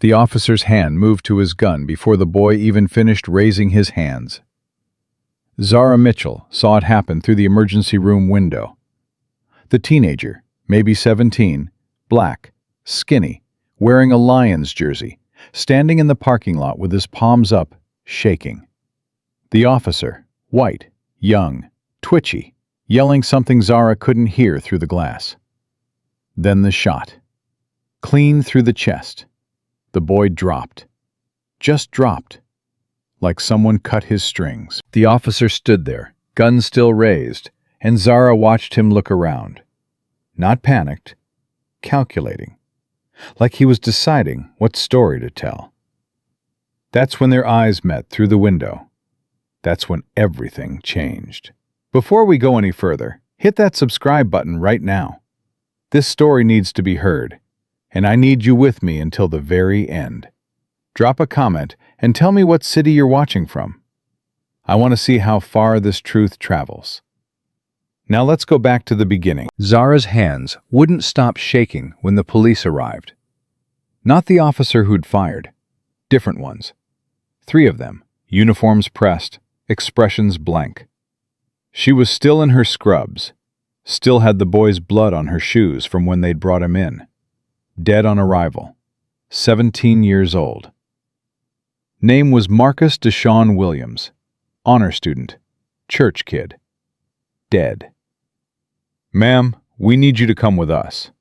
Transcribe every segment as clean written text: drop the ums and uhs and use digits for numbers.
The officer's hand moved to his gun before the boy even finished raising his hands. Zara Mitchell saw it happen through the emergency room window. The teenager, maybe 17, black, skinny, wearing a Lions jersey, standing in the parking lot with his palms up, shaking. The officer, white, young, twitchy, yelling something Zara couldn't hear through the glass. Then the shot. Clean through the chest. The boy dropped. Just dropped. Like someone cut his strings. The officer stood there, gun still raised, and Zara watched him look around. Not panicked, calculating. Like he was deciding what story to tell. That's when their eyes met through the window. That's when everything changed. Before we go any further, hit that subscribe button right now. This story needs to be heard, and I need you with me until the very end. Drop a comment and tell me what city you're watching from. I want to see how far this truth travels. Now let's go back to the beginning. Zara's hands wouldn't stop shaking when the police arrived. Not the officer who'd fired. Different ones. 3 of them, uniforms pressed, expressions blank. She was still in her scrubs, still had the boy's blood on her shoes from when they'd brought him in. Dead on arrival. 17 years old. Name was Marcus Deshawn Williams. Honor student. Church kid. Dead. Ma'am, we need you to come with us.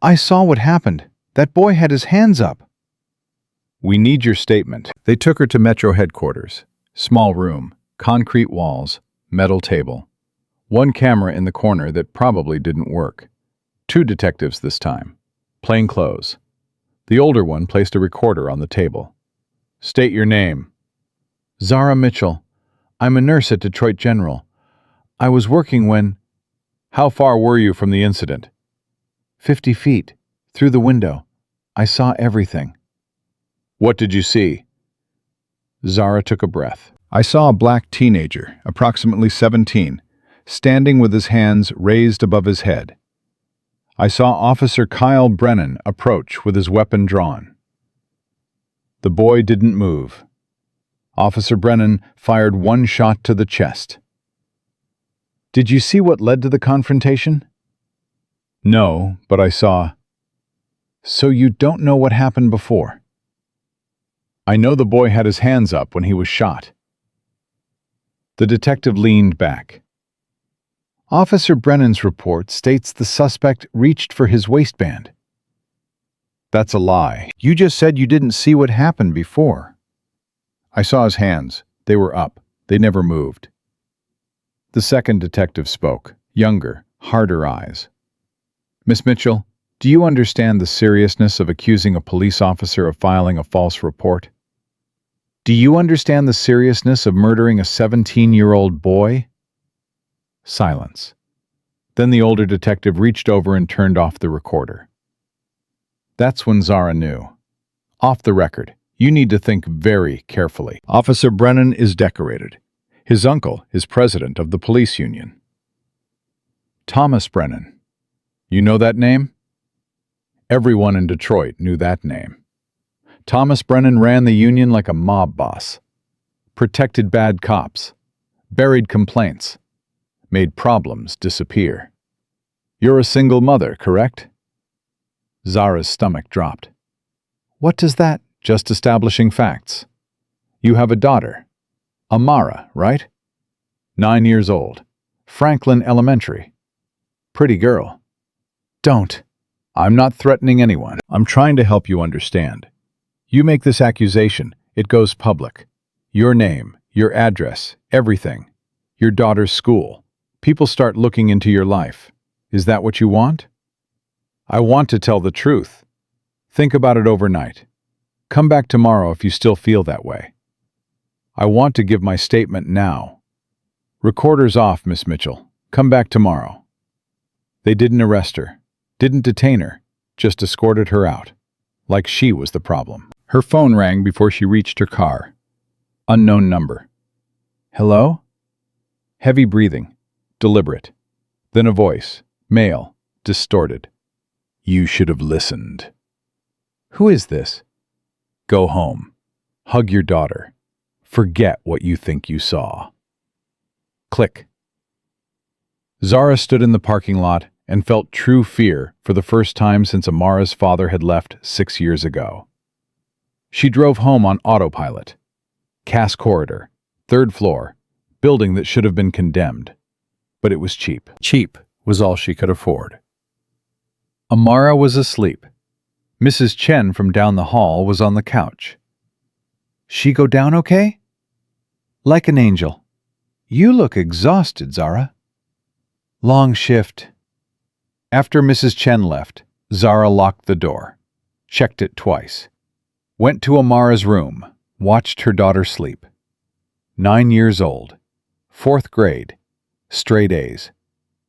I saw what happened. That boy had his hands up. We need your statement. They took her to Metro headquarters. Small room, concrete walls, metal table. 1 camera in the corner that probably didn't work. 2 detectives this time. Plain clothes. The older one placed a recorder on the table. State your name. Zara Mitchell. I'm a nurse at Detroit General. I was working when... How far were you from the incident? 50 feet. Through the window. I saw everything. What did you see? Zara took a breath. I saw a black teenager, approximately 17, standing with his hands raised above his head. I saw Officer Kyle Brennan approach with his weapon drawn. The boy didn't move. Officer Brennan fired 1 shot to the chest. Did you see what led to the confrontation? No, but I saw... So you don't know what happened before? I know the boy had his hands up when he was shot. The detective leaned back. Officer Brennan's report states the suspect reached for his waistband. That's a lie. You just said you didn't see what happened before. I saw his hands. They were up. They never moved. The second detective spoke, younger, harder eyes. Miss Mitchell, do you understand the seriousness of accusing a police officer of filing a false report? Do you understand the seriousness of murdering a 17-year-old boy? Silence. Then the older detective reached over and turned off the recorder. That's when Zara knew. Off the record, you need to think very carefully. Officer Brennan is decorated. His uncle is president of the police union. Thomas Brennan. You know that name? Everyone in Detroit knew that name. Thomas Brennan ran the union like a mob boss. Protected bad cops. Buried complaints. Made problems disappear. You're a single mother, correct? Zara's stomach dropped. What does that? Just establishing facts. You have a daughter. Amara, right? 9 years old. Franklin Elementary. Pretty girl. Don't. I'm not threatening anyone. I'm trying to help you understand. You make this accusation, it goes public. Your name, your address, everything. Your daughter's school. People start looking into your life. Is that what you want? I want to tell the truth. Think about it overnight. Come back tomorrow if you still feel that way. I want to give my statement now. Recorder's off, Miss Mitchell. Come back tomorrow. They didn't arrest her, didn't detain her, just escorted her out. Like she was the problem. Her phone rang before she reached her car. Unknown number. Hello? Heavy breathing. Deliberate. Then a voice. Male. Distorted. You should have listened. Who is this? Go home. Hug your daughter. Forget what you think you saw. Click. Zara stood in the parking lot and felt true fear for the first time since Amara's father had left 6 years ago. She drove home on autopilot. Cass corridor, 3rd floor, building that should have been condemned. But it was cheap. Cheap was all she could afford. Amara was asleep. Mrs. Chen from down the hall was on the couch. She go down okay? Like an angel. You look exhausted, Zara. Long shift. After Mrs. Chen left, Zara locked the door, checked it twice, went to Amara's room, watched her daughter sleep. 9 years old, 4th grade, straight A's,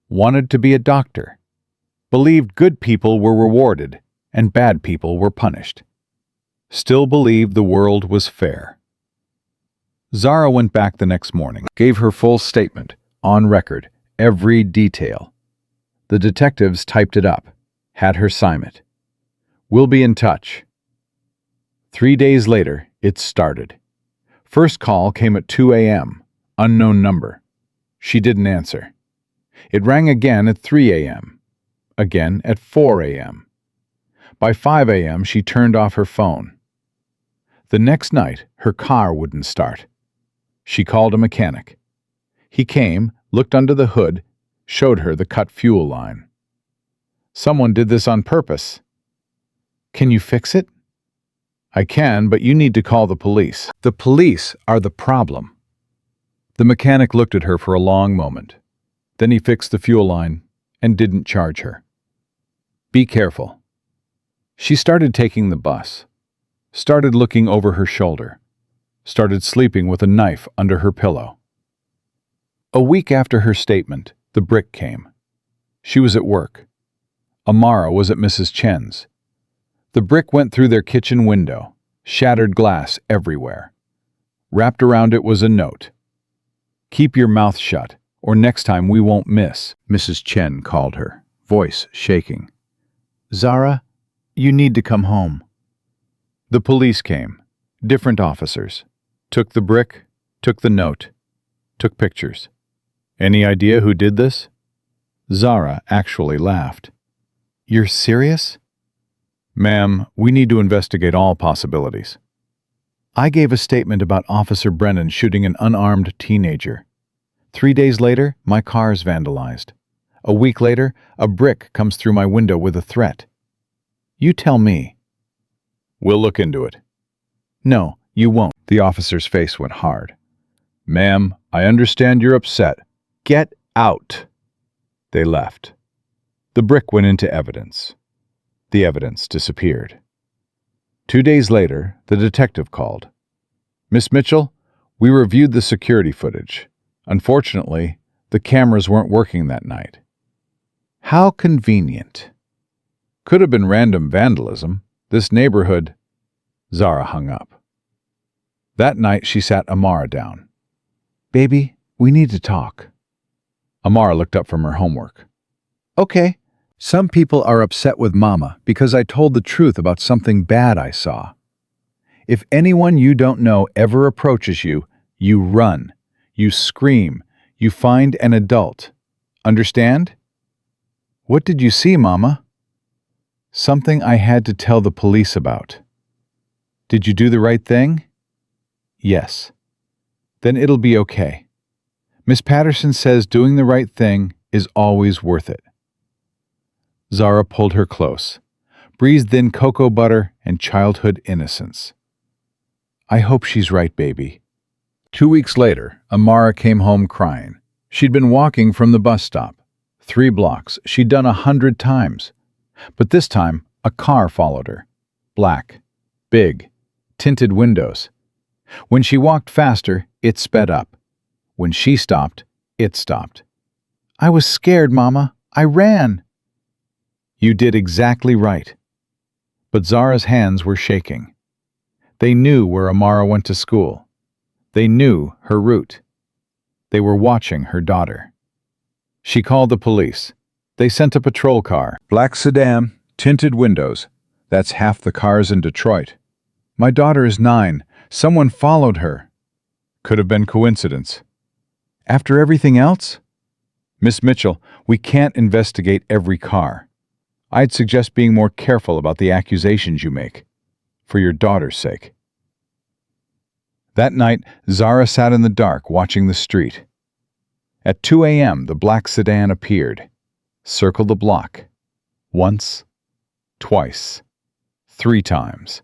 wanted to be a doctor, believed good people were rewarded and bad people were punished, still believed the world was fair. Zara went back the next morning, gave her full statement, on record, every detail. The detectives typed it up, had her sign it. We'll be in touch. 3 days later, it started. First call came at 2 a.m., unknown number. She didn't answer. It rang again at 3 a.m., again at 4 a.m. By 5 a.m., she turned off her phone. The next night, her car wouldn't start. She called a mechanic. He came, looked under the hood, showed her the cut fuel line. Someone did this on purpose. Can you fix it? I can, but you need to call the police. The police are the problem. The mechanic looked at her for a long moment. Then he fixed the fuel line and didn't charge her. Be careful. She started taking the bus, started looking over her shoulder, started sleeping with a knife under her pillow. A week after her statement, the brick came. She was at work. Amara was at Mrs. Chen's. The brick went through their kitchen window, shattered glass everywhere. Wrapped around it was a note. Keep your mouth shut, or next time we won't miss, Mrs. Chen called her, voice shaking. Zara, you need to come home. The police came, different officers. Took the brick, took the note, took pictures. Any idea who did this? Zara actually laughed. You're serious? Ma'am, we need to investigate all possibilities. I gave a statement about Officer Brennan shooting an unarmed teenager. 3 days later, my car's vandalized. A week later, a brick comes through my window with a threat. You tell me. We'll look into it. No, you won't. The officer's face went hard. Ma'am, I understand you're upset. Get out. They left. The brick went into evidence. The evidence disappeared. 2 days later, the detective called. Miss Mitchell, we reviewed the security footage. Unfortunately, the cameras weren't working that night. How convenient. Could have been random vandalism. This neighborhood... Zara hung up. That night, she sat Amara down. Baby, we need to talk. Amara looked up from her homework. Okay. Some people are upset with Mama because I told the truth about something bad I saw. If anyone you don't know ever approaches you, you run, you scream, you find an adult. Understand? What did you see, Mama? Something I had to tell the police about. Did you do the right thing? Yes. Then it'll be okay. Miss Patterson says doing the right thing is always worth it. Zara pulled her close, breathed in cocoa butter and childhood innocence. I hope she's right, baby. 2 weeks later, Amara came home crying. She'd been walking from the bus stop. 3 blocks she'd done 100 times. But this time, a car followed her. Black, big, tinted windows. When she walked faster, it sped up. When she stopped, it stopped. I was scared, Mama. I ran. You did exactly right. But Zara's hands were shaking. They knew where Amara went to school. They knew her route. They were watching her daughter. She called the police. They sent a patrol car. Black sedan, tinted windows. That's half the cars in Detroit. My daughter is 9. Someone followed her. Could have been coincidence. After everything else? Miss Mitchell, we can't investigate every car. I'd suggest being more careful about the accusations you make, for your daughter's sake. That night, Zara sat in the dark watching the street. At 2 a.m., the black sedan appeared, circled the block. Once, twice, 3 times.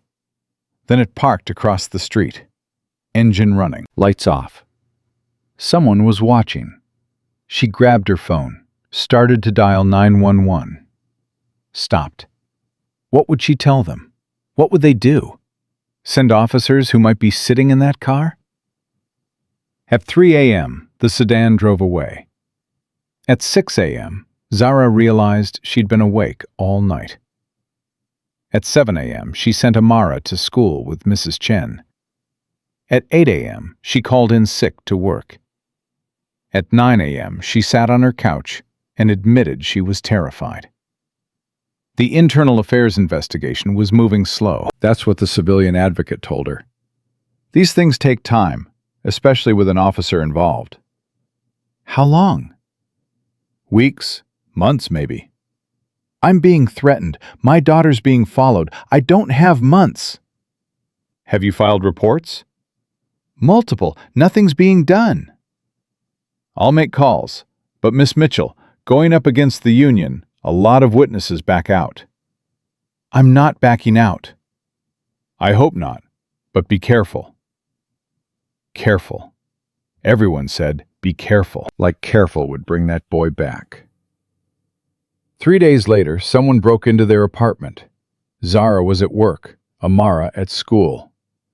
Then it parked across the street, engine running, lights off. Someone was watching. She grabbed her phone, started to dial 911. Stopped. What would she tell them? What would they do? Send officers who might be sitting in that car? At 3 a.m., the sedan drove away. At 6 a.m., Zara realized she'd been awake all night. At 7 a.m., she sent Amara to school with Mrs. Chen. At 8 a.m., she called in sick to work. At 9 a.m., she sat on her couch and admitted she was terrified. The internal affairs investigation was moving slow. That's what the civilian advocate told her. These things take time, especially with an officer involved. How long? Weeks, months maybe. I'm being threatened. My daughter's being followed. I don't have months. Have you filed reports? Multiple. Nothing's being done. I'll make calls, but Miss Mitchell, going up against the union, a lot of witnesses back out. I'm not backing out. I hope not, but be careful. Careful. Everyone said, be careful, like careful would bring that boy back. 3 days later, someone broke into their apartment. Zara was at work, Amara at school.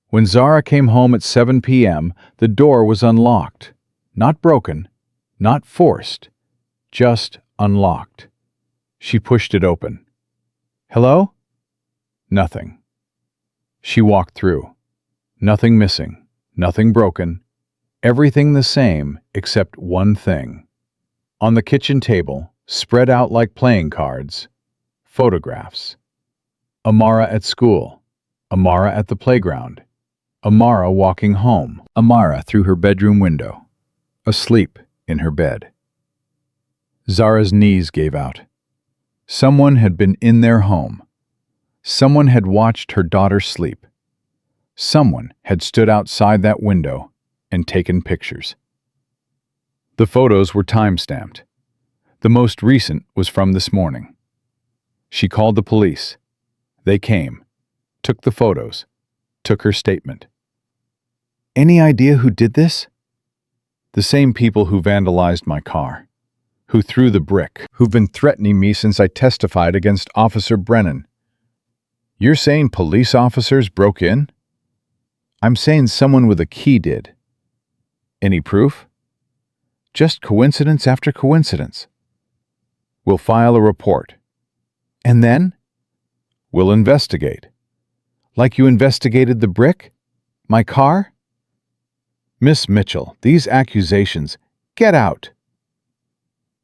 When Zara came home at 7 p.m., the door was unlocked. Not broken, not forced, just unlocked. She pushed it open. Hello? Nothing. She walked through. Nothing missing, nothing broken, everything the same except one thing. On the kitchen table, spread out like playing cards, photographs. Amara at school, Amara at the playground, Amara walking home, Amara through her bedroom window, asleep in her bed. Zara's knees gave out. Someone had been in their home. Someone had watched her daughter sleep. Someone had stood outside that window and taken pictures. The photos were time-stamped. The most recent was from this morning. She called the police. They came, took the photos, took her statement. Any idea who did this? The same people who vandalized my car, who threw the brick, who've been threatening me since I testified against Officer Brennan. You're saying police officers broke in? I'm saying someone with a key did. Any proof? Just coincidence after coincidence. We'll file a report. And then? We'll investigate. Like you investigated the brick? My car? Miss Mitchell, these accusations, get out.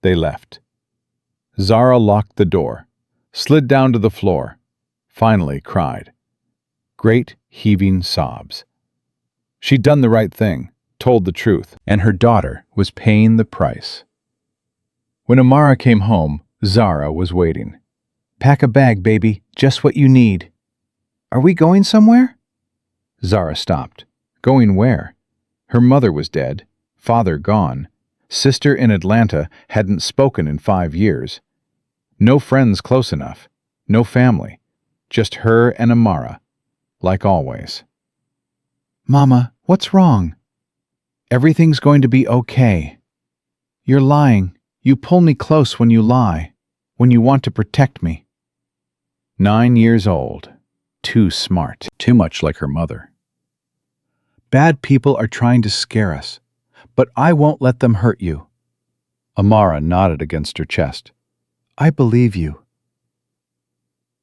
They left. Zara locked the door, slid down to the floor, finally cried. Great heaving sobs. She'd done the right thing, told the truth, and her daughter was paying the price. When Amara came home, Zara was waiting. Pack a bag, baby, just what you need. Are we going somewhere? Zara stopped. Going where? Her mother was dead, father gone, sister in Atlanta hadn't spoken in 5 years. No friends close enough, no family, just her and Amara, like always. Mama, what's wrong? Everything's going to be okay. You're lying. You pull me close when you lie, when you want to protect me. 9 years old. Too smart. Too much like her mother. Bad people are trying to scare us, but I won't let them hurt you. Amara nodded against her chest. I believe you.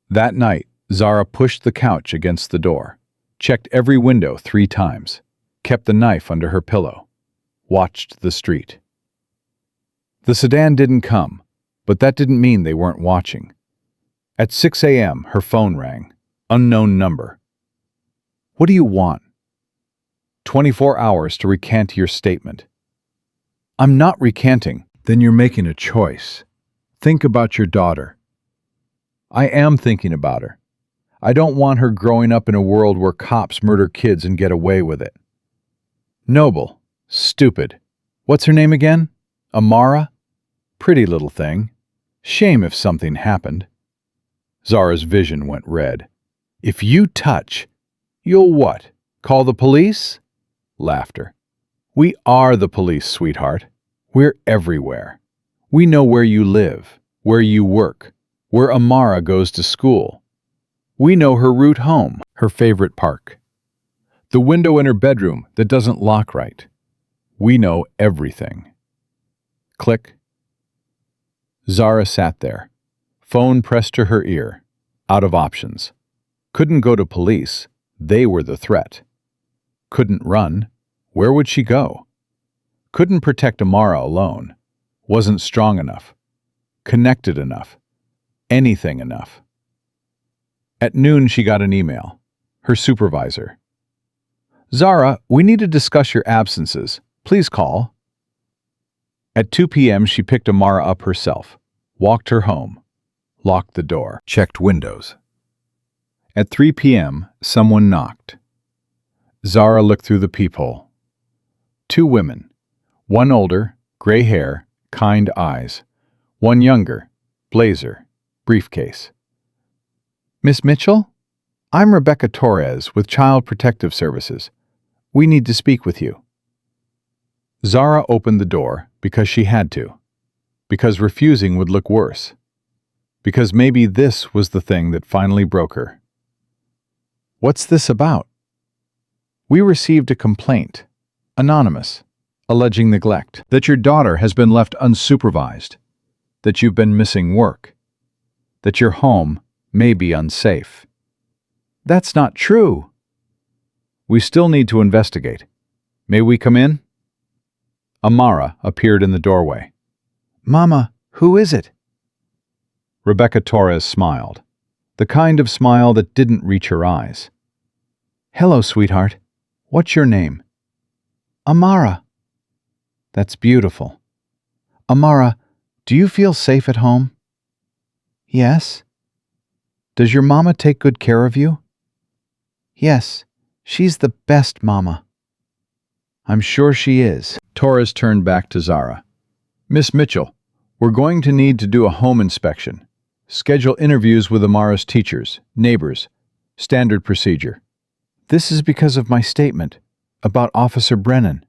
That night, Zara pushed the couch against the door, checked every window 3 times, kept the knife under her pillow, watched the street. The sedan didn't come, but that didn't mean they weren't watching. At 6 a.m., her phone rang. Unknown number. What do you want? 24 hours to recant your statement. I'm not recanting. Then you're making a choice. Think about your daughter. I am thinking about her. I don't want her growing up in a world where cops murder kids and get away with it. Noble. Stupid. What's her name again? Amara? Pretty little thing. Shame if something happened. Zara's vision went red. If you touch, you'll what? Call the police? Laughter. We are the police, sweetheart. We're everywhere. We know where you live, where you work, where Amara goes to school. We know her route home, her favorite park, the window in her bedroom that doesn't lock right. We know everything. Click. Zara sat there, phone pressed to her ear, out of options. Couldn't go to police, they were the threat. Couldn't run, where would she go? Couldn't protect Amara alone, wasn't strong enough, connected enough, anything enough. At noon she got an email, her supervisor. Zara, we need to discuss your absences. Please call. At 2 p.m. she picked Amara up herself, walked her home, locked the door, checked windows. At 3 p.m. someone knocked. Zara looked through the peephole. 2 women, one older, gray hair, kind eyes, one younger, blazer, briefcase. Miss Mitchell? I'm Rebecca Torres with Child Protective Services. We need to speak with you. Zara opened the door because she had to, because refusing would look worse, because maybe this was the thing that finally broke her. What's this about? We received a complaint, anonymous, alleging neglect, that your daughter has been left unsupervised, that you've been missing work, that your home may be unsafe. That's not true. We still need to investigate. May we come in? Amara appeared in the doorway. Mama, who is it? Rebecca Torres smiled, the kind of smile that didn't reach her eyes. Hello, sweetheart. What's your name? Amara. That's beautiful. Amara, do you feel safe at home? Yes. Does your mama take good care of you? Yes, she's the best mama. I'm sure she is. Torres turned back to Zara. Miss Mitchell, we're going to need to do a home inspection. Schedule interviews with Amara's teachers, neighbors. Standard procedure. This is because of my statement about Officer Brennan.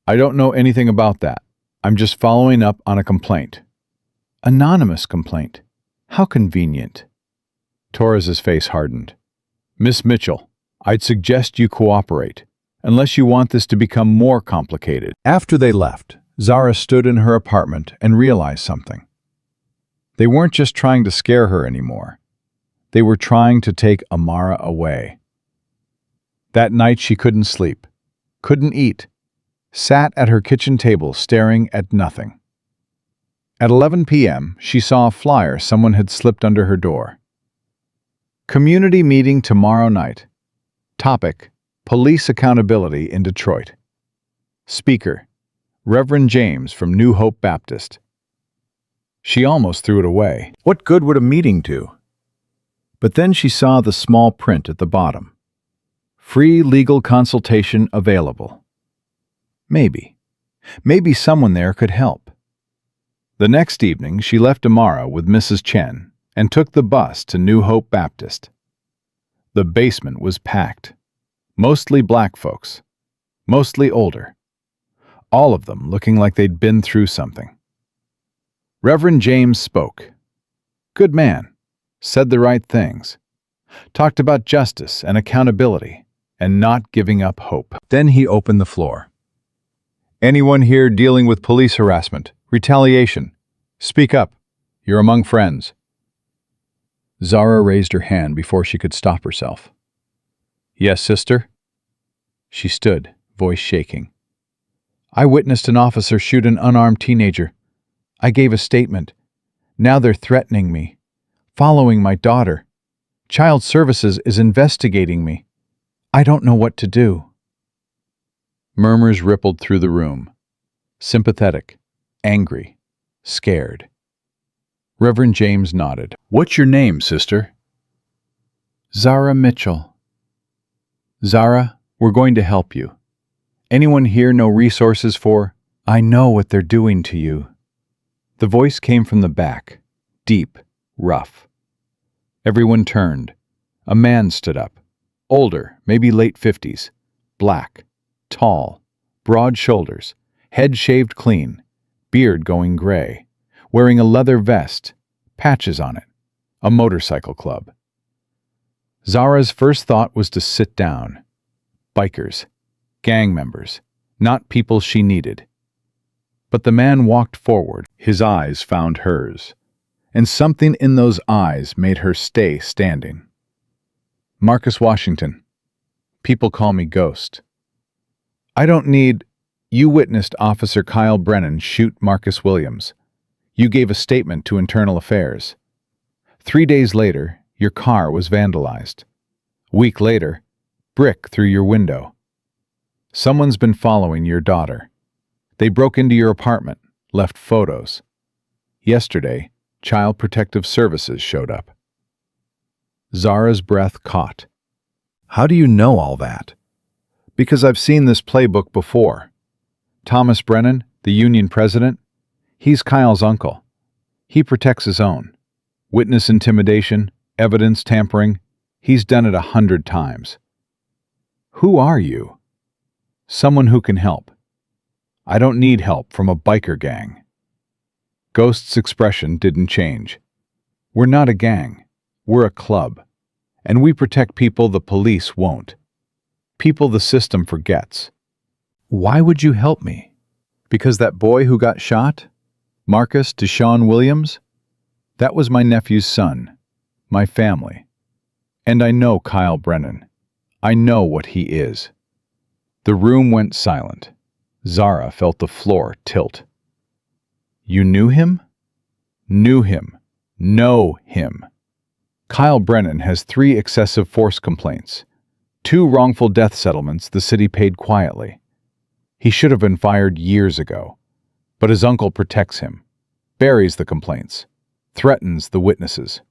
I don't know anything about that. I'm just following up on a complaint. Anonymous complaint. How convenient. Torres's face hardened. Miss Mitchell, I'd suggest you cooperate, unless you want this to become more complicated. After they left, Zara stood in her apartment and realized something. They weren't just trying to scare her anymore. They were trying to take Amara away. That night she couldn't sleep, couldn't eat, sat at her kitchen table staring at nothing. At 11 p.m., she saw a flyer someone had slipped under her door. Community meeting tomorrow night. Topic: Police accountability in Detroit. Speaker: Reverend James from New Hope Baptist. She almost threw it away. What good would a meeting do? But then she saw the small print at the bottom. Free legal consultation available. Maybe someone there could help. The next evening, she left Amara with Mrs. Chen and took the bus to New Hope Baptist. The basement was packed. Mostly black folks. Mostly older. All of them looking like they'd been through something. Reverend James spoke. Good man. Said the right things. Talked about justice and accountability and not giving up hope. Then he opened the floor. Anyone here dealing with police harassment, retaliation? Speak up. You're among friends. Zara raised her hand before she could stop herself. Yes, sister? She stood, voice shaking. I witnessed an officer shoot an unarmed teenager. I gave a statement. Now they're threatening me, following my daughter. Child Services is investigating me. I don't know what to do. Murmurs rippled through the room. Sympathetic, angry, scared. Reverend James nodded. What's your name, sister? Zara Mitchell. Zara, we're going to help you. Anyone here know resources for? I know what they're doing to you. The voice came from the back, deep, rough. Everyone turned. A man stood up. Older, maybe late 50s. Black, tall, broad shoulders, head shaved clean, beard going gray, wearing a leather vest, patches on it, a motorcycle club. Zara's first thought was to sit down. Bikers, gang members, not people she needed. But the man walked forward. His eyes found hers, and something in those eyes made her stay standing. Marcus Washington. People call me Ghost. I don't need... You witnessed Officer Kyle Brennan shoot Marcus Williams. You gave a statement to Internal Affairs. 3 days later, your car was vandalized. Week later, brick through your window. Someone's been following your daughter. They broke into your apartment, left photos. Yesterday, Child Protective Services showed up. Zara's breath caught. How do you know all that? Because I've seen this playbook before. Thomas Brennan, the union president, he's Kyle's uncle. He protects his own. Witness intimidation, evidence tampering, he's done it 100 times. Who are you? Someone who can help. I don't need help from a biker gang. Ghost's expression didn't change. We're not a gang. We're a club. And we protect people the police won't. People the system forgets. Why would you help me? Because that boy who got shot? Marcus Deshaun Williams? That was my nephew's son. My family. And I know Kyle Brennan. I know what he is. The room went silent. Zara felt the floor tilt. You knew him? Knew him. Know him. Kyle Brennan has 3 excessive force complaints. 2 wrongful death settlements the city paid quietly. He should have been fired years ago. But his uncle protects him, buries the complaints, threatens the witnesses.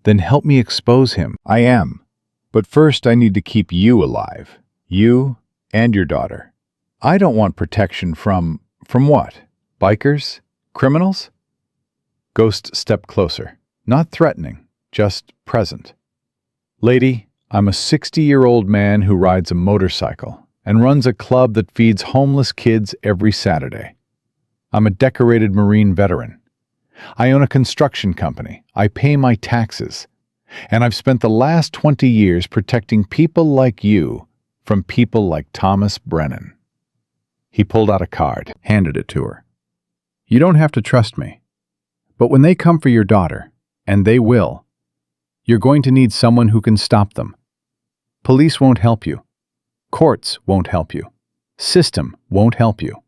Then help me expose him. I am. But first I need to keep you alive. You and your daughter. I don't want protection from what? Bikers? Criminals? Ghost stepped closer. Not threatening, just present. Lady, I'm a 60-year-old man who rides a motorcycle and runs a club that feeds homeless kids every Saturday. I'm a decorated Marine veteran. I own a construction company. I pay my taxes. And I've spent the last 20 years protecting people like you from people like Thomas Brennan. He pulled out a card, handed it to her. You don't have to trust me. But when they come for your daughter, and they will, you're going to need someone who can stop them. Police won't help you. Courts won't help you. System won't help you.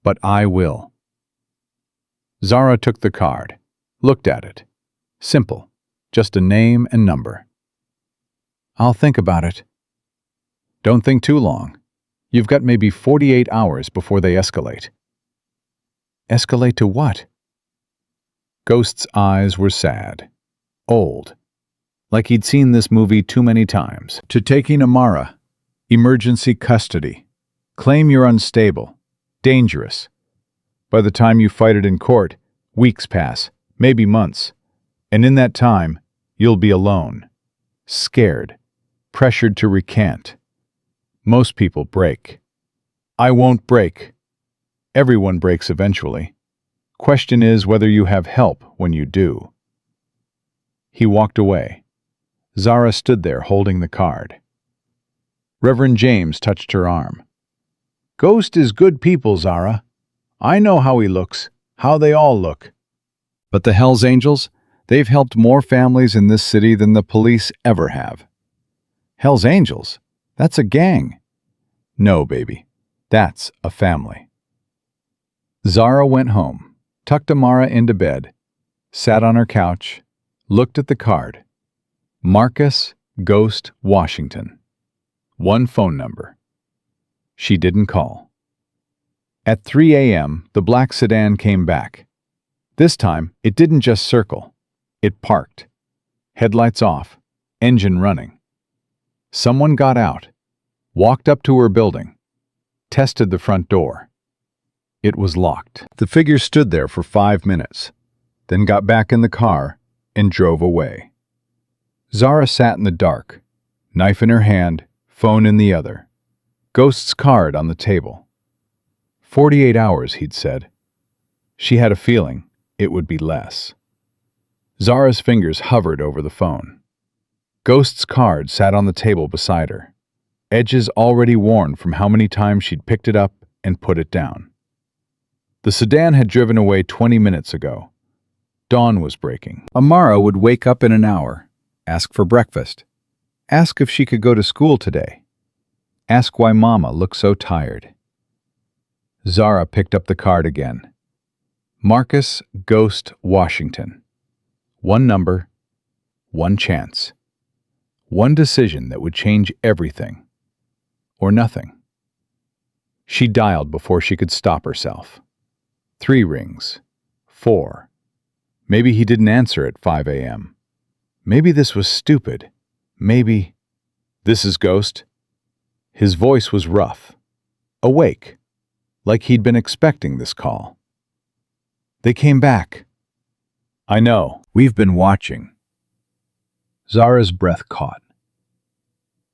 But I will. Zara took the card, looked at it. Simple, just a name and number. I'll think about it. Don't think too long. You've got maybe 48 hours before they escalate. Escalate to what? Ghost's eyes were sad, old, like he'd seen this movie too many times. To taking Amara, emergency custody. Claim you're unstable, dangerous. By the time you fight it in court, weeks pass, maybe months. And in that time, you'll be alone, scared, pressured to recant. Most people break. I won't break. Everyone breaks eventually. Question is whether you have help when you do. He walked away. Zara stood there holding the card. Reverend James touched her arm. Ghost is good people, Zara. I know how he looks, how they all look. But the Hells Angels, they've helped more families in this city than the police ever have. Hells Angels? That's a gang. No, baby. That's a family. Zara went home, tucked Amara into bed, sat on her couch, looked at the card. Marcus Ghost Washington. One phone number. She didn't call. At 3 a.m., the black sedan came back. This time, it didn't just circle. It parked. Headlights off, engine running. Someone got out, walked up to her building, tested the front door. It was locked. The figure stood there for 5 minutes, then got back in the car and drove away. Zara sat in the dark, knife in her hand, phone in the other. Ghost's card on the table. 48 hours, he'd said. She had a feeling it would be less. Zara's fingers hovered over the phone. Ghost's card sat on the table beside her, edges already worn from how many times she'd picked it up and put it down. The sedan had driven away 20 minutes ago. Dawn was breaking. Amara would wake up in an hour, ask for breakfast, ask if she could go to school today, ask why Mama looked so tired. Zara picked up the card again. Marcus Ghost Washington. One number, one chance. One decision that would change everything. Or nothing. She dialed before she could stop herself. 3 rings. 4. Maybe he didn't answer at 5 a.m. Maybe this was stupid. Maybe... "This is Ghost." His voice was rough. Awake. Like he'd been expecting this call. "They came back." "I know. We've been watching." Zara's breath caught.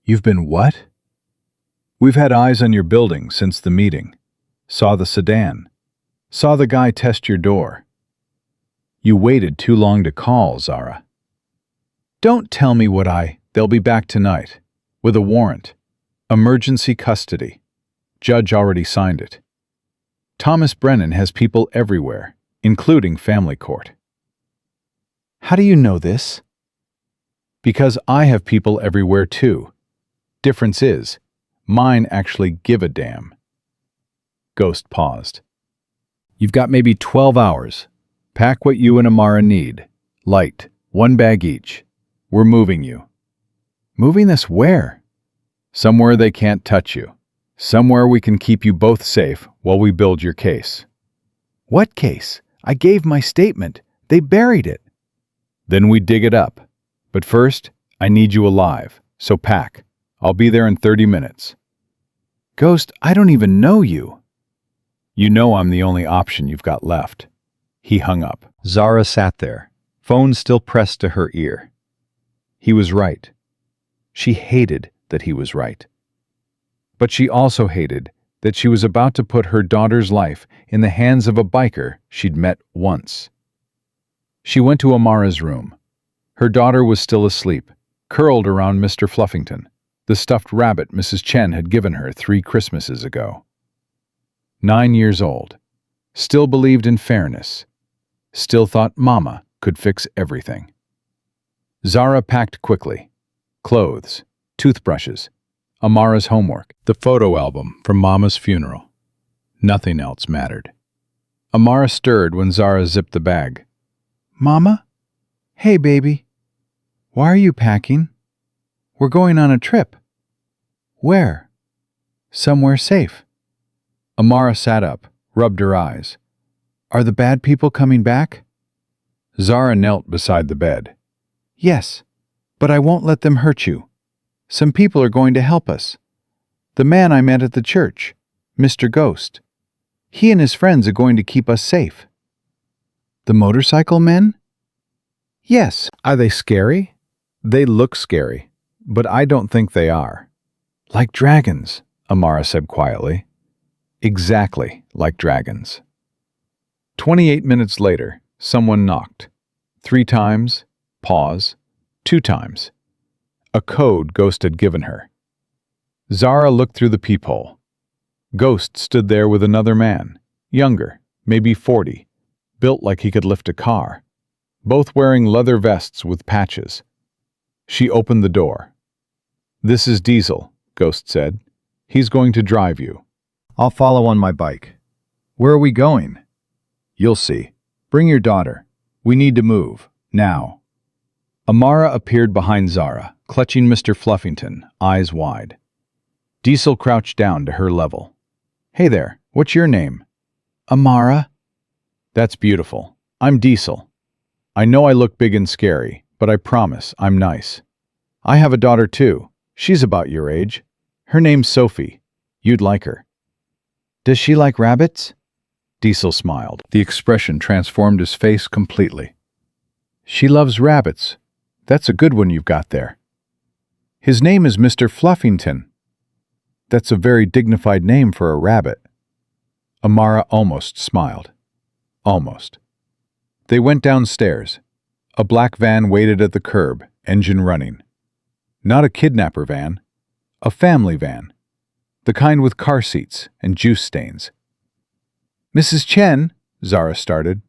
"You've been what?" "We've had eyes on your building since the meeting. Saw the sedan. Saw the guy test your door." "You waited too long to call, Zara." "Don't tell me what They'll be back tonight. With a warrant. Emergency custody. Judge already signed it. Thomas Brennan has people everywhere, including family court." "How do you know this?" "Because I have people everywhere too. Difference is, mine actually give a damn." Ghost paused. "You've got maybe 12 hours. Pack what you and Amara need. Light, 1 bag each. We're moving you." "Moving us where?" "Somewhere they can't touch you. Somewhere we can keep you both safe while we build your case." "What case? I gave my statement. They buried it." "Then we dig it up. But first, I need you alive, so pack. I'll be there in 30 minutes. "Ghost, I don't even know you." "You know I'm the only option you've got left." He hung up. Zara sat there, phone still pressed to her ear. He was right. She hated that he was right. But she also hated that she was about to put her daughter's life in the hands of a biker she'd met once. She went to Amara's room. Her daughter was still asleep, curled around Mr. Fluffington, the stuffed rabbit Mrs. Chen had given her 3 Christmases ago. 9 years old, still believed in fairness, still thought Mama could fix everything. Zara packed quickly. Clothes, toothbrushes, Amara's homework, the photo album from Mama's funeral. Nothing else mattered. Amara stirred when Zara zipped the bag. "Mama? Hey, baby. Why are you packing? We're going on a trip." "Where?" "Somewhere safe." Amara sat up, rubbed her eyes. "Are the bad people coming back?" Zara knelt beside the bed. "Yes, but I won't let them hurt you. Some people are going to help us. The man I met at the church, Mr. Ghost. He and his friends are going to keep us safe." "The motorcycle men?" "Yes." "Are they scary?" "They look scary, but I don't think they are." "Like dragons," Amara said quietly. "Exactly like dragons." 28 minutes later, someone knocked. 3 times, pause, 2 times. A code Ghost had given her. Zara looked through the peephole. Ghost stood there with another man, younger, maybe 40, built like he could lift a car, both wearing leather vests with patches. She opened the door. "This is Diesel," Ghost said. "He's going to drive you." "I'll follow on my bike." "Where are we going?" "You'll see. Bring your daughter. We need to move. Now." Amara appeared behind Zara, clutching Mr. Fluffington, eyes wide. Diesel crouched down to her level. Hey there, what's your name? Amara. That's beautiful. I'm Diesel. I know I look big and scary, but I promise I'm nice. I have a daughter too. She's about your age. Her name's Sophie. You'd like her. Does she like rabbits? Diesel smiled. The expression transformed his face completely. She loves rabbits. That's a good one you've got there. His name is Mr. Fluffington. That's a very dignified name for a rabbit. Amara almost smiled. Almost. They went downstairs. A black van waited at the curb, engine running. Not a kidnapper van. A family van. The kind with car seats and juice stains. Mrs. Chen, Zara started.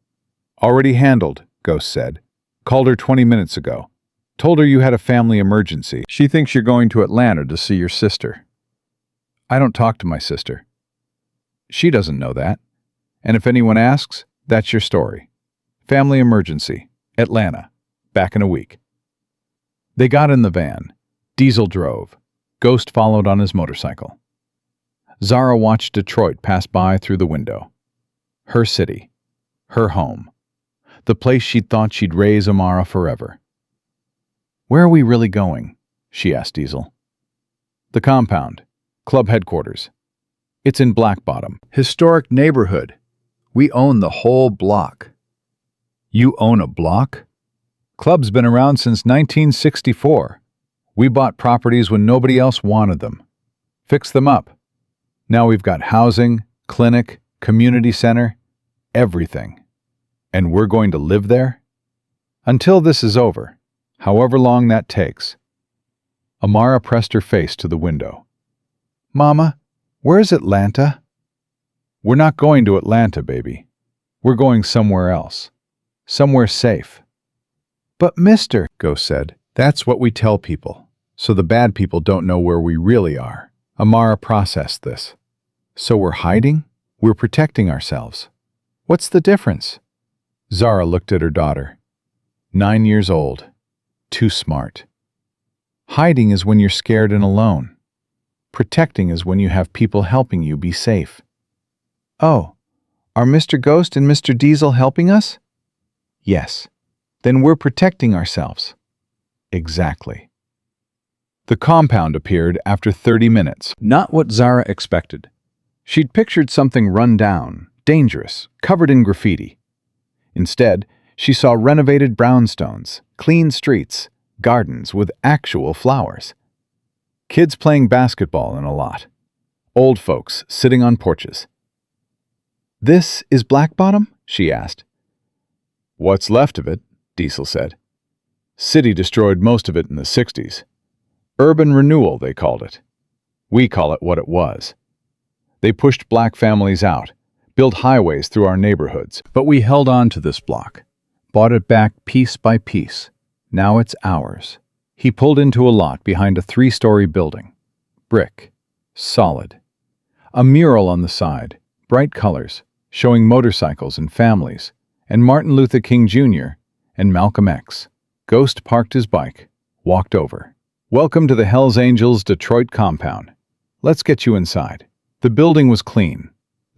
Already handled, Ghost said. Called her 20 minutes ago. Told her you had a family emergency. She thinks you're going to Atlanta to see your sister. I don't talk to my sister. She doesn't know that. And if anyone asks, that's your story. Family emergency. Atlanta. Back in a week. They got in the van. Diesel drove. Ghost followed on his motorcycle. Zara watched Detroit pass by through the window. Her city. Her home. The place she'd thought she'd raise Amara forever. Where are we really going? She asked Diesel. The compound. Club headquarters. It's in Black Bottom. Historic neighborhood. We own the whole block. You own a block? Club's been around since 1964. We bought properties when nobody else wanted them. Fixed them up. Now we've got housing, clinic, community center, everything. And we're going to live there? Until this is over, however long that takes. Amara pressed her face to the window. Mama, where's Atlanta? We're not going to Atlanta, baby. We're going somewhere else. Somewhere safe. But mister, Ghost said, that's what we tell people, so the bad people don't know where we really are. Amara processed this. So we're hiding? We're protecting ourselves. What's the difference? Zara looked at her daughter. 9 years old. Too smart. Hiding is when you're scared and alone. Protecting is when you have people helping you be safe. Oh, are Mr. Ghost and Mr. Diesel helping us? Yes. Then we're protecting ourselves. Exactly. The compound appeared after 30 minutes. Not what Zara expected. She'd pictured something run down, dangerous, covered in graffiti. Instead, she saw renovated brownstones, clean streets, gardens with actual flowers. Kids playing basketball in a lot. Old folks sitting on porches. This is Black Bottom? She asked. What's left of it, Diesel said. City destroyed most of it in the 60s. Urban renewal, they called it. We call it what it was. They pushed black families out, built highways through our neighborhoods, but we held on to this block, bought it back piece by piece. Now it's ours. He pulled into a lot behind a 3-story building. Brick. Solid. A mural on the side, bright colors, showing motorcycles and families, and Martin Luther King Jr. and Malcolm X. Ghost parked his bike, walked over. Welcome to the Hells Angels Detroit compound. Let's get you inside. The building was clean.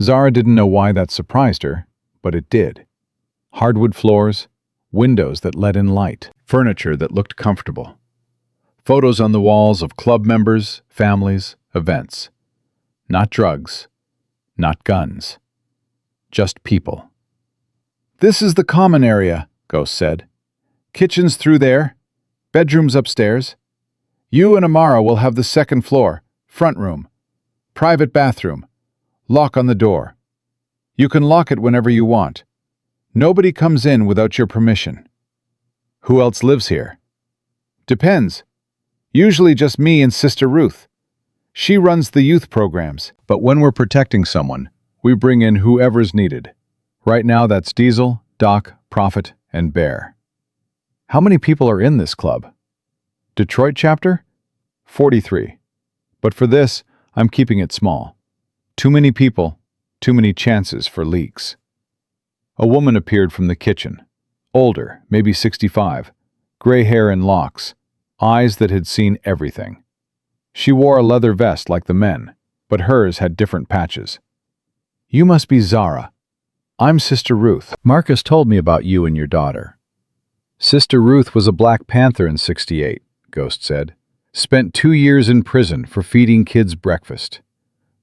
Zara didn't know why that surprised her, but it did. Hardwood floors, windows that let in light, furniture that looked comfortable. Photos on the walls of club members, families, events. Not drugs, not guns. Just people. This is the common area, Ghost said. Kitchen's through there, bedrooms upstairs. You and Amara will have the second floor, front room, private bathroom, lock on the door. You can lock it whenever you want. Nobody comes in without your permission. Who else lives here? Depends. Usually just me and Sister Ruth. She runs the youth programs. But when we're protecting someone, we bring in whoever's needed. Right now that's Diesel, Doc, Prophet, and Bear. How many people are in this club? Detroit chapter? 43. But for this, I'm keeping it small. Too many people, too many chances for leaks. A woman appeared from the kitchen. Older, maybe 65, gray hair and locks, eyes that had seen everything. She wore a leather vest like the men, but hers had different patches. "You must be Zara. I'm Sister Ruth. Marcus told me about you and your daughter." Sister Ruth was a Black Panther in '68, Ghost said. Spent 2 years in prison for feeding kids breakfast.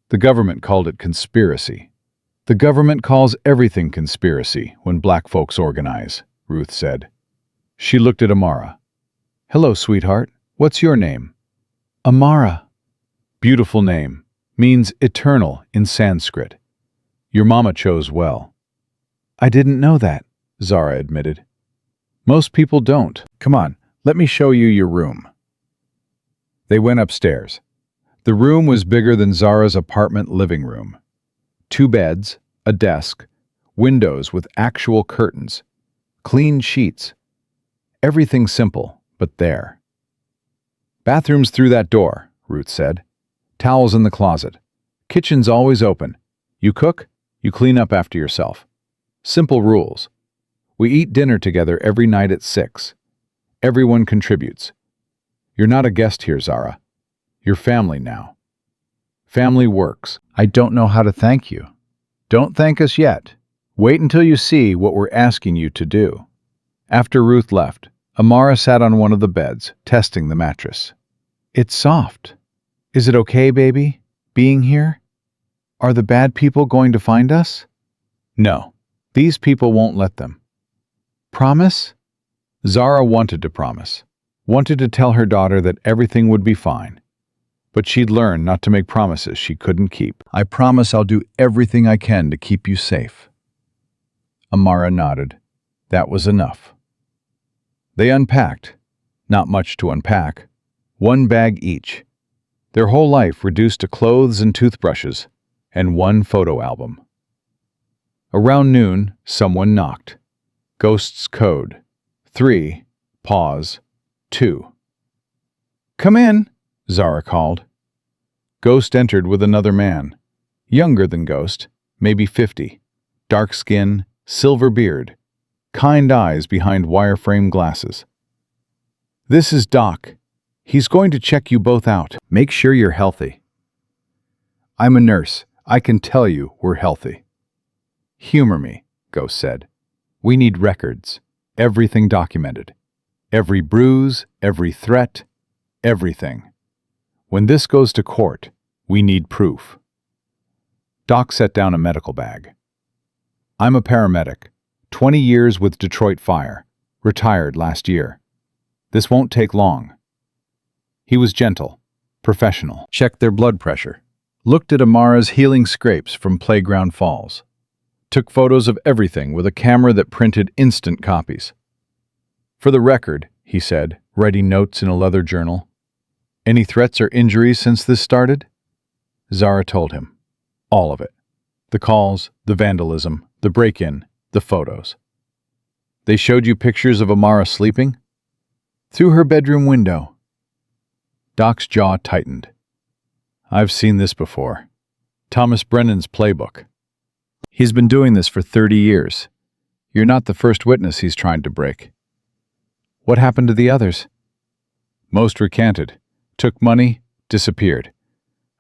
The government called it conspiracy. "The government calls everything conspiracy when black folks organize," Ruth said. She looked at Amara. "Hello, sweetheart. What's your name?" "Amara." "Beautiful name. Means eternal in Sanskrit. Your mama chose well." "I didn't know that," Zara admitted. "Most people don't. Come on, let me show you your room." They went upstairs. The room was bigger than Zara's apartment living room. 2 beds, a desk, windows with actual curtains, clean sheets. Everything simple, but there. "Bathroom's through that door," Ruth said. "Towels in the closet. Kitchen's always open. You cook, you clean up after yourself. Simple rules. We eat dinner together every night at 6. Everyone contributes. You're not a guest here, Zara. You're family now. Family works." "I don't know how to thank you." "Don't thank us yet. Wait until you see what we're asking you to do." After Ruth left, Amara sat on one of the beds, testing the mattress. "It's soft. Is it okay, baby, being here? Are the bad people going to find us?" "No. These people won't let them." "Promise?" Zara wanted to promise. Wanted to tell her daughter that everything would be fine. But she'd learned not to make promises she couldn't keep. "I promise I'll do everything I can to keep you safe." Amara nodded. That was enough. They unpacked. Not much to unpack. 1 bag each. Their whole life reduced to clothes and toothbrushes, and 1 photo album. Around noon, someone knocked. Ghost's code. 3, pause, 2. "Come in," Zara called. Ghost entered with another man. Younger than Ghost, maybe 50. Dark skin, silver beard. Kind eyes behind wireframe glasses. "This is Doc. He's going to check you both out. Make sure you're healthy." "I'm a nurse. I can tell you we're healthy." "Humor me," Ghost said. "We need records. Everything documented. Every bruise, every threat, everything. When this goes to court, we need proof." Doc set down a medical bag. "I'm a paramedic. 20 years with Detroit Fire. Retired last year. This won't take long." He was gentle, professional. Checked their blood pressure. Looked at Amara's healing scrapes from playground falls. Took photos of everything with a camera that printed instant copies. "For the record," he said, writing notes in a leather journal. "Any threats or injuries since this started?" Zara told him. All of it. The calls, the vandalism, the break-in, the photos. "They showed you pictures of Amara sleeping?" "Through her bedroom window." Doc's jaw tightened. "I've seen this before. Thomas Brennan's playbook. He's been doing this for 30 years. You're not the first witness he's trying to break." "What happened to the others?" "Most recanted. Took money, disappeared.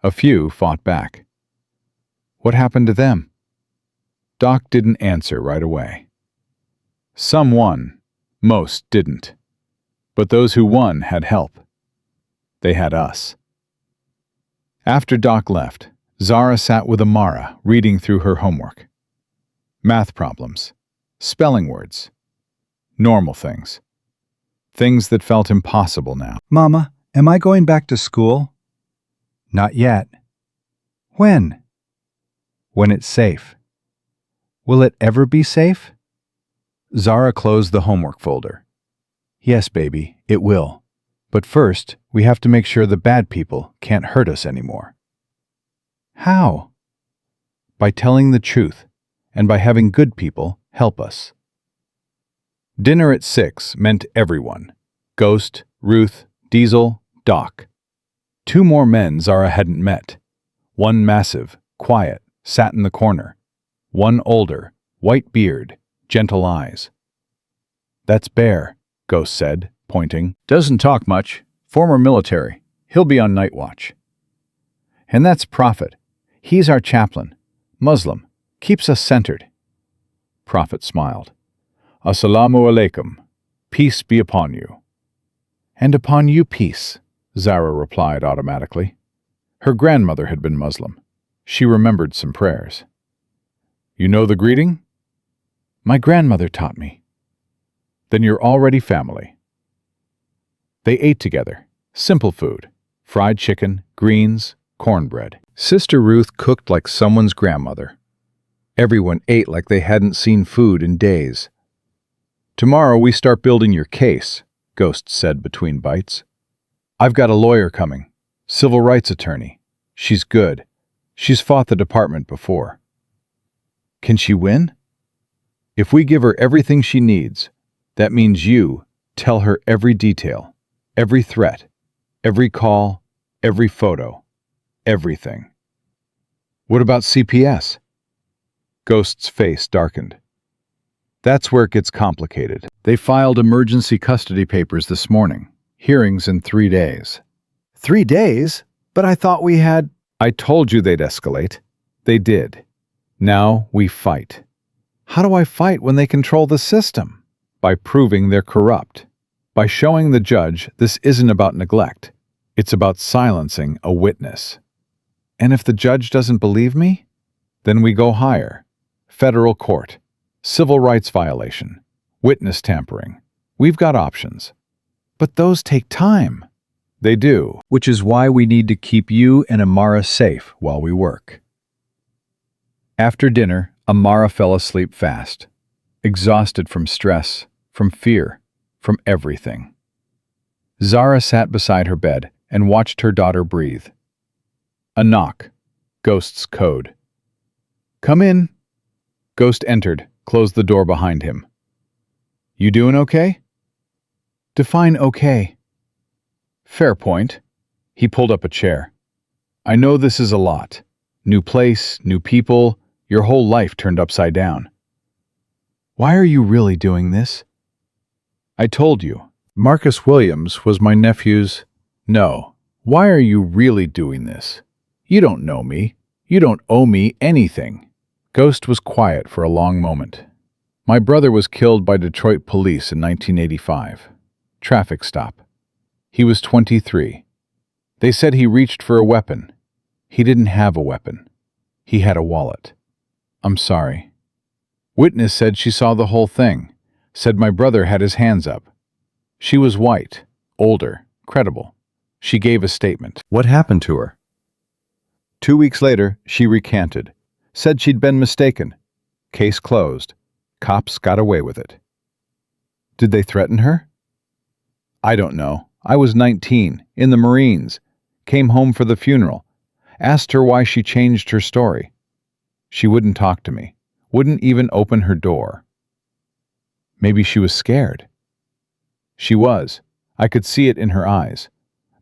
A few fought back." "What happened to them?" Doc didn't answer right away. "Some won. Most didn't. But those who won had help. They had us." After Doc left, Zara sat with Amara, reading through her homework. Math problems. Spelling words. Normal things. Things that felt impossible now. "Mama, am I going back to school?" "Not yet. "When?" When it's safe." "Will it ever be safe?" Zara closed the homework folder. "Yes, baby, it will. But first, we have to make sure the bad people can't hurt us anymore." "How?" "By telling the truth, and by having good people help us." Dinner at 6 meant everyone. Ghost, Ruth, Diesel, Doc. 2 more men Zara hadn't met. One massive, quiet, sat in the corner. One older, white beard, gentle eyes. "That's Bear," Ghost said, pointing. "Doesn't talk much. Former military. He'll be on night watch. And that's Prophet. He's our chaplain. Muslim. Keeps us centered. Prophet smiled. Assalamu alaikum. Peace be upon you. And upon you peace, Zara replied automatically. Her grandmother had been Muslim. She remembered some prayers. You know the greeting? My grandmother taught me. Then you're already family. They ate together. Simple food. Fried chicken, greens, cornbread. Sister Ruth cooked like someone's grandmother. Everyone ate like they hadn't seen food in days. Tomorrow we start building your case, Ghost said between bites. I've got a lawyer coming. Civil rights attorney. She's good. She's fought the department before. Can she win? If we give her everything she needs, that means you tell her every detail, every threat, every call, every photo, everything. What about CPS? Ghost's face darkened. That's where it gets complicated. They filed emergency custody papers this morning. Hearings in 3 days. 3 days? But I thought we had... I told you they'd escalate. They did. Now we fight. How do I fight when they control the system? By proving they're corrupt. By showing the judge this isn't about neglect. It's about silencing a witness. And if the judge doesn't believe me, then we go higher. Federal court. Civil rights violation. Witness tampering. We've got options. But those take time. They do. Which is why we need to keep you and Amara safe while we work. After dinner, Amara fell asleep fast. Exhausted from stress, from fear, from everything. Zara sat beside her bed and watched her daughter breathe. A knock. Ghost's code. Come in. Ghost entered, closed the door behind him. You doing okay? Define okay. Fair point. He pulled up a chair. I know this is a lot. New place, new people, your whole life turned upside down. Why are you really doing this? I told you. Marcus Williams was my nephew's... No. Why are you really doing this? You don't know me. You don't owe me anything. Ghost was quiet for a long moment. My brother was killed by Detroit police in 1985. Traffic stop. He was 23. They said he reached for a weapon. He didn't have a weapon. He had a wallet. I'm sorry. Witness said she saw the whole thing. Said my brother had his hands up. She was white, older, credible. She gave a statement. What happened to her? 2 weeks later, she recanted. Said she'd been mistaken. Case closed. Cops got away with it. Did they threaten her? I don't know. I was 19, in the Marines. Came home for the funeral. Asked her why she changed her story. She wouldn't talk to me. Wouldn't even open her door. Maybe she was scared. She was. I could see it in her eyes.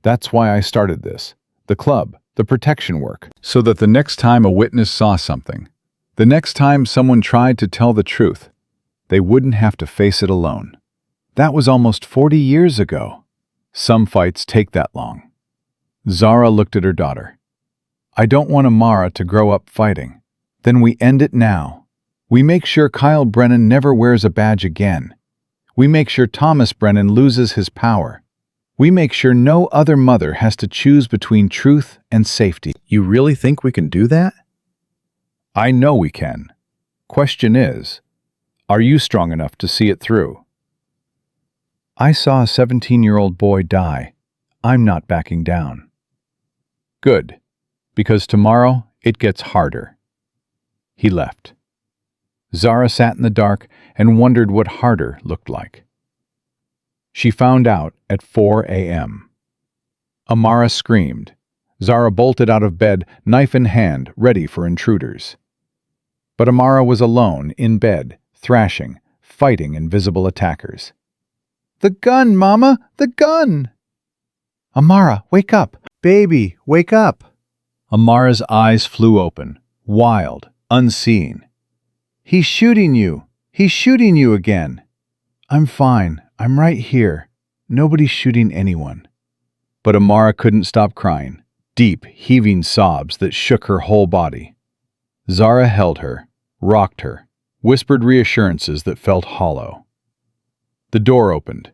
That's why I started this. The club, the protection work. So that the next time a witness saw something, the next time someone tried to tell the truth, they wouldn't have to face it alone. That was almost 40 years ago. Some fights take that long. Zara looked at her daughter. I don't want Amara to grow up fighting. Then we end it now. We make sure Kyle Brennan never wears a badge again. We make sure Thomas Brennan loses his power. We make sure no other mother has to choose between truth and safety. You really think we can do that? I know we can. Question is, are you strong enough to see it through? I saw a 17-year-old boy die. I'm not backing down. Good, because tomorrow it gets harder. He left. Zara sat in the dark and wondered what harder looked like. She found out at 4 a.m. Amara screamed. Zara bolted out of bed, knife in hand, ready for intruders. But Amara was alone, in bed, thrashing, fighting invisible attackers. The gun, Mama! The gun! Amara, wake up! Baby, wake up! Amara's eyes flew open, wild, unseeing. He's shooting you! He's shooting you again! I'm fine. I'm right here. Nobody's shooting anyone. But Amara couldn't stop crying, deep, heaving sobs that shook her whole body. Zara held her, rocked her, whispered reassurances that felt hollow. The door opened.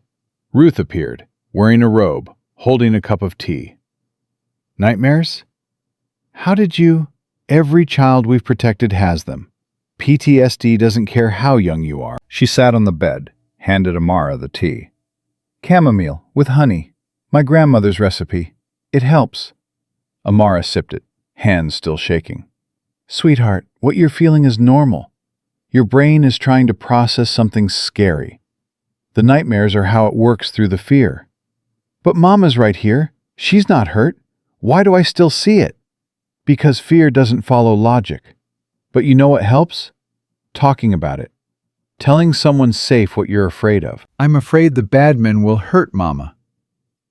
Ruth appeared, wearing a robe, holding a cup of tea. Nightmares? How did you? Every child we've protected has them. PTSD doesn't care how young you are. She sat on the bed, handed Amara the tea. Chamomile with honey. My grandmother's recipe. It helps. Amara sipped it, hands still shaking. Sweetheart, what you're feeling is normal. Your brain is trying to process something scary. The nightmares are how it works through the fear. But Mama's right here. She's not hurt. Why do I still see it? Because fear doesn't follow logic. But you know what helps? Talking about it. Telling someone safe what you're afraid of. I'm afraid the bad men will hurt Mama.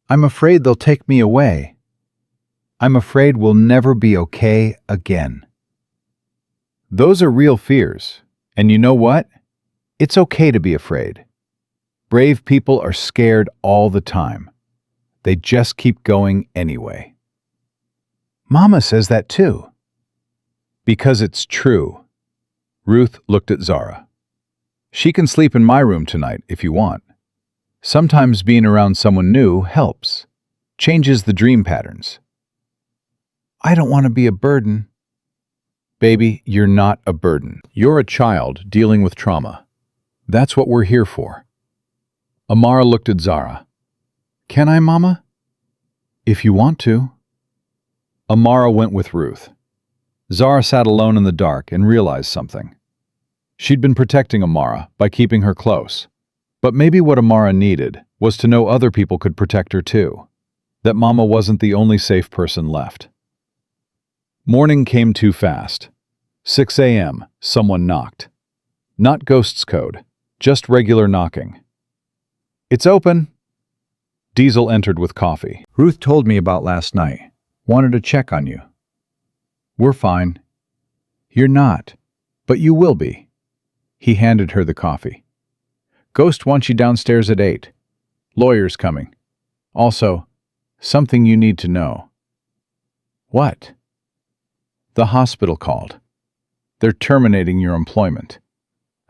I'm afraid they'll take me away. I'm afraid we'll never be okay again. Those are real fears. And you know what? It's okay to be afraid. Brave people are scared all the time. They just keep going anyway. Mama says that too. Because it's true. Ruth looked at Zara. She can sleep in my room tonight if you want. Sometimes being around someone new helps. Changes the dream patterns. I don't want to be a burden. Baby, you're not a burden. You're a child dealing with trauma. That's what we're here for. Amara looked at Zara. Can I, Mama? If you want to. Amara went with Ruth. Zara sat alone in the dark and realized something. She'd been protecting Amara by keeping her close. But maybe what Amara needed was to know other people could protect her too. That Mama wasn't the only safe person left. Morning came too fast. 6 a.m., someone knocked. Not ghost's code, just regular knocking. It's open. Diesel entered with coffee. Ruth told me about last night. Wanted to check on you. We're fine. You're not, but you will be. He handed her the coffee. Ghost wants you downstairs at 8. Lawyer's coming. Also, something you need to know. What? The hospital called. They're terminating your employment.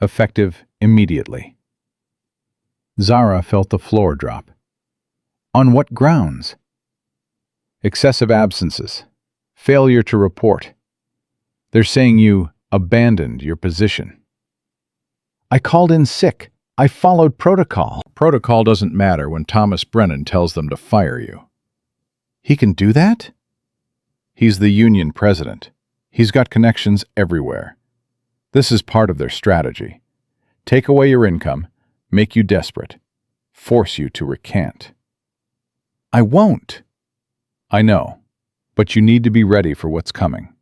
Effective immediately. Zara felt the floor drop. On what grounds? Excessive absences. Failure to report. They're saying you abandoned your position. I called in sick. I followed protocol. Protocol doesn't matter when Thomas Brennan tells them to fire you. He can do that? He's the union president. He's got connections everywhere. This is part of their strategy. Take away your income, make you desperate, force you to recant. I won't. I know, but you need to be ready for what's coming.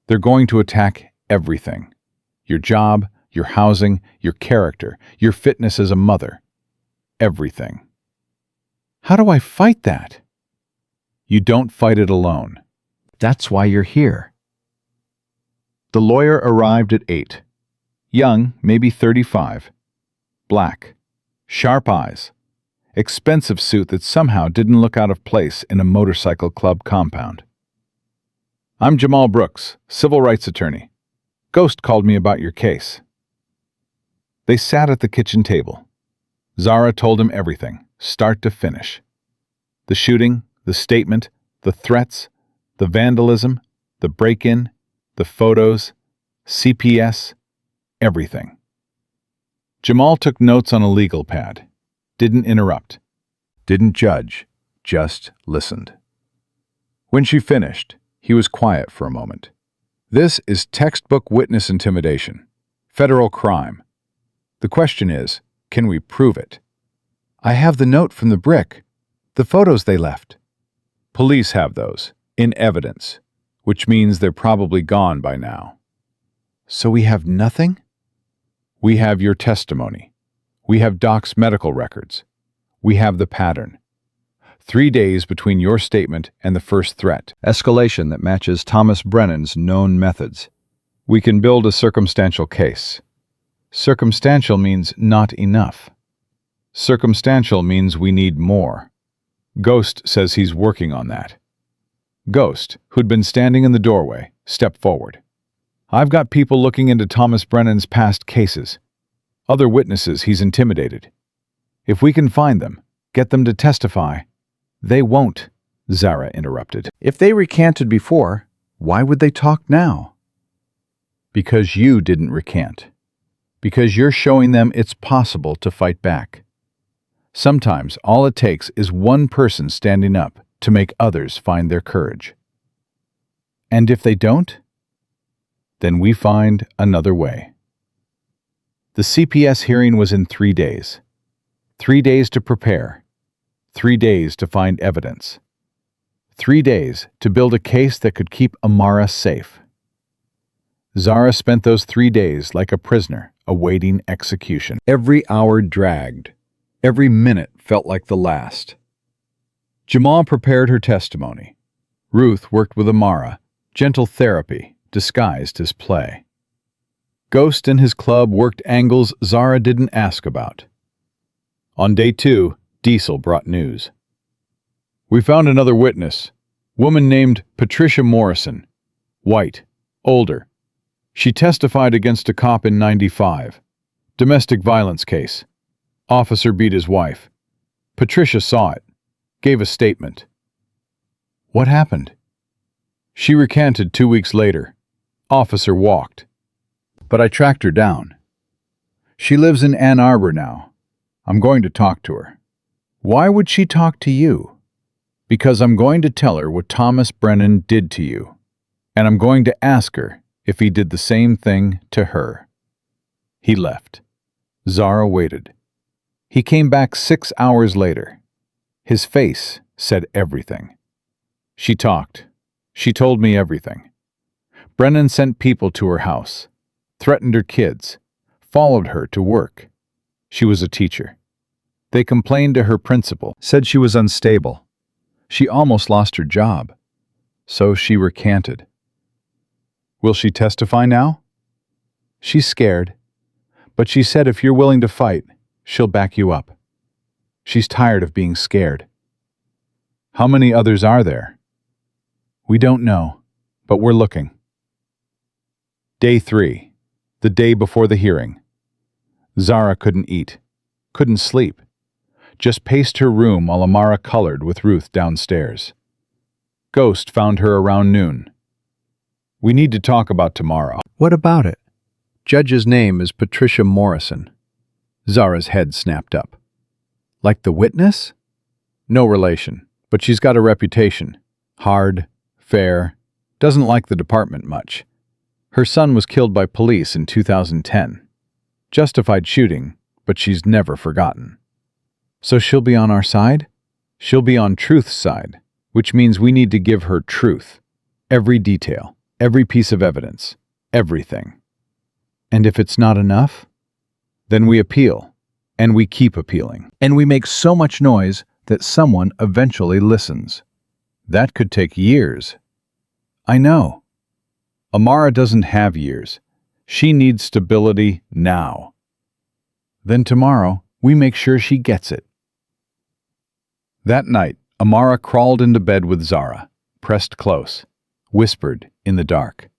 They're going to attack everything. Your job, your housing, your character, your fitness as a mother. Everything. How do I fight that? You don't fight it alone. That's why you're here. The lawyer arrived at 8. Young, maybe 35. Black. Sharp eyes. Expensive suit that somehow didn't look out of place in a motorcycle club compound. I'm Jamal Brooks, civil rights attorney. Ghost called me about your case. They sat at the kitchen table. Zara told him everything, start to finish. The shooting, the statement, the threats, the vandalism, the break-in, the photos, CPS, everything. Jamal took notes on a legal pad. Didn't interrupt. Didn't judge. Just listened. When she finished, he was quiet for a moment. This is textbook witness intimidation. Federal crime. The question is, can we prove it? I have the note from the brick. The photos they left. Police have those, in evidence, which means they're probably gone by now. So we have nothing? We have your testimony. We have Doc's medical records. We have the pattern. 3 days between your statement and the first threat. Escalation that matches Thomas Brennan's known methods. We can build a circumstantial case. Circumstantial means not enough. Circumstantial means we need more. Ghost says he's working on that. Ghost, who'd been standing in the doorway, stepped forward. I've got people looking into Thomas Brennan's past cases. Other witnesses he's intimidated. If we can find them, get them to testify. They won't, Zara interrupted. If they recanted before, why would they talk now? Because you didn't recant. Because you're showing them it's possible to fight back. Sometimes all it takes is one person standing up to make others find their courage. And if they don't, then we find another way. The CPS hearing was in 3 days. 3 days to prepare. 3 days to find evidence. 3 days to build a case that could keep Amara safe. Zara spent those 3 days like a prisoner awaiting execution. Every hour dragged. Every minute felt like the last. Jamal prepared her testimony. Ruth worked with Amara, gentle therapy disguised as play. Ghost and his club worked angles Zara didn't ask about. On day 2, Diesel brought news. We found another witness, woman named Patricia Morrison, white, older. She testified against a cop in '95. Domestic violence case. Officer beat his wife. Patricia saw it, gave a statement. What happened? She recanted 2 weeks later. Officer walked. But I tracked her down. She lives in Ann Arbor now. I'm going to talk to her. Why would she talk to you? Because I'm going to tell her what Thomas Brennan did to you. And I'm going to ask her if he did the same thing to her. He left. Zara waited. He came back 6 hours later. His face said everything. She talked. She told me everything. Brennan sent people to her house, threatened her kids, followed her to work. She was a teacher. They complained to her principal, said she was unstable. She almost lost her job. So she recanted. Will she testify now? She's scared, but she said if you're willing to fight, she'll back you up. She's tired of being scared. How many others are there? We don't know, but we're looking. Day 3, the day before the hearing. Zara couldn't eat, couldn't sleep, just paced her room while Amara colored with Ruth downstairs. Ghost found her around noon. We need to talk about tomorrow. What about it? Judge's name is Patricia Morrison. Zara's head snapped up. Like the witness? No relation, but she's got a reputation. Hard, fair, doesn't like the department much. Her son was killed by police in 2010. Justified shooting, but she's never forgotten. So she'll be on our side? She'll be on truth's side, which means we need to give her truth. Every detail, every piece of evidence, everything. And if it's not enough, then we appeal, and we keep appealing. And we make so much noise that someone eventually listens. That could take years. I know. Amara doesn't have years. She needs stability now. Then tomorrow, we make sure she gets it. That night, Amara crawled into bed with Zara, pressed close, whispered in the dark.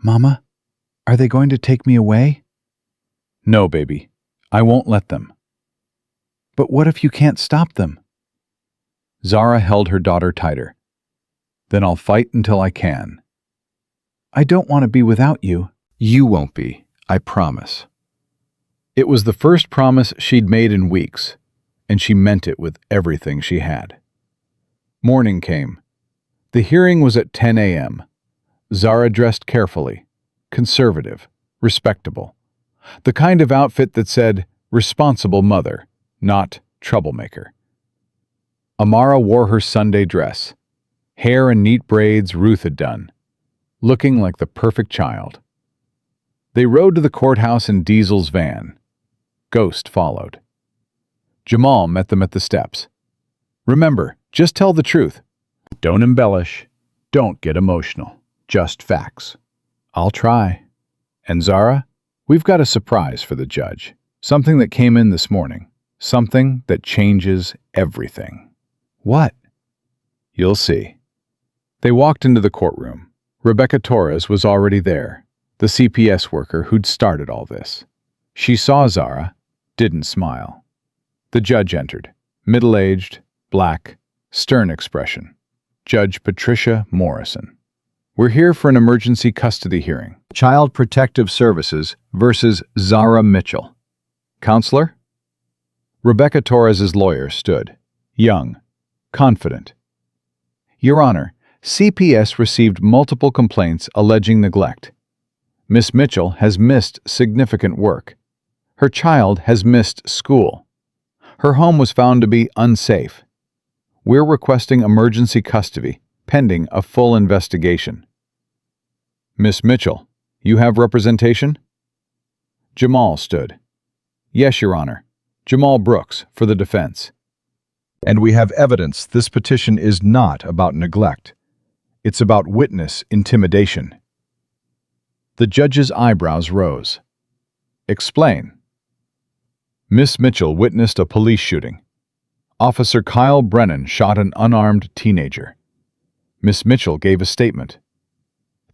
Mama, are they going to take me away? No, baby. I won't let them. But what if you can't stop them? Zara held her daughter tighter. Then I'll fight until I can. I don't want to be without you. You won't be, I promise. It was the first promise she'd made in weeks, and she meant it with everything she had. Morning came. The hearing was at 10 a.m. Zara dressed carefully, conservative, respectable. The kind of outfit that said, responsible mother, not troublemaker. Amara wore her Sunday dress, hair in neat braids Ruth had done, looking like the perfect child. They rode to the courthouse in Diesel's van. Ghost followed. Jamal met them at the steps. Remember, just tell the truth. Don't embellish. Don't get emotional. Just facts. I'll try. And Zara, we've got a surprise for the judge. Something that came in this morning. Something that changes everything. What? You'll see. They walked into the courtroom. Rebecca Torres was already there, the CPS worker who'd started all this. She saw Zara, didn't smile. The judge entered, middle-aged, black, stern expression. Judge Patricia Morrison. We're here for an emergency custody hearing. Child Protective Services versus Zara Mitchell. Counselor? Rebecca Torres's lawyer stood, young, confident. Your Honor, CPS received multiple complaints alleging neglect. Miss Mitchell has missed significant work. Her child has missed school. Her home was found to be unsafe. We're requesting emergency custody, pending a full investigation. Miss Mitchell, you have representation? Jamal stood. Yes, Your Honor. Jamal Brooks, for the defense. And we have evidence this petition is not about neglect. It's about witness intimidation. The judge's eyebrows rose. Explain. Miss Mitchell witnessed a police shooting. Officer Kyle Brennan shot an unarmed teenager. Miss Mitchell gave a statement.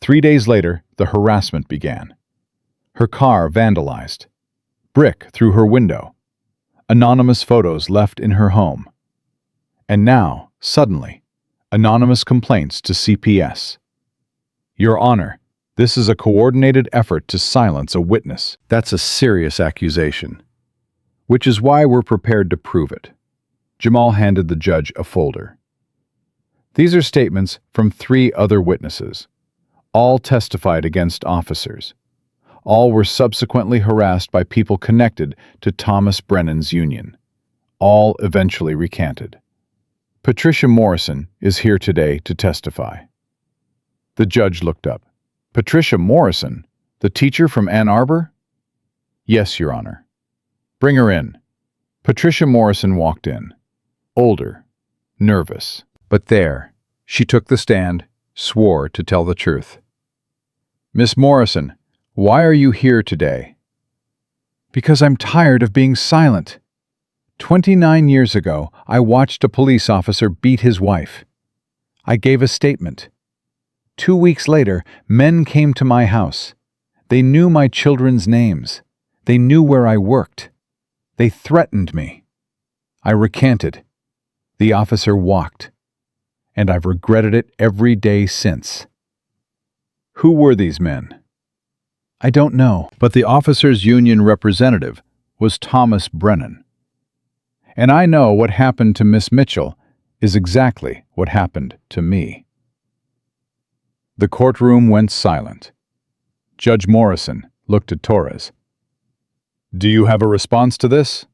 3 days later, the harassment began. Her car vandalized. Brick through her window. Anonymous photos left in her home. And now, suddenly, anonymous complaints to CPS. Your Honor, this is a coordinated effort to silence a witness. That's a serious accusation, which is why we're prepared to prove it. Jamal handed the judge a folder. These are statements from 3 other witnesses. All testified against officers. All were subsequently harassed by people connected to Thomas Brennan's union. All eventually recanted. Patricia Morrison is here today to testify. The judge looked up. Patricia Morrison, the teacher from Ann Arbor? Yes, Your Honor. Bring her in. Patricia Morrison walked in. Older, nervous. But there, she took the stand, swore to tell the truth. Miss Morrison, why are you here today? Because I'm tired of being silent. 29 years ago, I watched a police officer beat his wife. I gave a statement. 2 weeks later, men came to my house. They knew my children's names. They knew where I worked. They threatened me. I recanted. The officer walked. And I've regretted it every day since. Who were these men? I don't know. But the officers' union representative was Thomas Brennan. And I know what happened to Miss Mitchell is exactly what happened to me. The courtroom went silent. Judge Morrison looked at Torres. Do you have a response to this?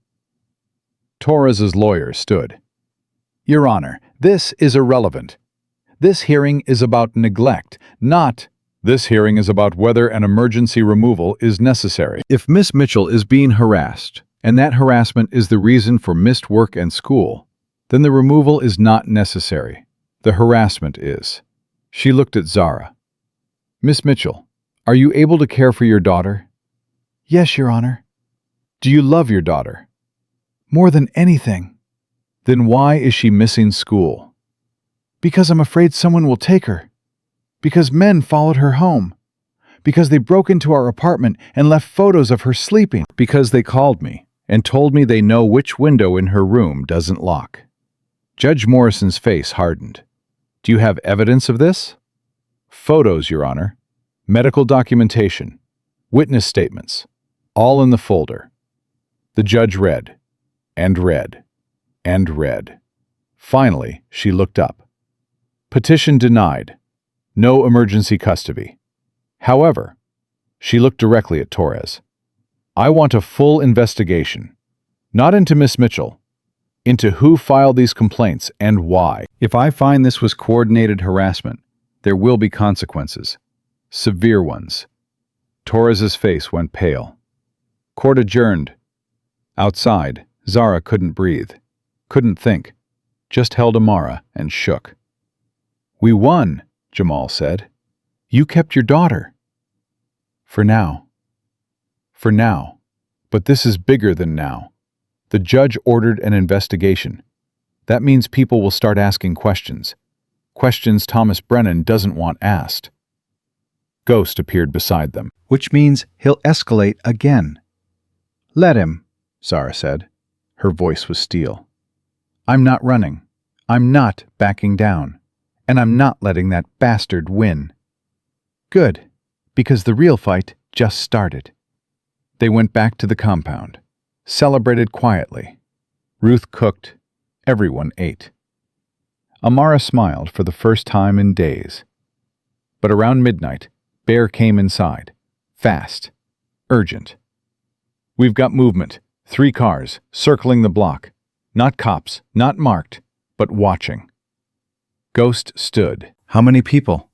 Torres's lawyer stood. Your Honor, this is irrelevant. This hearing is about neglect, not... This hearing is about whether an emergency removal is necessary. If Miss Mitchell is being harassed, and that harassment is the reason for missed work and school, then the removal is not necessary. The harassment is. She looked at Zara. Miss Mitchell, are you able to care for your daughter? Yes, Your Honor. Do you love your daughter? More than anything. Then why is she missing school? Because I'm afraid someone will take her. Because men followed her home. Because they broke into our apartment and left photos of her sleeping. Because they called me and told me they know which window in her room doesn't lock. Judge Morrison's face hardened. Do you have evidence of this? Photos, Your Honor. Medical documentation. Witness statements. All in the folder. The judge read, and read, and read. Finally, she looked up. Petition denied. No emergency custody. However, she looked directly at Torres. I want a full investigation. Not into Miss Mitchell. Into who filed these complaints and why. If I find this was coordinated harassment, there will be consequences. Severe ones. Torres's face went pale. Court adjourned. Outside, Zara couldn't breathe. Couldn't think. Just held Amara and shook. We won, Jamal said. You kept your daughter. For now. For now. But this is bigger than now. The judge ordered an investigation. That means people will start asking questions. Questions Thomas Brennan doesn't want asked. Ghost appeared beside them. Which means he'll escalate again. Let him, Zara said. Her voice was steel. I'm not running. I'm not backing down. And I'm not letting that bastard win. Good, because the real fight just started. They went back to the compound, celebrated quietly. Ruth cooked. Everyone ate. Amara smiled for the first time in days. But around midnight, Bear came inside. Fast. Urgent. We've got movement. 3 cars, circling the block. Not cops, not marked, but watching. Ghost stood. How many people?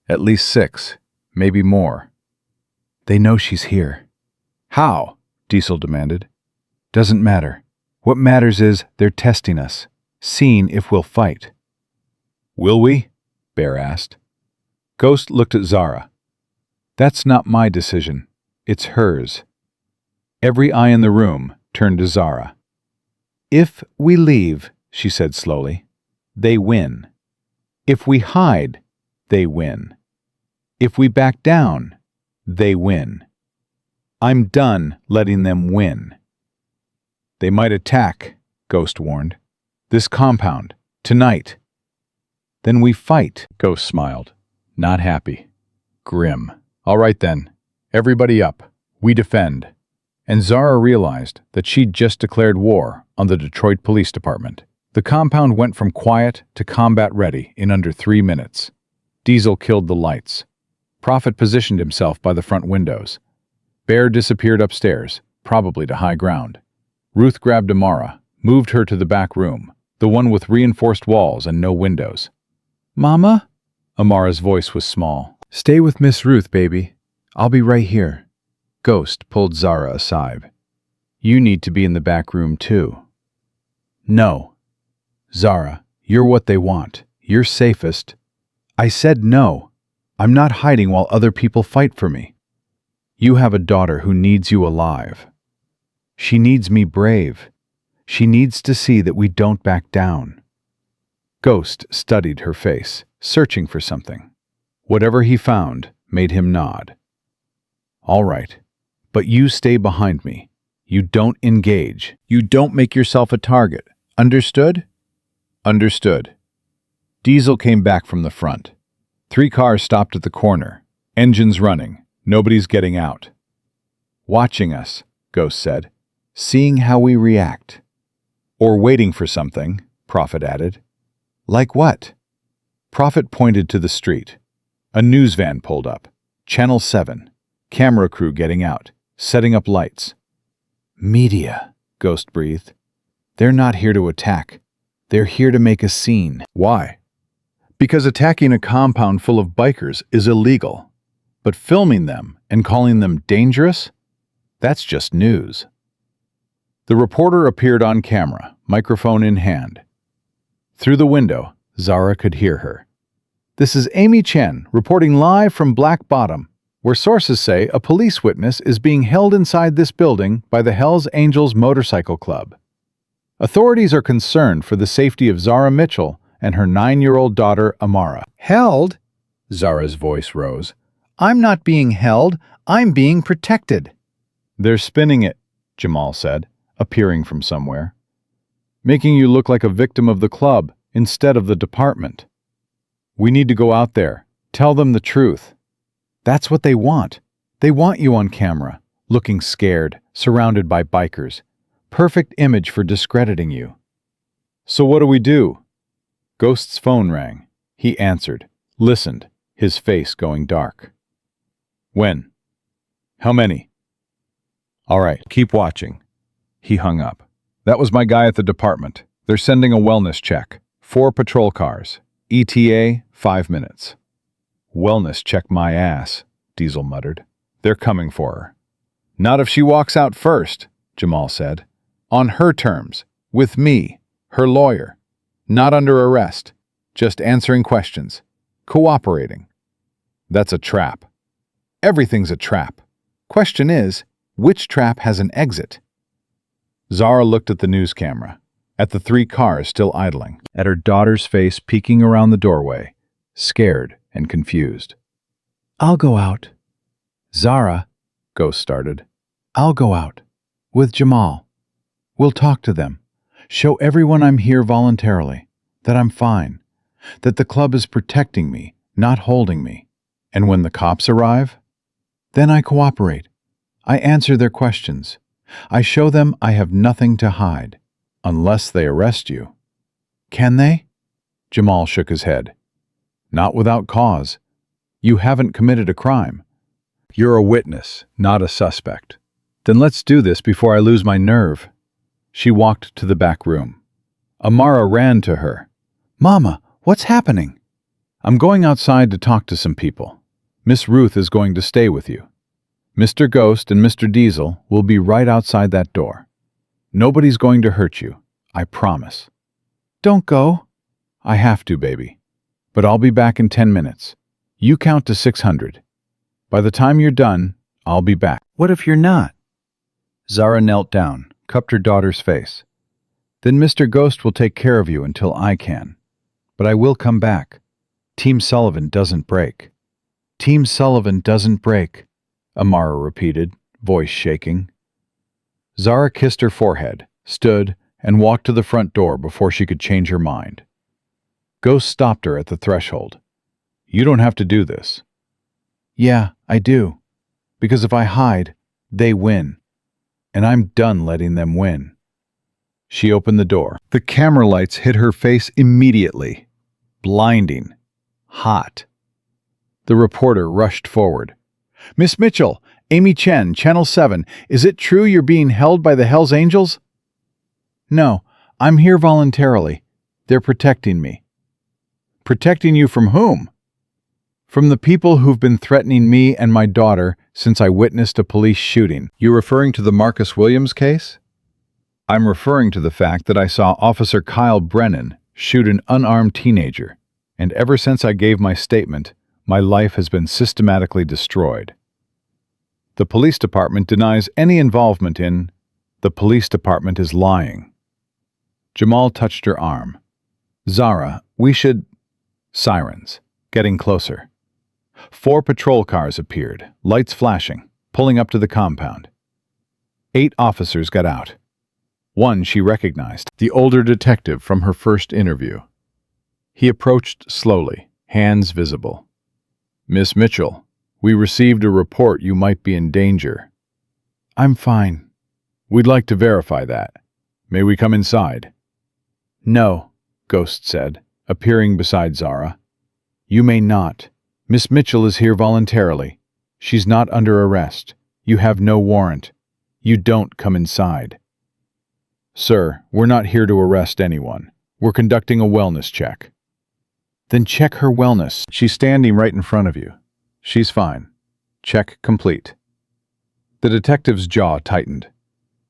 At least 6, maybe more. They know she's here. How? Diesel demanded. Doesn't matter. What matters is they're testing us, seeing if we'll fight. Will we? Bear asked. Ghost looked at Zara. That's not my decision. It's hers. Every eye in the room turned to Zara. If we leave, she said slowly, they win. If we hide, they win. If we back down, they win. I'm done letting them win. They might attack, Ghost warned. This compound, tonight. Then we fight. Ghost smiled. Not happy. Grim. All right then. Everybody up. We defend. And Zara realized that she'd just declared war on the Detroit Police Department. The compound went from quiet to combat-ready in under 3 minutes. Diesel killed the lights. Prophet positioned himself by the front windows. Bear disappeared upstairs, probably to high ground. Ruth grabbed Amara, moved her to the back room, the one with reinforced walls and no windows. Mama? Amara's voice was small. Stay with Miss Ruth, baby. I'll be right here. Ghost pulled Zara aside. You need to be in the back room too. No. Zara, you're what they want. You're safest. I said no. I'm not hiding while other people fight for me. You have a daughter who needs you alive. She needs me brave. She needs to see that we don't back down. Ghost studied her face, searching for something. Whatever he found made him nod. All right, but you stay behind me. You don't engage. You don't make yourself a target. Understood? Understood. Diesel came back from the front. 3 cars stopped at the corner. Engines running. Nobody's getting out. Watching us, Ghost said. Seeing how we react. Or waiting for something, Prophet added. Like what? Prophet pointed to the street. A news van pulled up. Channel 7. Camera crew getting out, setting up lights. Media, Ghost breathed. They're not here to attack. They're here to make a scene. Why? Because attacking a compound full of bikers is illegal. But filming them and calling them dangerous? That's just news. The reporter appeared on camera, microphone in hand. Through the window, Zara could hear her. This is Amy Chen, reporting live from Black Bottom, where sources say a police witness is being held inside this building by the Hells Angels Motorcycle Club. Authorities are concerned for the safety of Zara Mitchell and her 9-year-old daughter, Amara. Held? Zara's voice rose. I'm not being held. I'm being protected. They're spinning it, Jamal said, appearing from somewhere. Making you look like a victim of the club instead of the department. We need to go out there. Tell them the truth. That's what they want. They want you on camera, looking scared, surrounded by bikers. Perfect image for discrediting you. So what do we do? Ghost's phone rang. He answered, listened, his face going dark. When? How many? All right, keep watching. He hung up. That was my guy at the department. They're sending a wellness check. 4 patrol cars. ETA, 5 minutes. Wellness check my ass, Diesel muttered. They're coming for her. Not if she walks out first, Jamal said. On her terms, with me, her lawyer. Not under arrest, just answering questions. Cooperating. That's a trap. Everything's a trap. Question is, which trap has an exit? Zara looked at the news camera. at the 3 cars still idling. At her daughter's face peeking around the doorway, scared and confused. I'll go out. Zara, Ghost started. I'll go out. With Jamal. We'll talk to them. Show everyone I'm here voluntarily. That I'm fine. That the club is protecting me, not holding me. And when the cops arrive? Then I cooperate. I answer their questions. I show them I have nothing to hide. Unless they arrest you. Can they? Jamal shook his head. Not without cause. You haven't committed a crime. You're a witness, not a suspect. Then let's do this before I lose my nerve. She walked to the back room. Amara ran to her. Mama, what's happening? I'm going outside to talk to some people. Miss Ruth is going to stay with you. Mr. Ghost and Mr. Diesel will be right outside that door. Nobody's going to hurt you, I promise. Don't go. I have to, baby. But I'll be back in 10 minutes. You count to 600. By the time you're done, I'll be back. What if you're not? Zara knelt down, cupped her daughter's face. Then Mr. Ghost will take care of you until I can. But I will come back. Team Sullivan doesn't break. Team Sullivan doesn't break, Amara repeated, voice shaking. Zara kissed her forehead, stood, and walked to the front door before she could change her mind. Ghost stopped her at the threshold. You don't have to do this. Yeah, I do. Because if I hide, they win. And I'm done letting them win. She opened the door. The camera lights hit her face immediately. Blinding. Hot. The reporter rushed forward. Miss Mitchell, Amy Chen, Channel 7, is it true you're being held by the Hells Angels? No, I'm here voluntarily. They're protecting me. Protecting you from whom? From the people who've been threatening me and my daughter since I witnessed a police shooting. You referring to the Marcus Williams case? I'm referring to the fact that I saw Officer Kyle Brennan shoot an unarmed teenager, and ever since I gave my statement, my life has been systematically destroyed. The police department denies any involvement in... The police department is lying. Jamal touched her arm. Zara, we should... Sirens. Getting closer. 4 patrol cars appeared, lights flashing, pulling up to the compound. 8 officers got out. One she recognized, the older detective from her first interview. He approached slowly, hands visible. Miss Mitchell, we received a report you might be in danger. I'm fine. We'd like to verify that. May we come inside? No, Ghost said, appearing beside Zara. You may not. Miss Mitchell is here voluntarily. She's not under arrest. You have no warrant. You don't come inside. Sir, we're not here to arrest anyone. We're conducting a wellness check. Then check her wellness. She's standing right in front of you. She's fine. Check complete. The detective's jaw tightened.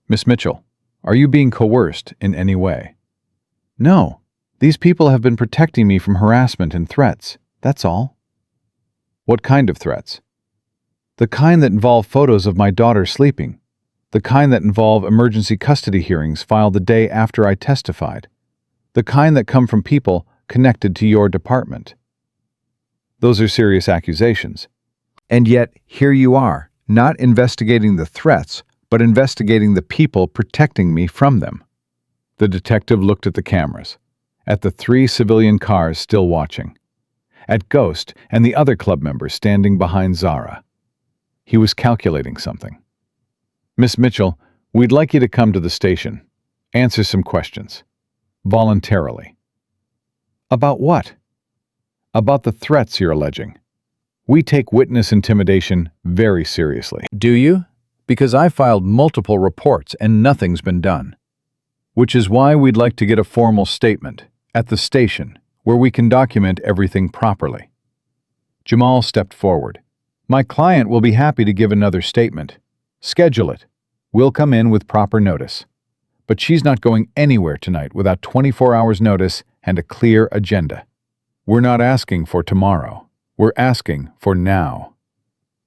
Miss Mitchell, are you being coerced in any way? No. These people have been protecting me from harassment and threats. That's all. What kind of threats? The kind that involve photos of my daughter sleeping. The kind that involve emergency custody hearings filed the day after I testified. The kind that come from people connected to your department. Those are serious accusations. And yet, here you are, not investigating the threats, but investigating the people protecting me from them. The detective looked at the cameras, at the 3 civilian cars still watching, at Ghost and the other club members standing behind Zara. He was calculating something. Miss Mitchell, we'd like you to come to the station. Answer some questions. Voluntarily. About what? About the threats you're alleging. We take witness intimidation very seriously. Do you? Because I filed multiple reports and nothing's been done. Which is why we'd like to get a formal statement at the station where we can document everything properly. Jamal stepped forward. My client will be happy to give another statement. Schedule it. We'll come in with proper notice. But she's not going anywhere tonight without 24 hours notice and a clear agenda. We're not asking for tomorrow. We're asking for now.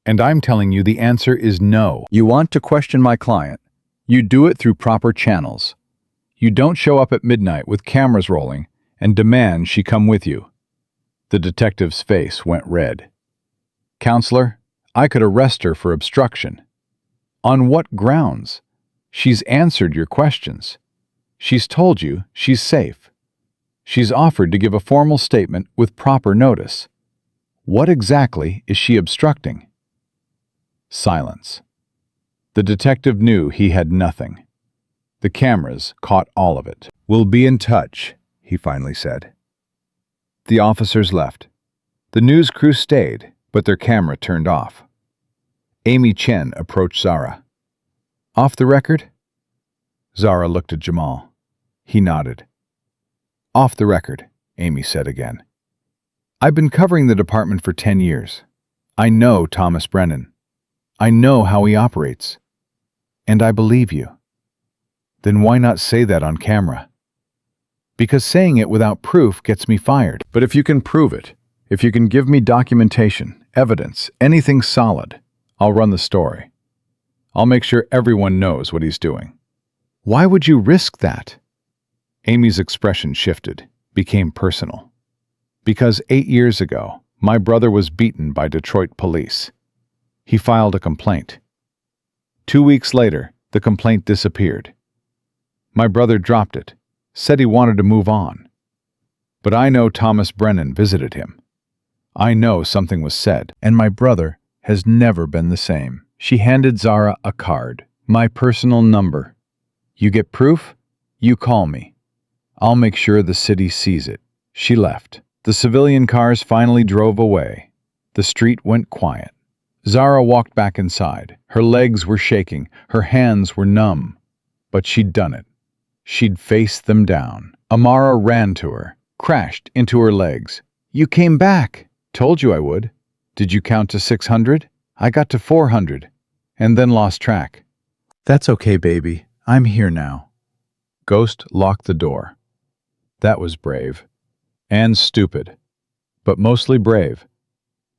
And I'm telling you the answer is no. You want to question my client? You do it through proper channels. You don't show up at midnight with cameras rolling and demand she come with you." The detective's face went red. "Counselor, I could arrest her for obstruction." "On what grounds? She's answered your questions. She's told you she's safe. She's offered to give a formal statement with proper notice. What exactly is she obstructing?" Silence. The detective knew he had nothing. The cameras caught all of it. "We'll be in touch," he finally said. The officers left. The news crew stayed, but their camera turned off. Amy Chen approached Zara. "Off the record?" Zara looked at Jamal. He nodded. "Off the record," Amy said again. "I've been covering the department for 10 years. I know Thomas Brennan. I know how he operates. And I believe you." "Then why not say that on camera?" "Because saying it without proof gets me fired." "But if you can prove it, if you can give me documentation, evidence, anything solid, I'll run the story. I'll make sure everyone knows what he's doing." "Why would you risk that?" Amy's expression shifted, became personal. "Because 8 years ago, my brother was beaten by Detroit police. He filed a complaint. 2 weeks later, the complaint disappeared. My brother dropped it, said he wanted to move on. But I know Thomas Brennan visited him. I know something was said, and my brother has never been the same." She handed Zara a card, "My personal number. You get proof? You call me. I'll make sure the city sees it." She left. The civilian cars finally drove away. The street went quiet. Zara walked back inside. Her legs were shaking, her hands were numb. But she'd done it. She'd faced them down. Amara ran to her, crashed into her legs. "You came back!" "Told you I would." "Did you count to 600? I got to 400, and then lost track." "That's okay, baby. I'm here now." Ghost locked the door. That was brave. And stupid. But mostly brave.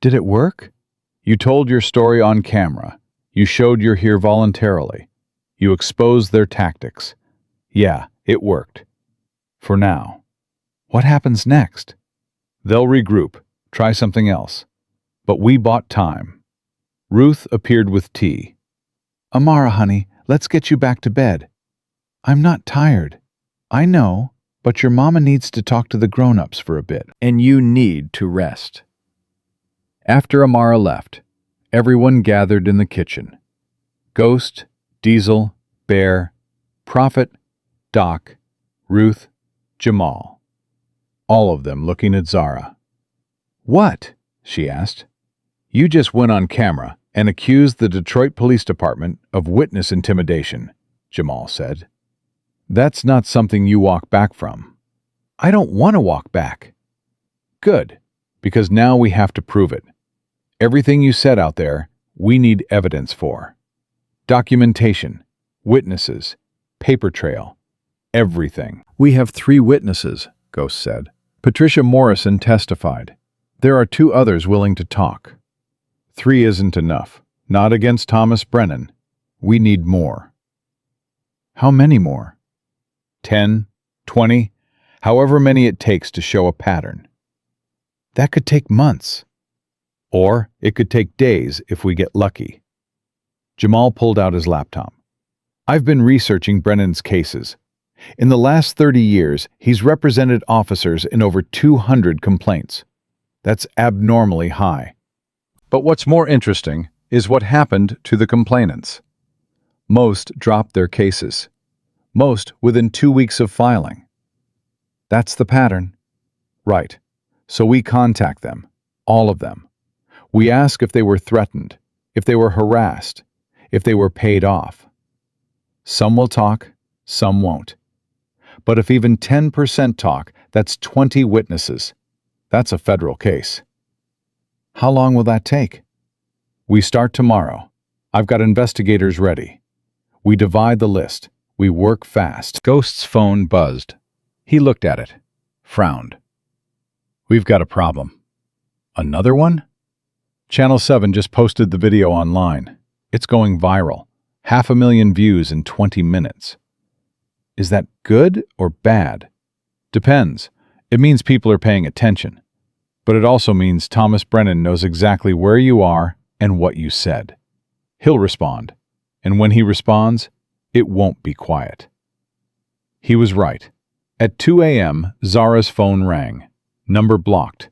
"Did it work?" "You told your story on camera. You showed you're here voluntarily. You exposed their tactics. Yeah, it worked. For now. What happens next?" "They'll regroup, try something else. But we bought time." Ruth appeared with tea. "Amara, honey, let's get you back to bed." "I'm not tired." "I know, but your mama needs to talk to the grown-ups for a bit. And you need to rest." After Amara left, everyone gathered in the kitchen. Ghost, Diesel, Bear, Prophet, Doc, Ruth, Jamal. All of them looking at Zara. "What?" she asked. "You just went on camera and accused the Detroit Police Department of witness intimidation," Jamal said. "That's not something you walk back from." "I don't want to walk back." "Good, because now we have to prove it. Everything you said out there, we need evidence for. Documentation, witnesses, paper trail, everything." "We have 3 witnesses," Ghost said. "Patricia Morrison testified. There are 2 others willing to talk. 3 isn't enough. Not against Thomas Brennan. We need more." "How many more?" 10, 20, however many it takes to show a pattern. "That could take months." "Or it could take days if we get lucky." Jamal pulled out his laptop. "I've been researching Brennan's cases. In the last 30 years, he's represented officers in over 200 complaints. That's abnormally high. But what's more interesting is what happened to the complainants. Most dropped their cases. Most within 2 weeks of filing. That's the pattern." "Right. So we contact them. All of them. We ask if they were threatened, if they were harassed, if they were paid off. Some will talk, some won't. But if even 10% talk, that's 20 witnesses. That's a federal case." "How long will that take?" "We start tomorrow. I've got investigators ready. We divide the list. We work fast." Ghost's phone buzzed. He looked at it, frowned. "We've got a problem." "Another one?" Channel 7 just posted the video online. It's going viral. 500,000 views in 20 minutes. Is that good or bad? Depends. It means people are paying attention. But it also means Thomas Brennan knows exactly where you are and what you said. He'll respond. And when he responds, it won't be quiet. He was right. At 2 a.m., Zara's phone rang. Number blocked.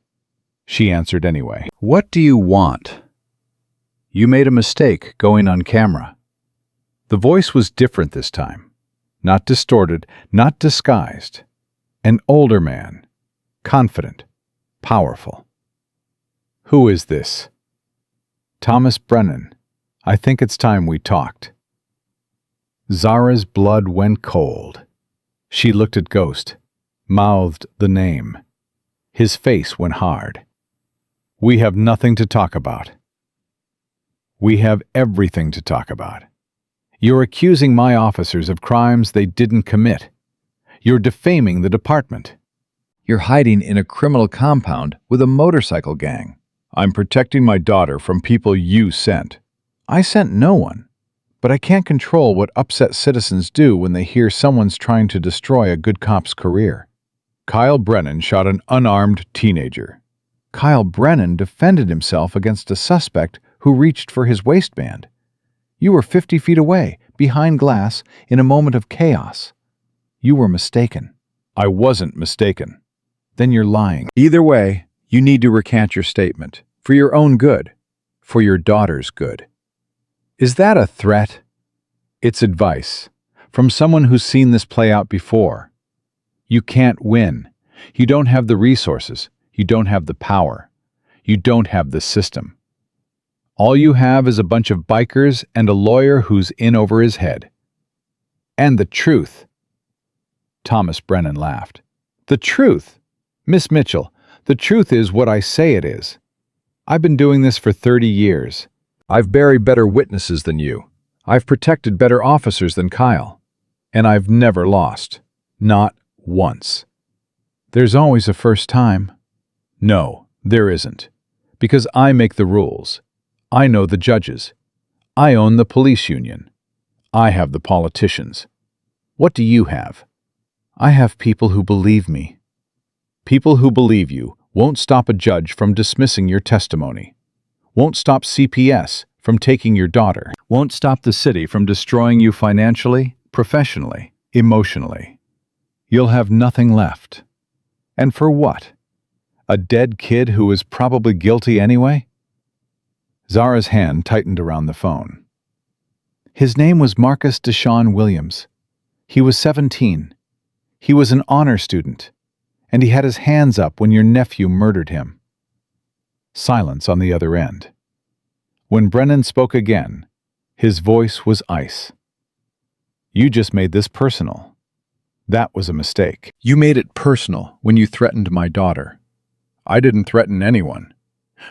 She answered anyway. What do you want? You made a mistake going on camera. The voice was different this time. Not distorted, not disguised. An older man. Confident. Powerful. Who is this? Thomas Brennan. I think it's time we talked. Zara's blood went cold. She looked at Ghost, mouthed the name. His face went hard. We have nothing to talk about. We have everything to talk about. You're accusing my officers of crimes they didn't commit. You're defaming the department. You're hiding in a criminal compound with a motorcycle gang. I'm protecting my daughter from people you sent. I sent no one, but I can't control what upset citizens do when they hear someone's trying to destroy a good cop's career. Kyle Brennan shot an unarmed teenager. Kyle Brennan defended himself against a suspect who reached for his waistband. You were 50 feet away, behind glass, in a moment of chaos. You were mistaken. I wasn't mistaken. Then you're lying. Either way, you need to recant your statement. For your own good. For your daughter's good. Is that a threat? It's advice. From someone who's seen this play out before. You can't win. You don't have the resources. You don't have the power. You don't have the system. All you have is a bunch of bikers and a lawyer who's in over his head. And the truth. Thomas Brennan laughed. The truth? Miss Mitchell, the truth is what I say it is. I've been doing this for 30 years. I've buried better witnesses than you. I've protected better officers than Kyle. And I've never lost. Not once. There's always a first time. No, there isn't. Because I make the rules. I know the judges. I own the police union. I have the politicians. What do you have? I have people who believe me. People who believe you won't stop a judge from dismissing your testimony. Won't stop CPS from taking your daughter. Won't stop the city from destroying you financially, professionally, emotionally. You'll have nothing left. And for what? A dead kid who is probably guilty anyway? Zara's hand tightened around the phone. His name was Marcus Deshaun Williams. He was 17. He was an honor student, and he had his hands up when your nephew murdered him. Silence on the other end. When Brennan spoke again, his voice was ice. You just made this personal. That was a mistake. You made it personal when you threatened my daughter. I didn't threaten anyone.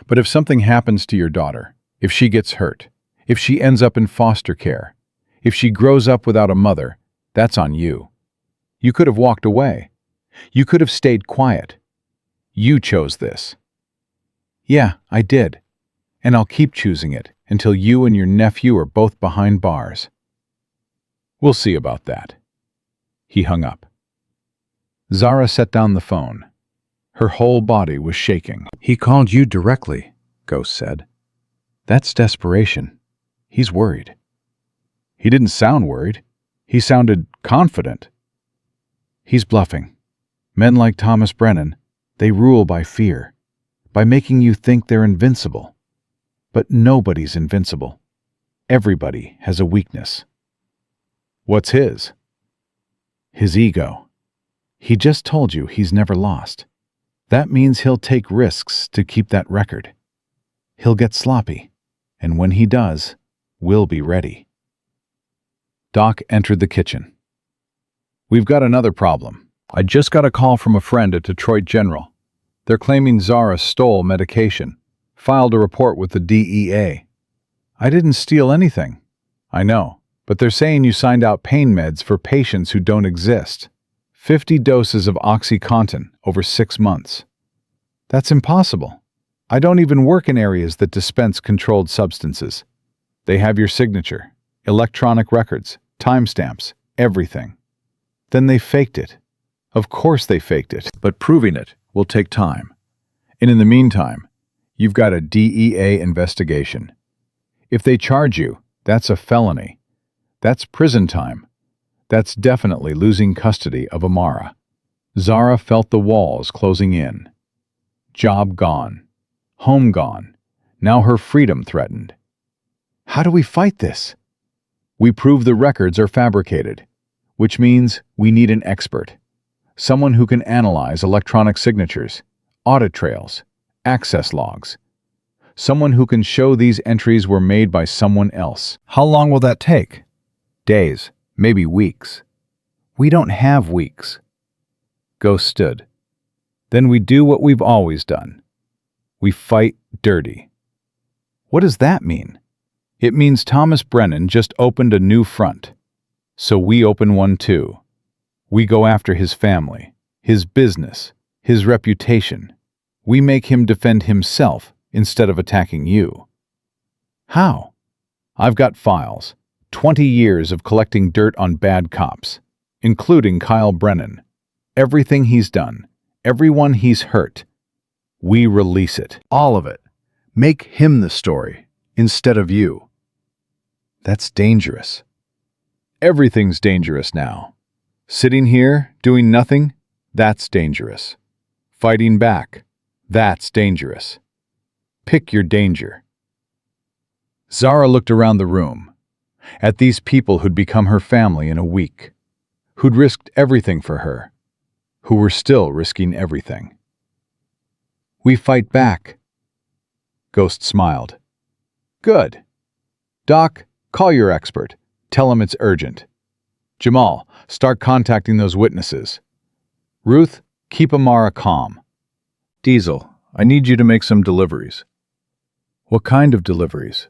But if something happens to your daughter, if she gets hurt, if she ends up in foster care, if she grows up without a mother, that's on you. You could have walked away. You could have stayed quiet. You chose this. Yeah, I did. And I'll keep choosing it until you and your nephew are both behind bars. We'll see about that. He hung up. Zara set down the phone. Her whole body was shaking. He called you directly, Ghost said. That's desperation. He's worried. He didn't sound worried. He sounded confident. He's bluffing. Men like Thomas Brennan, they rule by fear, by making you think they're invincible. But nobody's invincible. Everybody has a weakness. What's his? His ego. He just told you he's never lost. That means he'll take risks to keep that record. He'll get sloppy, and when he does, we'll be ready. Doc entered the kitchen. We've got another problem. I just got a call from a friend at Detroit General. They're claiming Zara stole medication, filed a report with the DEA. I didn't steal anything. I know, but they're saying you signed out pain meds for patients who don't exist. 50 doses of OxyContin over 6 months. That's impossible. I don't even work in areas that dispense controlled substances. They have your signature, electronic records, timestamps, everything. Then they faked it. Of course they faked it. But proving it will take time. And in the meantime, you've got a DEA investigation. If they charge you, that's a felony. That's prison time. That's definitely losing custody of Amara. Zara felt the walls closing in. Job gone. Home gone. Now her freedom threatened. How do we fight this? We prove the records are fabricated, which means we need an expert. Someone who can analyze electronic signatures, audit trails, access logs. Someone who can show these entries were made by someone else. How long will that take? Days, maybe weeks. We don't have weeks. Ghost stood. Then we do what we've always done. We fight dirty. What does that mean? It means Thomas Brennan just opened a new front. So we open one too. We go after his family, his business, his reputation. We make him defend himself instead of attacking you. How? I've got files, 20 years of collecting dirt on bad cops, including Kyle Brennan. Everything he's done, everyone he's hurt. We release it. All of it. Make him the story instead of you. That's dangerous. Everything's dangerous now. Sitting here, doing nothing, that's dangerous. Fighting back, that's dangerous. Pick your danger. Zara looked around the room, at these people who'd become her family in a week, who'd risked everything for her, who were still risking everything. We fight back. Ghost smiled. Good. Doc, call your expert. Tell him it's urgent. Jamal, start contacting those witnesses. Ruth, keep Amara calm. Diesel, I need you to make some deliveries. What kind of deliveries?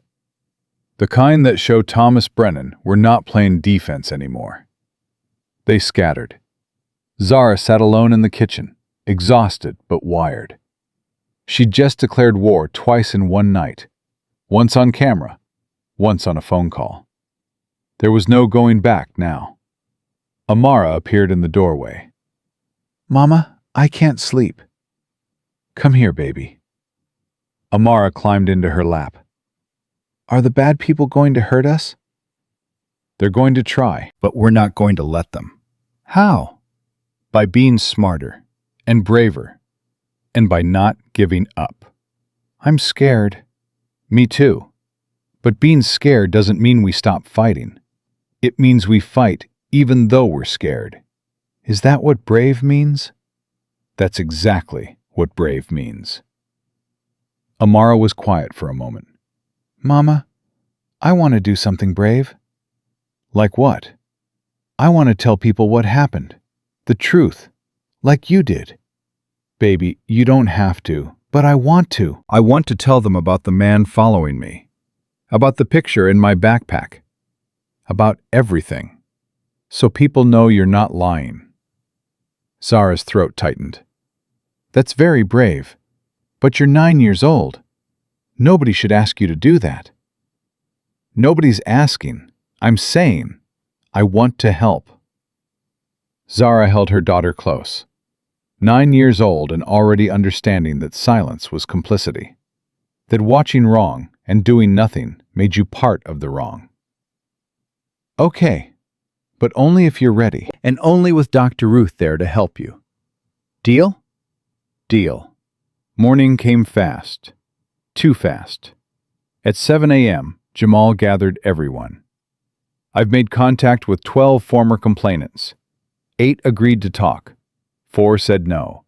The kind that show Thomas Brennan we're not playing defense anymore. They scattered. Zara sat alone in the kitchen, exhausted but wired. She'd just declared war twice in one night, once on camera, once on a phone call. There was no going back now. Amara appeared in the doorway. Mama, I can't sleep. Come here, baby. Amara climbed into her lap. Are the bad people going to hurt us? They're going to try, but we're not going to let them. How? By being smarter and braver, and by not giving up. I'm scared. Me too. But being scared doesn't mean we stop fighting. It means we fight even though we're scared. Is that what brave means? That's exactly what brave means. Amara was quiet for a moment. Mama, I want to do something brave. Like what? I want to tell people what happened. The truth. Like you did. Baby, you don't have to. But I want to. I want to tell them about the man following me. About the picture in my backpack. About everything. So people know you're not lying. Zara's throat tightened. That's very brave. But you're 9 years old. Nobody should ask you to do that. Nobody's asking. I'm saying. I want to help. Zara held her daughter close. 9 years old and already understanding that silence was complicity. That watching wrong and doing nothing made you part of the wrong. Okay, but only if you're ready. And only with Dr. Ruth there to help you. Deal? Deal. Morning came fast. Too fast. At 7 a.m., Jamal gathered everyone. I've made contact with 12 former complainants. 8 agreed to talk. 4 said no.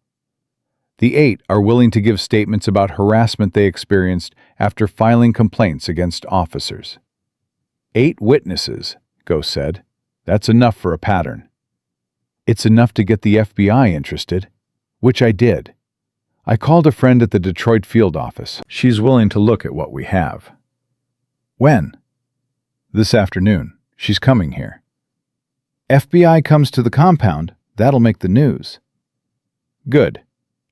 The 8 are willing to give statements about harassment they experienced after filing complaints against officers. 8 witnesses, Ghost said. That's enough for a pattern. It's enough to get the FBI interested, which I did. I called a friend at the Detroit field office. She's willing to look at what we have. When? This afternoon. She's coming here. FBI comes to the compound. That'll make the news. Good.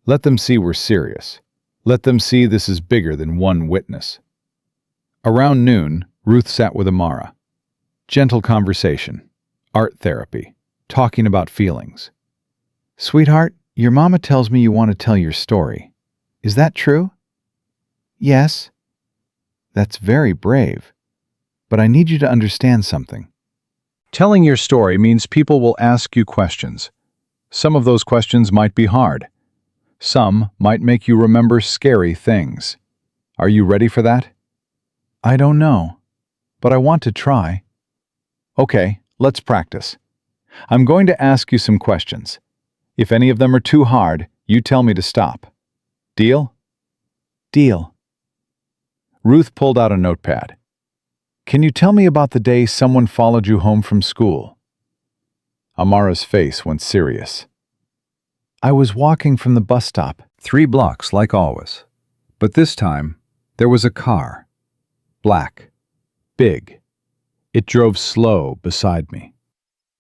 Let them see we're serious. Let them see this is bigger than one witness. Around noon, Ruth sat with Amara. Gentle conversation. Art therapy. talking about feelings. "Sweetheart, your mama tells me you want to tell your story. Is that true?" "Yes." "That's very brave. But I need you to understand something. Telling your story means people will ask you questions. Some of those questions might be hard. Some might make you remember scary things. Are you ready for that?" "I don't know, but I want to try." "Okay, let's practice. I'm going to ask you some questions. If any of them are too hard, you tell me to stop. Deal?" "Deal." Ruth pulled out a notepad. "Can you tell me about the day someone followed you home from school?" Amara's face went serious. "I was walking from the bus stop, 3 blocks like always. But this time, there was a car. Black. Big. It drove slow beside me.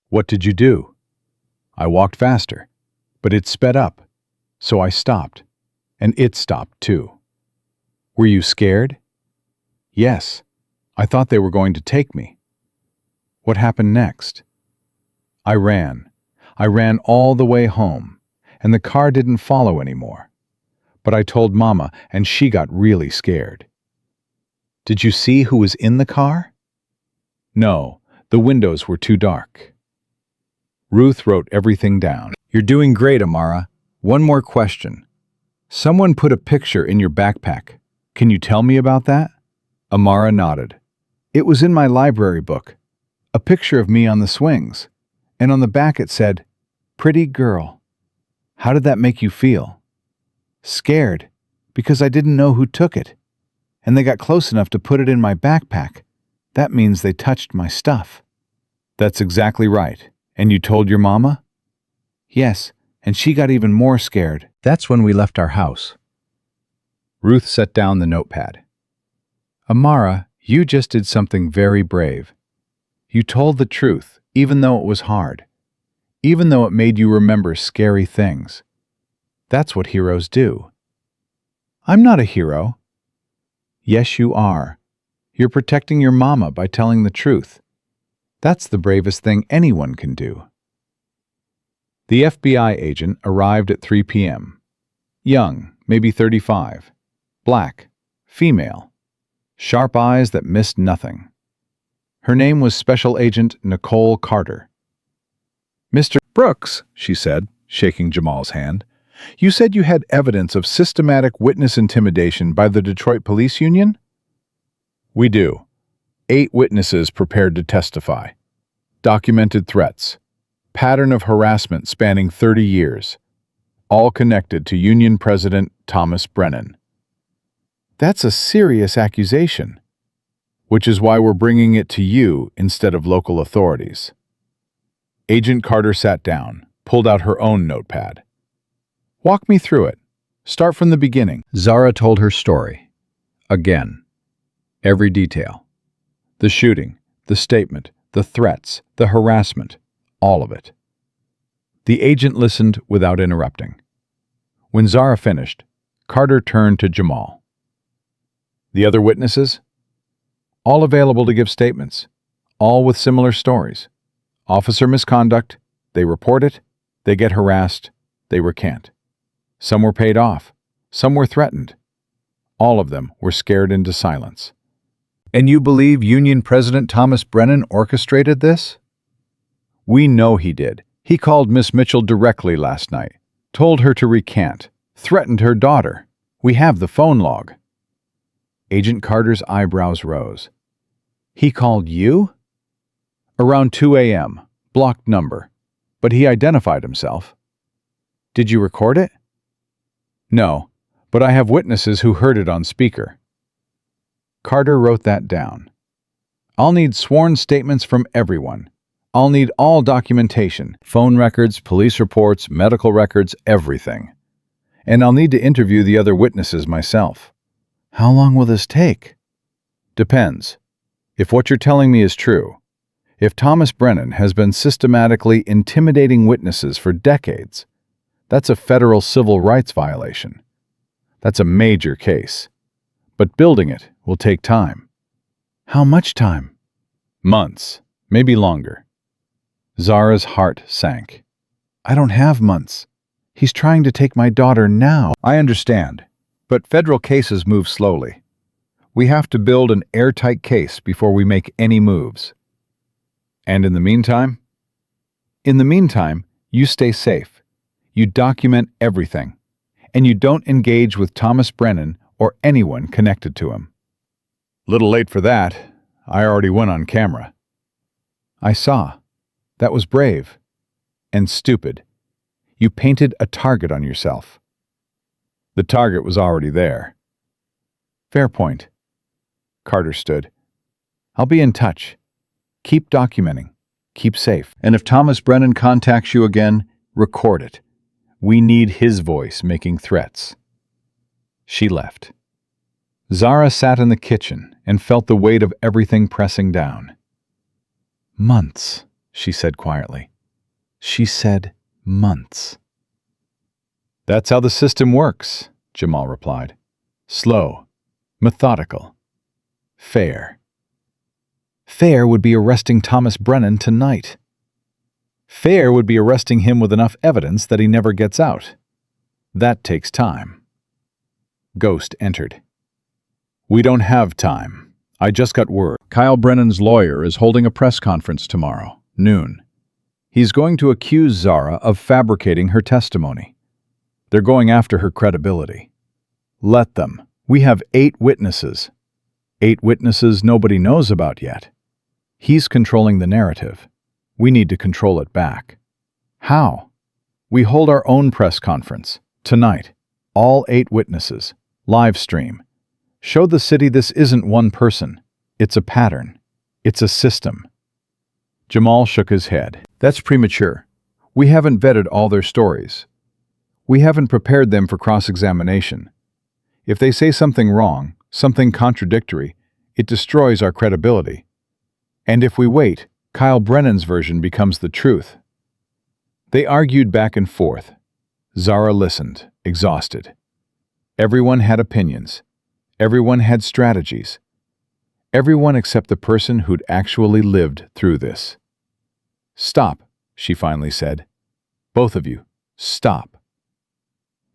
What did you do?" "I walked faster, but it sped up. So I stopped, and it stopped too." "Were you scared?" "Yes. I thought they were going to take me." "What happened next?" "I ran. I ran all the way home, and the car didn't follow anymore. But I told Mama, and she got really scared." "Did you see who was in the car?" "No, the windows were too dark." Ruth wrote everything down. "You're doing great, Amara. One more question. Someone put a picture in your backpack. Can you tell me about that?" Amara nodded. "It was in my library book. A picture of me on the swings. And on the back it said, 'Pretty girl.' How did that make you feel?" "Scared, because I didn't know who took it. And they got close enough to put it in my backpack. That means they touched my stuff." "That's exactly right. And you told your mama?" "Yes, and she got even more scared." "That's when we left our house." Ruth set down the notepad. "Amara, you just did something very brave. You told the truth, even though it was hard. Even though it made you remember scary things. That's what heroes do." "I'm not a hero." "Yes, you are. You're protecting your mama by telling the truth. That's the bravest thing anyone can do." The FBI agent arrived at 3 p.m. Young, maybe 35. Black, female. Sharp eyes that missed nothing. Her name was Special Agent Nicole Carter. "Mr. Brooks," she said, shaking Jamal's hand, "you said you had evidence of systematic witness intimidation by the Detroit Police Union?" "We do. 8 witnesses prepared to testify. Documented threats. Pattern of harassment spanning 30 years. All connected to Union President Thomas Brennan." "That's a serious accusation." "Which is why we're bringing it to you instead of local authorities." Agent Carter sat down, pulled out her own notepad. "Walk me through it. Start from the beginning." Zara told her story. Again. Every detail. The shooting, the statement, the threats, the harassment, all of it. The agent listened without interrupting. When Zara finished, Carter turned to Jamal. "The other witnesses?" "All available to give statements. All with similar stories. Officer misconduct, they report it, they get harassed, they recant. Some were paid off, some were threatened. All of them were scared into silence." "And you believe Union President Thomas Brennan orchestrated this?" "We know he did. He called Miss Mitchell directly last night, told her to recant, threatened her daughter. We have the phone log." Agent Carter's eyebrows rose. "He called you?" "Around 2 a.m., blocked number, but he identified himself." "Did you record it?" "No, but I have witnesses who heard it on speaker." Carter wrote that down. "I'll need sworn statements from everyone. I'll need all documentation, phone records, police reports, medical records, everything. And I'll need to interview the other witnesses myself." "How long will this take?" "Depends. If what you're telling me is true, if Thomas Brennan has been systematically intimidating witnesses for decades, that's a federal civil rights violation. That's a major case. But building it will take time." "How much time?" "Months, maybe longer." Zara's heart sank. I don't have months. He's trying to take my daughter now. I understand, but federal cases move slowly. We have to build an airtight case before we make any moves. And in the meantime? In the meantime, you stay safe. You document everything. And you don't engage with Thomas Brennan or anyone connected to him. Little late for that. I already went on camera. I saw. That was brave. And stupid. You painted a target on yourself. The target was already there. Fair point. Carter stood. I'll be in touch. Keep documenting. Keep safe. And if Thomas Brennan contacts you again, record it. We need his voice making threats. She left. Zara sat in the kitchen and felt the weight of everything pressing down. Months, she said quietly. She said months. That's how the system works, Jamal replied. Slow, methodical, fair. Fair would be arresting Thomas Brennan tonight. Fair would be arresting him with enough evidence that he never gets out. That takes time. Ghost entered. We don't have time. I just got word. Kyle Brennan's lawyer is holding a press conference tomorrow, noon. He's going to accuse Zara of fabricating her testimony. They're going after her credibility. Let them. We have 8 witnesses. 8 witnesses nobody knows about yet. He's controlling the narrative. We need to control it back. How? We hold our own press conference, tonight. All 8 witnesses. Live stream. Show the city this isn't one person. It's a pattern. It's a system. Jamal shook his head. That's premature. We haven't vetted all their stories. We haven't prepared them for cross-examination. If they say something wrong, something contradictory, it destroys our credibility. And if we wait, Kyle Brennan's version becomes the truth. They argued back and forth. Zara listened, exhausted. Everyone had opinions. Everyone had strategies. Everyone except the person who'd actually lived through this. Stop, she finally said. Both of you, stop.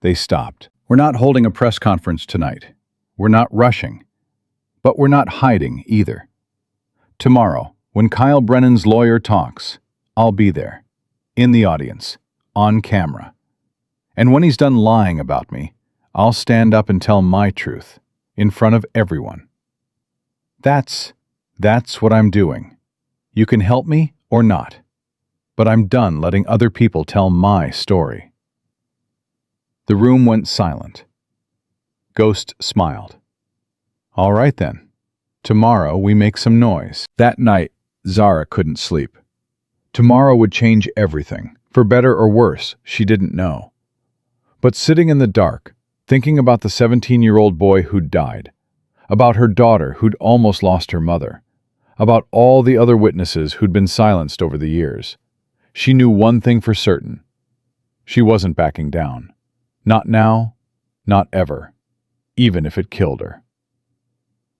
They stopped. We're not holding a press conference tonight. We're not rushing. But we're not hiding either. Tomorrow, when Kyle Brennan's lawyer talks, I'll be there, in the audience, on camera. And when he's done lying about me, I'll stand up and tell my truth, in front of everyone. That's what I'm doing. You can help me or not, but I'm done letting other people tell my story. The room went silent. Ghost smiled. All right then. Tomorrow we make some noise. That night, Zara couldn't sleep. Tomorrow would change everything, for better or worse, she didn't know. But sitting in the dark, thinking about the 17-year-old boy who'd died, about her daughter who'd almost lost her mother, about all the other witnesses who'd been silenced over the years, she knew one thing for certain. She wasn't backing down. Not now, not ever, even if it killed her.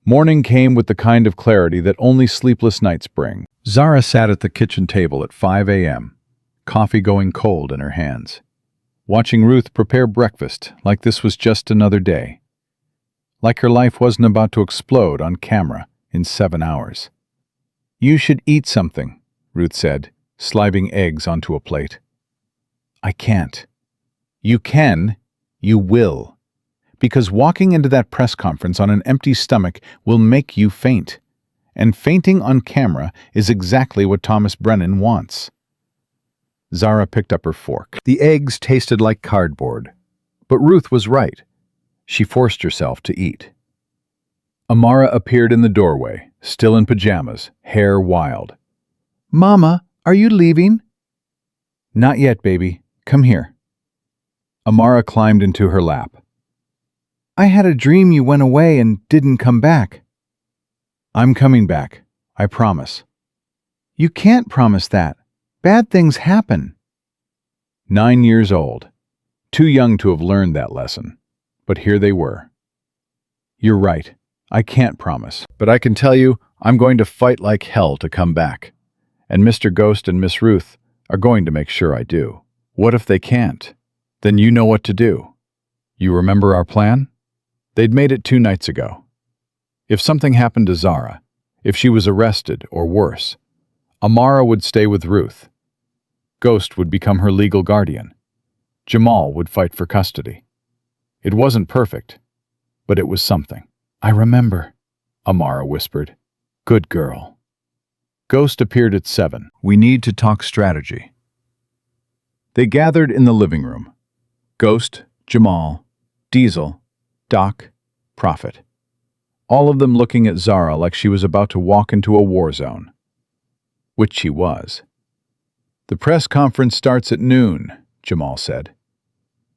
Morning came with the kind of clarity that only sleepless nights bring. Zara sat at the kitchen table at 5 a.m., coffee going cold in her hands, watching Ruth prepare breakfast like this was just another day, like her life wasn't about to explode on camera in 7 hours. You should eat something, Ruth said, sliding eggs onto a plate. I can't. You can, you will. Because walking into that press conference on an empty stomach will make you faint. And fainting on camera is exactly what Thomas Brennan wants. Zara picked up her fork. The eggs tasted like cardboard. But Ruth was right. She forced herself to eat. Amara appeared in the doorway, still in pajamas, hair wild. Mama, are you leaving? Not yet, baby. Come here. Amara climbed into her lap. I had a dream you went away and didn't come back. I'm coming back. I promise. You can't promise that. Bad things happen. 9 years old. Too young to have learned that lesson. But here they were. You're right. I can't promise. But I can tell you, I'm going to fight like hell to come back. And Mr. Ghost and Miss Ruth are going to make sure I do. What if they can't? Then you know what to do. You remember our plan? They'd made it 2 nights ago. If something happened to Zara, if she was arrested or worse, Amara would stay with Ruth. Ghost would become her legal guardian. Jamal would fight for custody. It wasn't perfect, but it was something. I remember, Amara whispered. Good girl. Ghost appeared at 7. We need to talk strategy. They gathered in the living room. Ghost, Jamal, Diesel, Doc, Prophet. All of them looking at Zara like she was about to walk into a war zone. Which she was. The press conference starts at noon, Jamal said.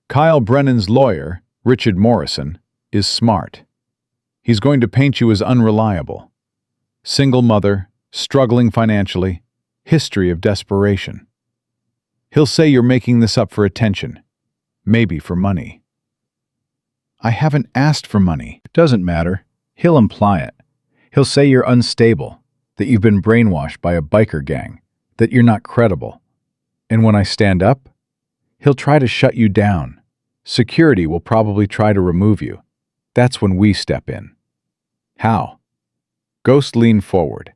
Kyle Brennan's lawyer, Richard Morrison, is smart. He's going to paint you as unreliable. Single mother, struggling financially, history of desperation. He'll say you're making this up for attention, maybe for money. I haven't asked for money. Doesn't matter. He'll imply it. He'll say you're unstable, that you've been brainwashed by a biker gang, that you're not credible. And when I stand up, he'll try to shut you down. Security will probably try to remove you. That's when we step in. How? Ghost leaned forward.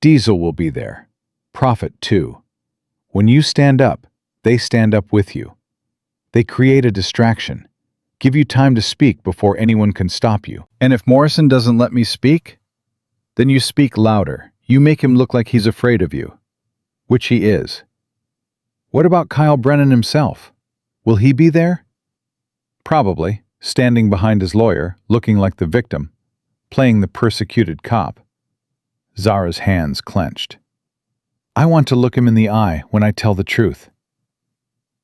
Diesel will be there. Prophet, too. When you stand up, they stand up with you. They create a distraction. Give you time to speak before anyone can stop you. And if Morrison doesn't let me speak, then you speak louder. You make him look like he's afraid of you. Which he is. What about Kyle Brennan himself? Will he be there? Probably, standing behind his lawyer, looking like the victim, playing the persecuted cop. Zara's hands clenched. I want to look him in the eye when I tell the truth.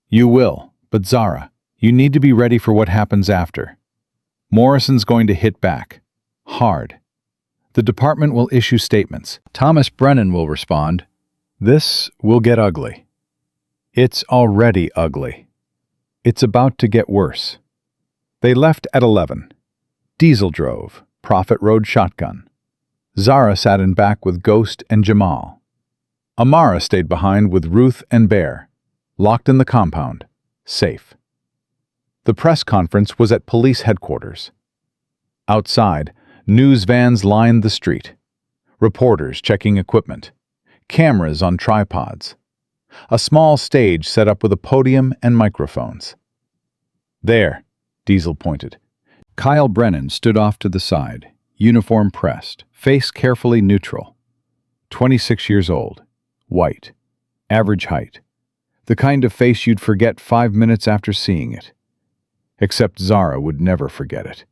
You will, but Zara, you need to be ready for what happens after. Morrison's going to hit back. Hard. The department will issue statements. Thomas Brennan will respond. This will get ugly. It's already ugly. It's about to get worse. They left at 11. Diesel drove. Prophet rode shotgun. Zara sat in back with Ghost and Jamal. Amara stayed behind with Ruth and Bear, locked in the compound, safe. The press conference was at police headquarters. Outside, news vans lined the street. Reporters checking equipment. Cameras on tripods. A small stage set up with a podium and microphones. There, Diesel pointed. Kyle Brennan stood off to the side, uniform pressed, face carefully neutral. 26 years old, white, average height. The kind of face you'd forget 5 minutes after seeing it. Except Zara would never forget it.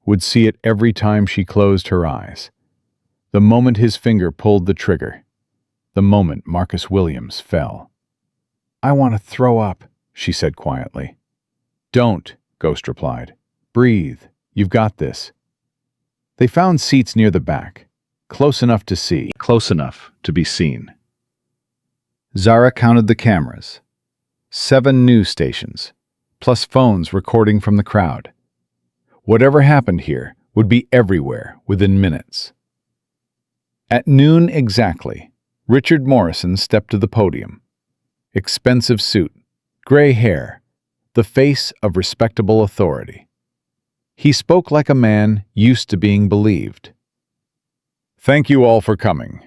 Would see it every time she closed her eyes. The moment his finger pulled the trigger. The moment Marcus Williams fell. I want to throw up, she said quietly. Don't, Ghost replied. Breathe. You've got this. They found seats near the back, close enough to see, close enough to be seen. Zara counted the cameras. 7 news stations, plus phones recording from the crowd. Whatever happened here would be everywhere within minutes. At noon exactly, Richard Morrison stepped to the podium. Expensive suit, gray hair, the face of respectable authority. He spoke like a man used to being believed. Thank you all for coming.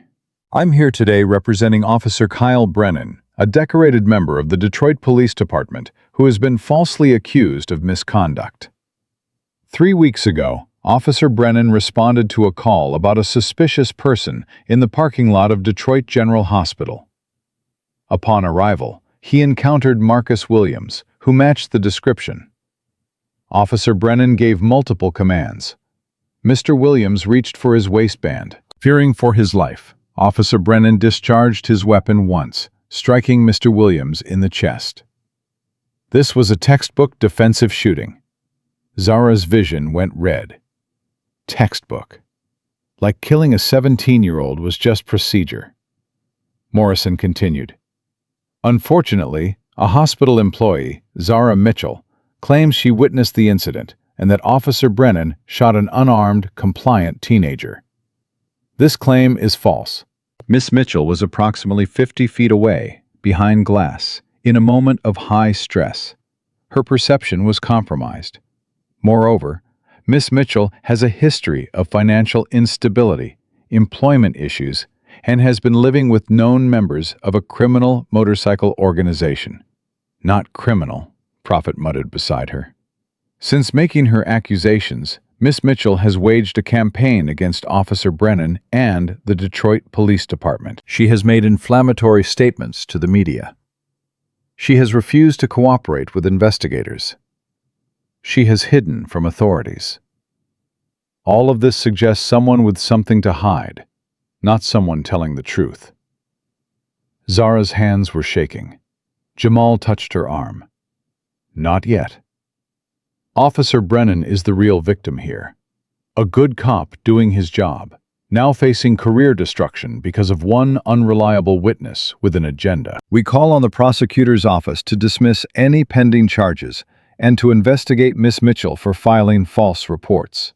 I'm here today representing Officer Kyle Brennan, a decorated member of the Detroit Police Department who has been falsely accused of misconduct. 3 weeks ago, Officer Brennan responded to a call about a suspicious person in the parking lot of Detroit General Hospital. Upon arrival, he encountered Marcus Williams, who matched the description. Officer Brennan gave multiple commands. Mr. Williams reached for his waistband. Fearing for his life, Officer Brennan discharged his weapon once, striking Mr. Williams in the chest. This was a textbook defensive shooting. Zara's vision went red. Textbook. Like killing a 17-year-old was just procedure. Morrison continued. Unfortunately, a hospital employee, Zara Mitchell, claims she witnessed the incident and that Officer Brennan shot an unarmed, compliant teenager. This claim is false. Miss Mitchell was approximately 50 feet away, behind glass, in a moment of high stress. Her perception was compromised. Moreover, Miss Mitchell has a history of financial instability, employment issues, and has been living with known members of a criminal motorcycle organization. Not criminal, Prophet muttered beside her. Since making her accusations, Miss Mitchell has waged a campaign against Officer Brennan and the Detroit Police Department. She has made inflammatory statements to the media. She has refused to cooperate with investigators. She has hidden from authorities. All of this suggests someone with something to hide, not someone telling the truth. Zara's hands were shaking. Jamal touched her arm. Not yet. Officer Brennan is the real victim here. A good cop doing his job, now facing career destruction because of one unreliable witness with an agenda. We call on the prosecutor's office to dismiss any pending charges and to investigate Miss Mitchell for filing false reports.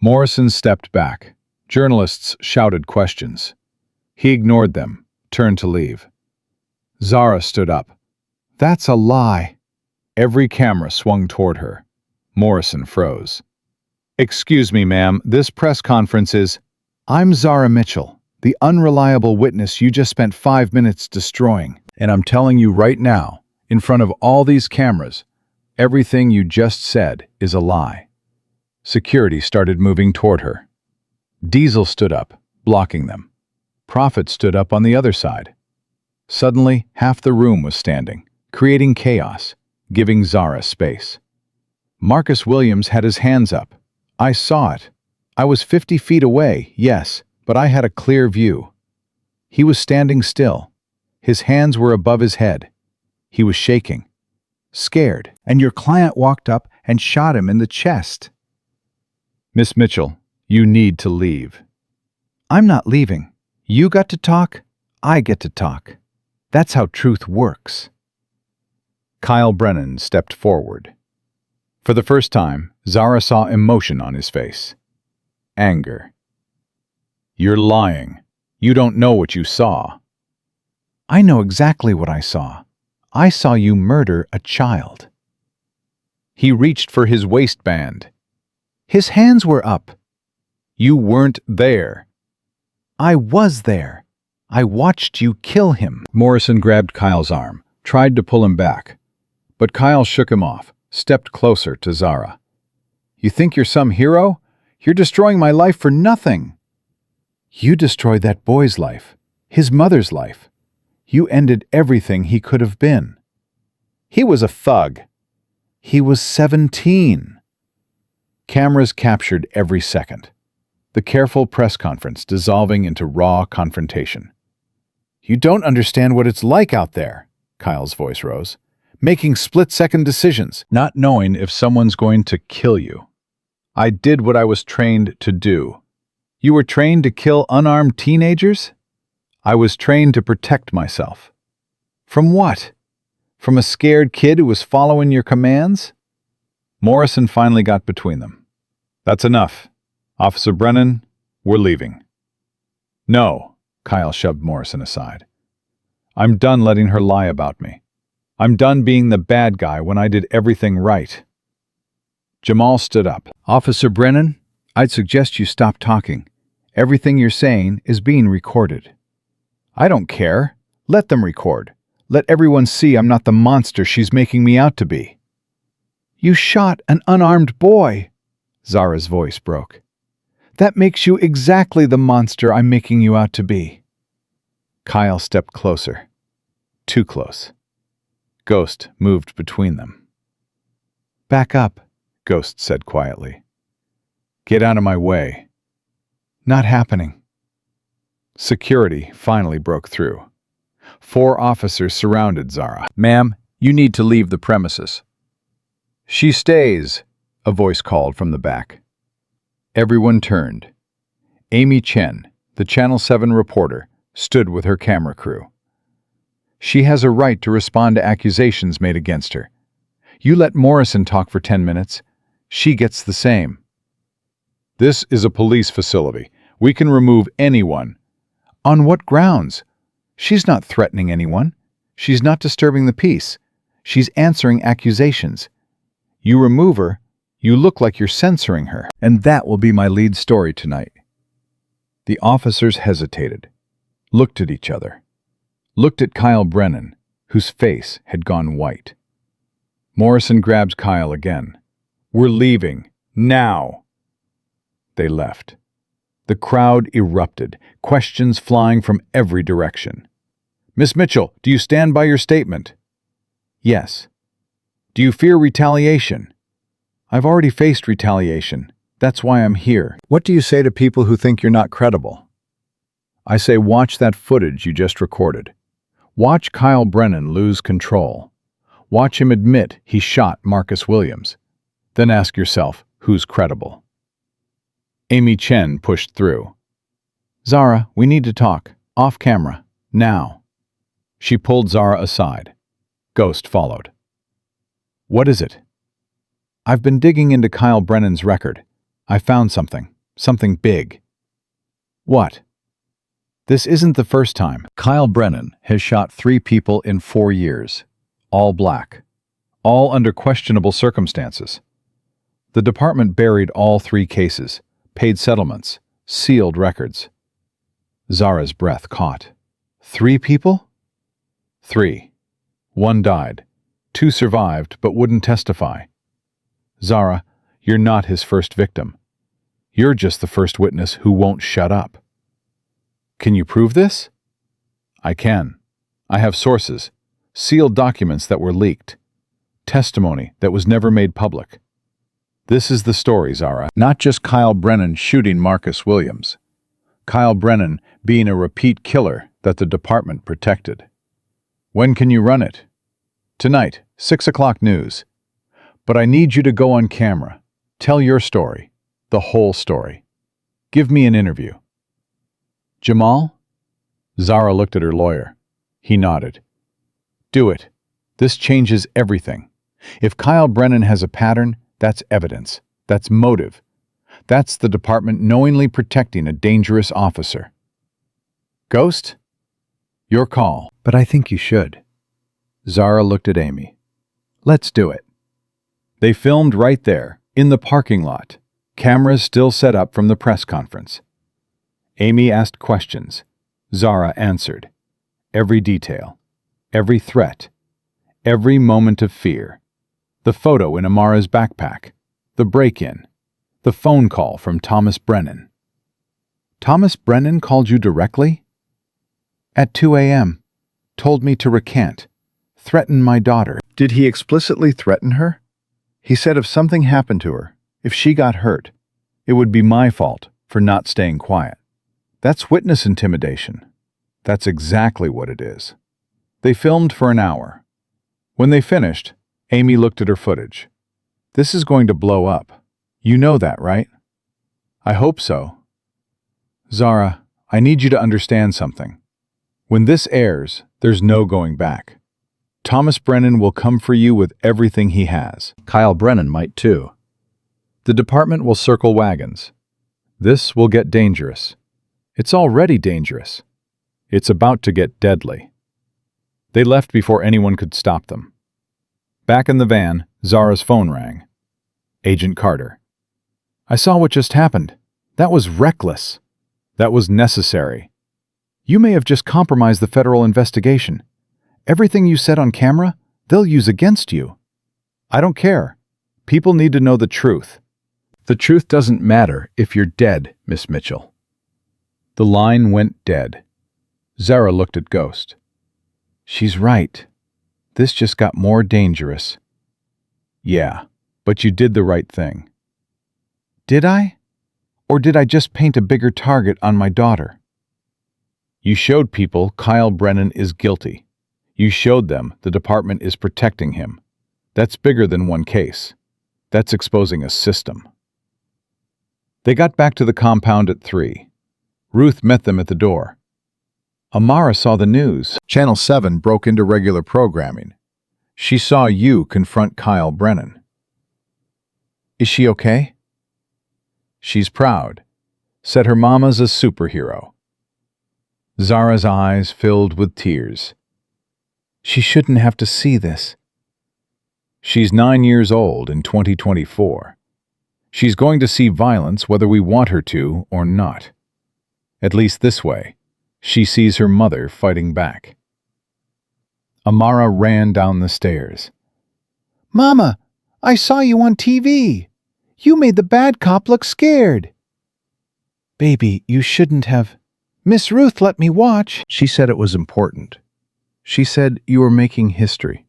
Morrison stepped back. Journalists shouted questions. He ignored them, turned to leave. Zara stood up. That's a lie. Every camera swung toward her. Morrison froze. Excuse me, ma'am, this press conference is... I'm Zara Mitchell, the unreliable witness you just spent 5 minutes destroying. And I'm telling you right now, in front of all these cameras, everything you just said is a lie. Security started moving toward her. Diesel stood up, blocking them. Prophet stood up on the other side. Suddenly, half the room was standing, creating chaos, giving Zara space. Marcus Williams had his hands up. I saw it. I was 50 feet away, yes, but I had a clear view. He was standing still. His hands were above his head. He was shaking. Scared. And your client walked up and shot him in the chest. Miss Mitchell, you need to leave. I'm not leaving. You got to talk, I get to talk. That's how truth works. Kyle Brennan stepped forward. For the first time, Zara saw emotion on his face. Anger. You're lying. You don't know what you saw. I know exactly what I saw. I saw you murder a child. He reached for his waistband. His hands were up. You weren't there. I was there. I watched you kill him. Morrison grabbed Kyle's arm, tried to pull him back. But Kyle shook him off, stepped closer to Zara. You think you're some hero? You're destroying my life for nothing. You destroyed that boy's life, his mother's life. You ended everything he could have been. He was a thug. He was 17. Cameras captured every second. The careful press conference dissolving into raw confrontation. You don't understand what it's like out there, Kyle's voice rose. Making split-second decisions, not knowing if someone's going to kill you. I did what I was trained to do. You were trained to kill unarmed teenagers? I was trained to protect myself. From what? From a scared kid who was following your commands? Morrison finally got between them. That's enough. Officer Brennan, we're leaving. No, Kyle shoved Morrison aside. I'm done letting her lie about me. I'm done being the bad guy when I did everything right. Jamal stood up. Officer Brennan, I'd suggest you stop talking. Everything you're saying is being recorded. I don't care. Let them record. Let everyone see I'm not the monster she's making me out to be. You shot an unarmed boy. Zara's voice broke. That makes you exactly the monster I'm making you out to be. Kyle stepped closer. Too close. Ghost moved between them. Back up, Ghost said quietly. Get out of my way. Not happening. Security finally broke through. 4 officers surrounded Zara. Ma'am, you need to leave the premises. She stays, a voice called from the back. Everyone turned. Amy Chen, the Channel 7 reporter, stood with her camera crew. She has a right to respond to accusations made against her. You let Morrison talk for 10 minutes. She gets the same. This is a police facility. We can remove anyone. On what grounds? She's not threatening anyone. She's not disturbing the peace. She's answering accusations. You remove her, you look like you're censoring her. And that will be my lead story tonight. The officers hesitated, looked at each other, looked at Kyle Brennan, whose face had gone white. Morrison grabs Kyle again. We're leaving. Now. They left. The crowd erupted, questions flying from every direction. Miss Mitchell, do you stand by your statement? Yes. Do you fear retaliation? I've already faced retaliation. That's why I'm here. What do you say to people who think you're not credible? I say watch that footage you just recorded. Watch Kyle Brennan lose control. Watch him admit he shot Marcus Williams. Then ask yourself, who's credible? Amy Chen pushed through. Zara, we need to talk. Off camera. Now. She pulled Zara aside. Ghost followed. What is it? I've been digging into Kyle Brennan's record. I found something. Something big. What? This isn't the first time. Kyle Brennan has shot 3 people in 4 years. All black. All under questionable circumstances. The department buried all 3 cases, paid settlements, sealed records. Zara's breath caught. 3 people? 3. 1 died. 2 survived but wouldn't testify. Zara, you're not his first victim. You're just the first witness who won't shut up. Can you prove this? I can. I have sources, sealed documents that were leaked, testimony that was never made public. This is the story, Zara. Not just Kyle Brennan shooting Marcus Williams. Kyle Brennan being a repeat killer that the department protected. When can you run it? Tonight, 6 o'clock news. But I need you to go on camera. Tell your story. The whole story. Give me an interview. Jamal? Zara looked at her lawyer. He nodded. Do it. This changes everything. If Kyle Brennan has a pattern, that's evidence. That's motive. That's the department knowingly protecting a dangerous officer. Ghost? Your call. But I think you should. Zara looked at Amy. Let's do it. They filmed right there, in the parking lot. Cameras still set up from the press conference. Amy asked questions. Zara answered. Every detail. Every threat. Every moment of fear. The photo in Amara's backpack. The break-in. The phone call from Thomas Brennan. Thomas Brennan called you directly? At 2 a.m. Told me to recant. Threatened my daughter. Did he explicitly threaten her? He said if something happened to her, if she got hurt, it would be my fault for not staying quiet. That's witness intimidation. That's exactly what it is. They filmed for an hour. When they finished, Amy looked at her footage. This is going to blow up. You know that, right? I hope so. Zara, I need you to understand something. When this airs, there's no going back. Thomas Brennan will come for you with everything he has. Kyle Brennan might too. The department will circle wagons. This will get dangerous. It's already dangerous. It's about to get deadly. They left before anyone could stop them. Back in the van, Zara's phone rang. Agent Carter. I saw what just happened. That was reckless. That was necessary. You may have just compromised the federal investigation. Everything you said on camera, they'll use against you. I don't care. People need to know the truth. The truth doesn't matter if you're dead, Miss Mitchell. The line went dead. Zara looked at Ghost. She's right. This just got more dangerous. Yeah, but you did the right thing. Did I? Or did I just paint a bigger target on my daughter? You showed people Kyle Brennan is guilty. You showed them the department is protecting him. That's bigger than one case. That's exposing a system. They got back to the compound at 3. Ruth met them at the door. Amara saw the news. Channel 7 broke into regular programming. She saw you confront Kyle Brennan. Is she okay? She's proud. Said her mama's a superhero. Zara's eyes filled with tears. She shouldn't have to see this. She's 9 years old in 2024. She's going to see violence whether we want her to or not. At least this way, she sees her mother fighting back. Amara ran down the stairs. Mama, I saw you on TV. You made the bad cop look scared. Baby, you shouldn't have. Miss Ruth let me watch. She said it was important. She said you were making history.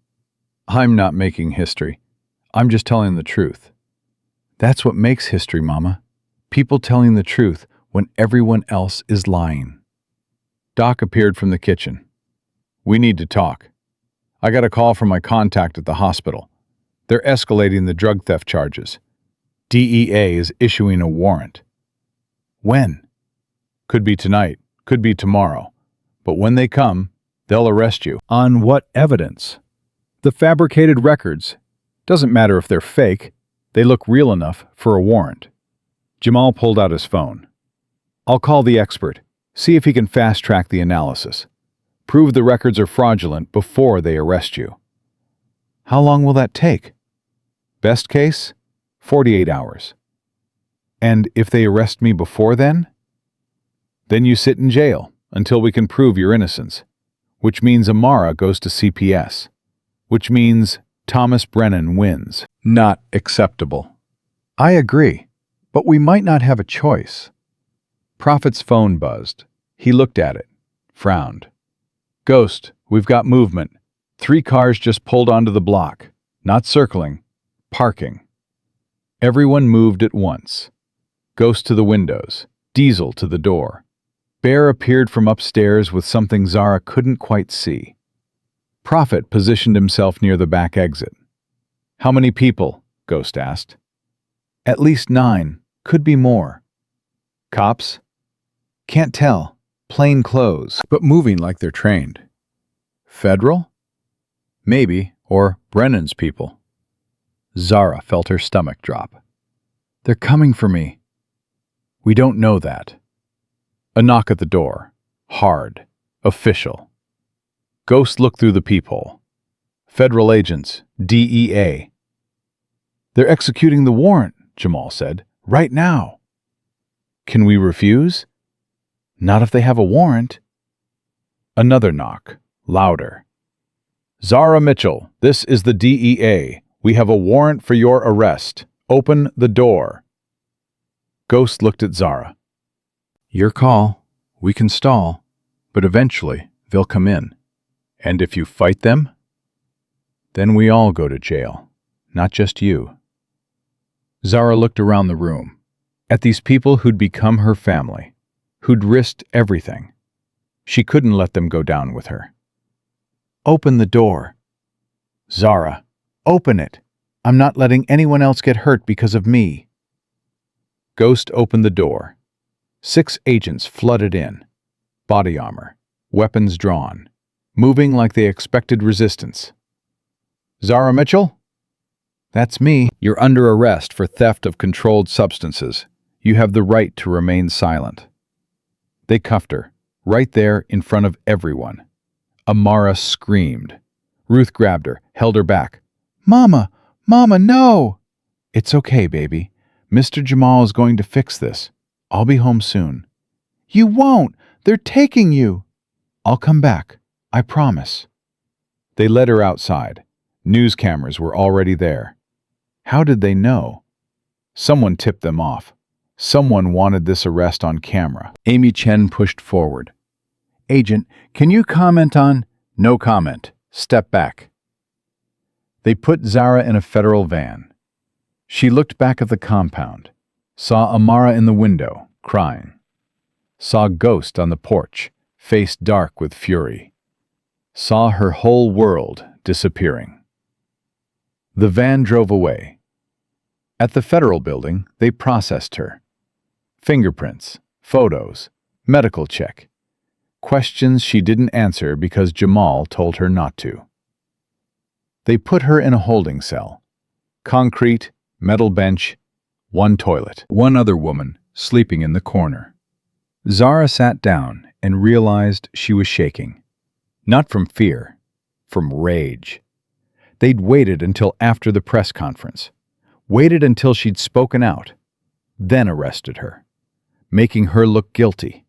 I'm not making history. I'm just telling the truth. That's what makes history, Mama. People telling the truth when everyone else is lying. Doc appeared from the kitchen. We need to talk. I got a call from my contact at the hospital. They're escalating the drug theft charges. DEA is issuing a warrant. When? Could be tonight, could be tomorrow. But when they come, they'll arrest you. On what evidence? The fabricated records. Doesn't matter if they're fake. They look real enough for a warrant. Jamal pulled out his phone. I'll call the expert. See if he can fast-track the analysis. Prove the records are fraudulent before they arrest you. How long will that take? Best case, 48 hours. And if they arrest me before then? Then you sit in jail until we can prove your innocence, which means Amara goes to CPS, which means Thomas Brennan wins. Not acceptable. I agree, but we might not have a choice. Prophet's phone buzzed. He looked at it, frowned. Ghost, we've got movement. 3 cars just pulled onto the block. Not circling, parking. Everyone moved at once. Ghost to the windows, Diesel to the door. Bear appeared from upstairs with something Zara couldn't quite see. Prophet positioned himself near the back exit. How many people? Ghost asked. At least 9, could be more. Cops? Can't tell. Plain clothes, but moving like they're trained. Federal? Maybe, or Brennan's people. Zara felt her stomach drop. They're coming for me. We don't know that. A knock at the door. Hard. Official. Ghost looked through the peephole. Federal agents. DEA. They're executing the warrant, Jamal said. Right now. Can we refuse? Not if they have a warrant. Another knock. Louder. Zara Mitchell, this is the DEA. We have a warrant for your arrest. Open the door. Ghost looked at Zara. Your call. We can stall, but eventually they'll come in. And if you fight them, then we all go to jail, not just you. Zara looked around the room, at these people who'd become her family, who'd risked everything. She couldn't let them go down with her. Open the door. Zara, open it. I'm not letting anyone else get hurt because of me. Ghost opened the door. 6 agents flooded in. Body armor, weapons drawn, moving like they expected resistance. Zara Mitchell? That's me. You're under arrest for theft of controlled substances. You have the right to remain silent. They cuffed her, right there in front of everyone. Amara screamed. Ruth grabbed her, held her back. Mama! Mama, no! It's okay, baby. Mr. Jamal is going to fix this. I'll be home soon. You won't! They're taking you! I'll come back. I promise. They led her outside. News cameras were already there. How did they know? Someone tipped them off. Someone wanted this arrest on camera. Amy Chen pushed forward. Agent, can you comment on? No comment. Step back. They put Zara in a federal van. She looked back at the compound, saw Amara in the window, crying. Saw Ghost on the porch, face dark with fury. Saw her whole world disappearing. The van drove away. At the federal building, they processed her. Fingerprints, photos, medical check. Questions she didn't answer because Jamal told her not to. They put her in a holding cell. Concrete, metal bench, 1 toilet. One other woman sleeping in the corner. Zara sat down and realized she was shaking. Not from fear, from rage. They'd waited until after the press conference, waited until she'd spoken out, then arrested her, making her look guilty,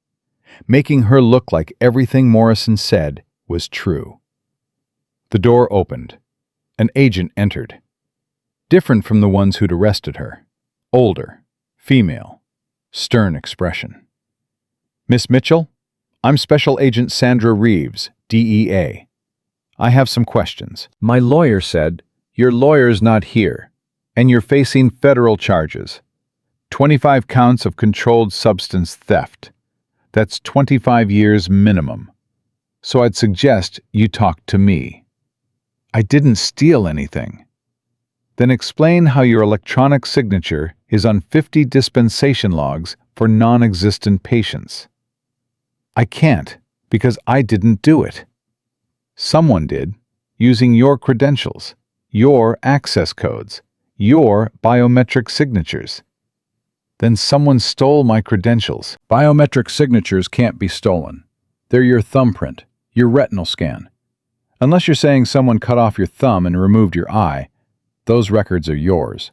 making her look like everything Morrison said was true. The door opened. An agent entered. Different from the ones who'd arrested her. Older, female, stern expression. "Miss Mitchell, I'm Special Agent Sandra Reeves, DEA. I have some questions." My lawyer said, "Your lawyer's not here, and you're facing federal charges. 25 counts of controlled substance theft. That's 25 years minimum. So I'd suggest you talk to me." "I didn't steal anything." "Then explain how your electronic signature is on 50 dispensation logs for non-existent patients." "I can't, because I didn't do it." "Someone did, using your credentials, your access codes, your biometric signatures." "Then someone stole my credentials." "Biometric signatures can't be stolen. They're your thumbprint, your retinal scan. Unless you're saying someone cut off your thumb and removed your eye, those records are yours."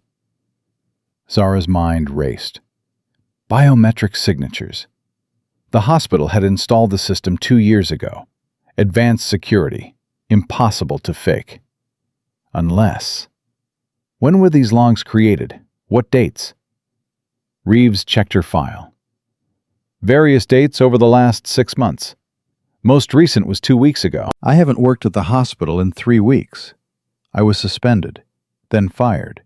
Zara's mind raced. Biometric signatures. The hospital had installed the system 2 years ago. Advanced security. Impossible to fake. Unless... When were these logs created? What dates? Reeves checked her file. "Various dates over the last 6 months. Most recent was 2 weeks ago." "I haven't worked at the hospital in 3 weeks. I was suspended, then fired.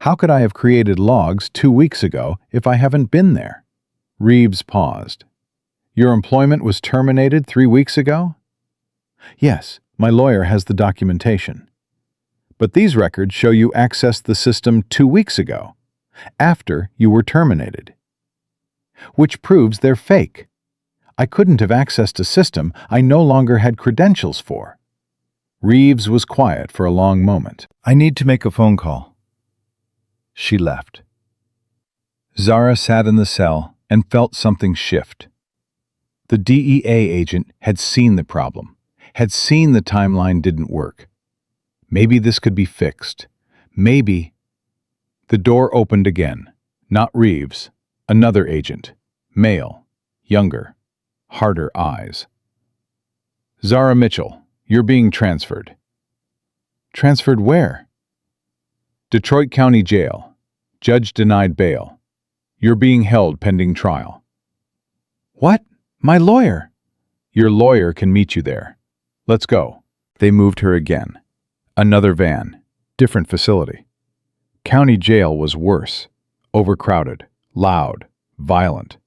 How could I have created logs 2 weeks ago if I haven't been there?" Reeves paused. "Your employment was terminated 3 weeks ago?" "Yes, my lawyer has the documentation." "But these records show you accessed the system 2 weeks ago, after you were terminated. Which proves they're fake. I couldn't have accessed a system I no longer had credentials for." Reeves was quiet for a long moment. "I need to make a phone call." She left. Zara sat in the cell and felt something shift. The DEA agent had seen the problem, had seen the timeline didn't work. Maybe this could be fixed. Maybe... The door opened again. Not Reeves. Another agent. Male. Younger. Harder eyes. "Zara Mitchell, you're being transferred." "Transferred where?" "Detroit County Jail. Judge denied bail. You're being held pending trial." "What? My lawyer?" "Your lawyer can meet you there. Let's go." They moved her again. Another van. Different facility. County jail was worse. Overcrowded. Loud. Violent.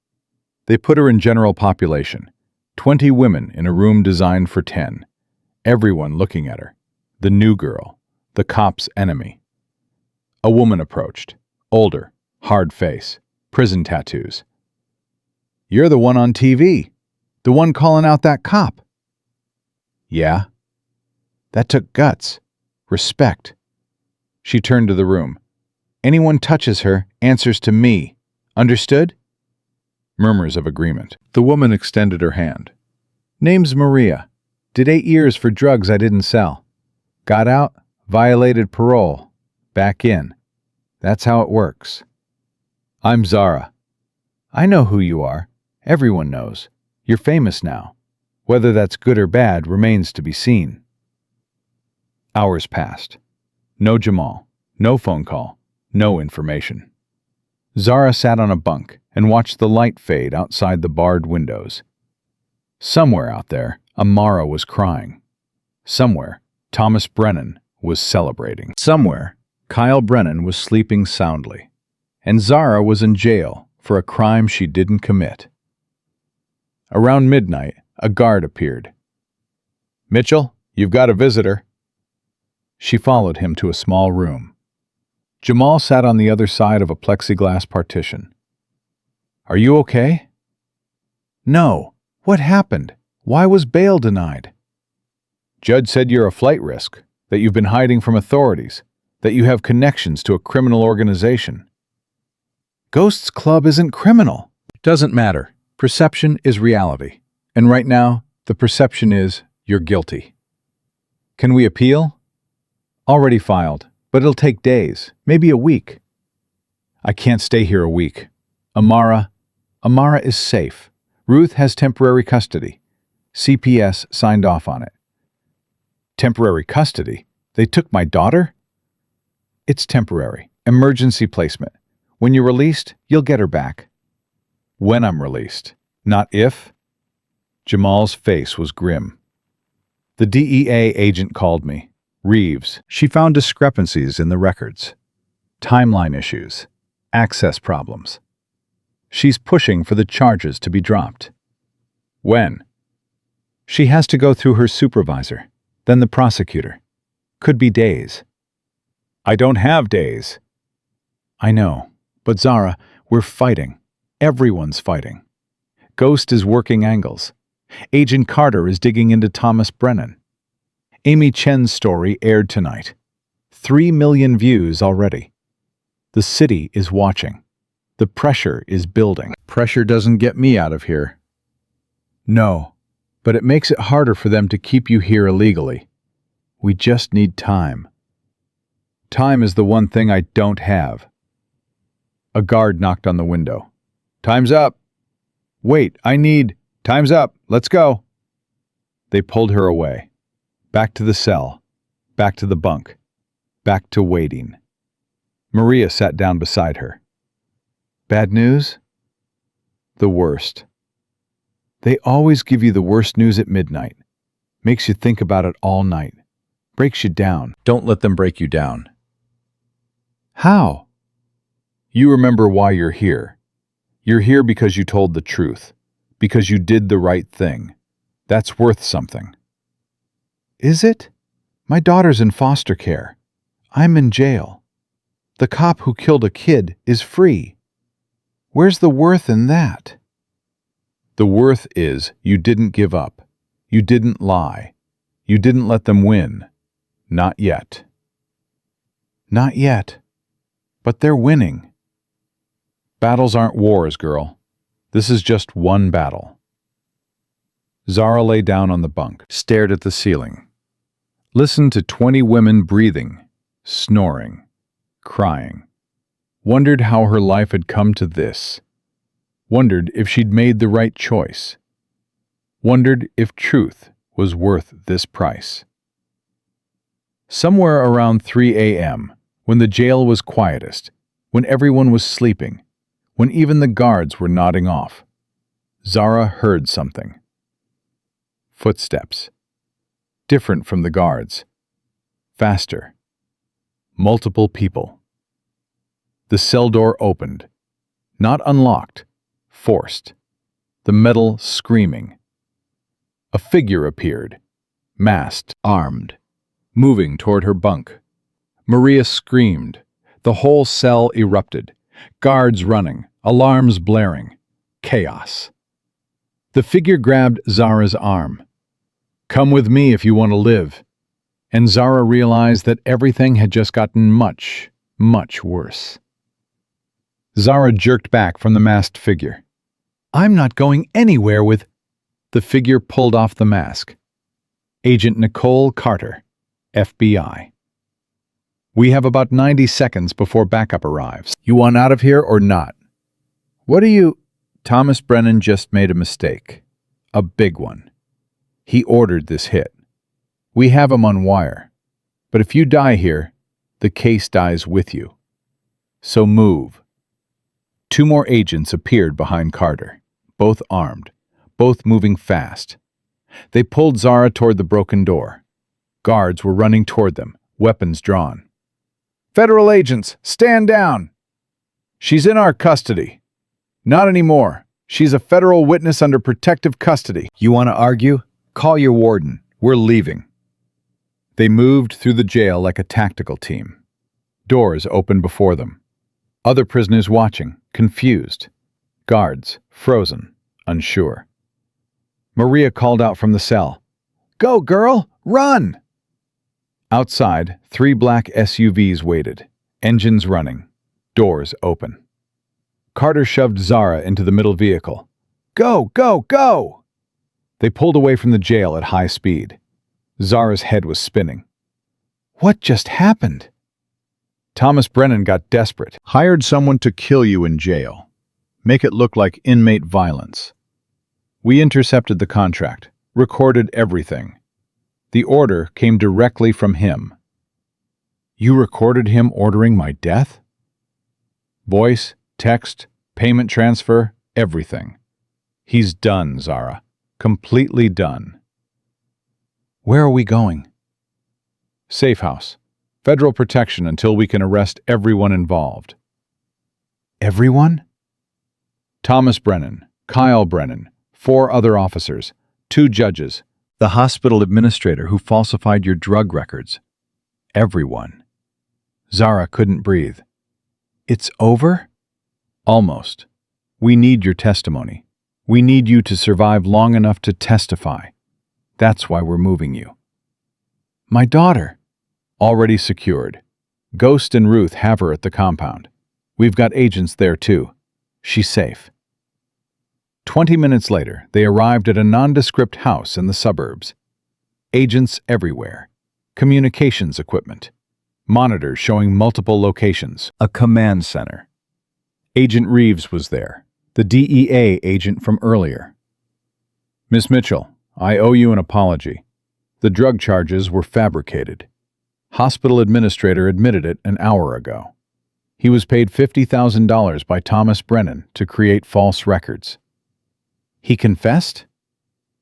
They put her in general population. 20 women in a room designed for 10. Everyone looking at her. The new girl. The cop's enemy. A woman approached. Older. Hard face. Prison tattoos. "You're the one on TV. The one calling out that cop." "Yeah." "That took guts. Respect." She turned to the room. "Anyone touches her answers to me. Understood?" Murmurs of agreement. The woman extended her hand. "Name's Maria. Did 8 years for drugs I didn't sell. Got out, violated parole. Back in. That's how it works." "I'm Zara." "I know who you are. Everyone knows. You're famous now. Whether that's good or bad remains to be seen." Hours passed. No Jamal. No phone call. No information. Zara sat on a bunk and watched the light fade outside the barred windows. Somewhere out there, Amara was crying. Somewhere, Thomas Brennan was celebrating. Somewhere, Kyle Brennan was sleeping soundly. And Zara was in jail for a crime she didn't commit. Around midnight, a guard appeared. "Mitchell, you've got a visitor." She followed him to a small room. Jamal sat on the other side of a plexiglass partition. "Are you okay?" "No. What happened? Why was bail denied?" "Judge said you're a flight risk, that you've been hiding from authorities, that you have connections to a criminal organization." "Ghosts Club isn't criminal." "Doesn't matter. Perception is reality. And right now, the perception is you're guilty. Can we appeal? Already filed, but it'll take days, maybe a week. I can't stay here a week. Amara is safe. Ruth has temporary custody. CPS signed off on it. Temporary custody? They took my daughter? It's temporary. Emergency placement. When you're released, you'll get her back. When I'm released, not if. Jamal's face was grim. The DEA agent called me. Reeves. She found discrepancies in the records. Timeline issues. Access problems. She's pushing for the charges to be dropped. When? She has to go through her supervisor, then the prosecutor. Could be days. I don't have days. I know, but Zara, we're fighting. Everyone's fighting. Ghost is working angles. Agent Carter is digging into Thomas Brennan. Amy Chen's story aired tonight. 3 million views already. The city is watching. The pressure is building. Pressure doesn't get me out of here. No, but it makes it harder for them to keep you here illegally. We just need time. Time is the one thing I don't have. A guard knocked on the window. Time's up. Wait, Time's up. Let's go. They pulled her away. Back to the cell. Back to the bunk. Back to waiting. Maria sat down beside her. Bad news? The worst. They always give you the worst news at midnight. Makes you think about it all night. Breaks you down. Don't let them break you down. How? You remember why you're here. You're here because you told the truth. Because you did the right thing. That's worth something. Is it? My daughter's in foster care. I'm in jail. The cop who killed a kid is free. Where's the worth in that? The worth is you didn't give up. You didn't lie. You didn't let them win. Not yet. Not yet. But they're winning. Battles aren't wars, girl. This is just one battle. Zara lay down on the bunk, stared at the ceiling. Listened to 20 women breathing, snoring, crying. Wondered how her life had come to this. Wondered if she'd made the right choice. Wondered if truth was worth this price. Somewhere around 3 a.m., when the jail was quietest, when everyone was sleeping, when even the guards were nodding off, Zara heard something. Footsteps. Different from the guards. Faster. Multiple people. The cell door opened. Not unlocked. Forced. The metal screaming. A figure appeared. Masked. Armed. Moving toward her bunk. Maria screamed. The whole cell erupted. Guards running. Alarms blaring. Chaos. The figure grabbed Zara's arm. Come with me if you want to live. And Zara realized that everything had just gotten much, much worse. Zara jerked back from the masked figure. I'm not going anywhere with... The figure pulled off the mask. Agent Nicole Carter, FBI. We have about 90 seconds before backup arrives. You want out of here or not? What do you... Thomas Brennan just made a mistake. A big one. He ordered this hit. We have him on wire. But if you die here, the case dies with you. So move. 2 more agents appeared behind Carter, both armed, both moving fast. They pulled Zara toward the broken door. Guards were running toward them, weapons drawn. Federal agents, stand down! She's in our custody. Not anymore. She's a federal witness under protective custody. You want to argue? Call your warden. We're leaving. They moved through the jail like a tactical team. Doors opened before them. Other prisoners watching, confused. Guards, frozen, unsure. Maria called out from the cell. Go, girl! Run! Outside, 3 black SUVs waited, engines running, doors open. Carter shoved Zara into the middle vehicle. Go, go, go! They pulled away from the jail at high speed. Zara's head was spinning. What just happened? Thomas Brennan got desperate. Hired someone to kill you in jail. Make it look like inmate violence. We intercepted the contract, recorded everything. The order came directly from him. You recorded him ordering my death? Voice, text, payment transfer, everything. He's done, Zara. Completely done. Where are we going? Safe house. Federal protection until we can arrest everyone involved. Everyone? Thomas Brennan, Kyle Brennan, 4 other officers, 2 judges, the hospital administrator who falsified your drug records. Everyone. Zara couldn't breathe. It's over? Almost. We need your testimony. We need you to survive long enough to testify. That's why we're moving you. My daughter. Already secured. Ghost and Ruth have her at the compound. We've got agents there too. She's safe. 20 minutes later, they arrived at a nondescript house in the suburbs. Agents everywhere. Communications equipment. Monitors showing multiple locations. A command center. Agent Reeves was there, the DEA agent from earlier. Miss Mitchell, I owe you an apology. The drug charges were fabricated. Hospital administrator admitted it an hour ago. He was paid $50,000 by Thomas Brennan to create false records. He confessed?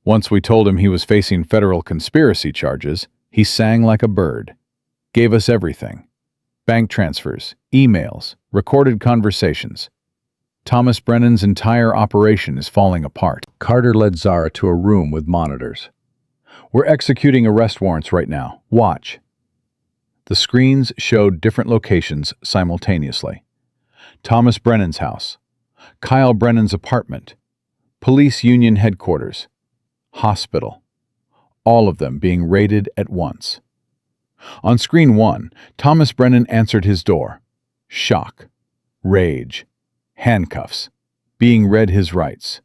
Once we told him he was facing federal conspiracy charges, he sang like a bird. Gave us everything. Bank transfers, emails, recorded conversations. Thomas Brennan's entire operation is falling apart. Carter led Zara to a room with monitors. We're executing arrest warrants right now. Watch. The screens showed different locations simultaneously. Thomas Brennan's house, Kyle Brennan's apartment, police union headquarters, hospital, all of them being raided at once. On screen 1, Thomas Brennan answered his door. Shock, rage, handcuffs, being read his rights.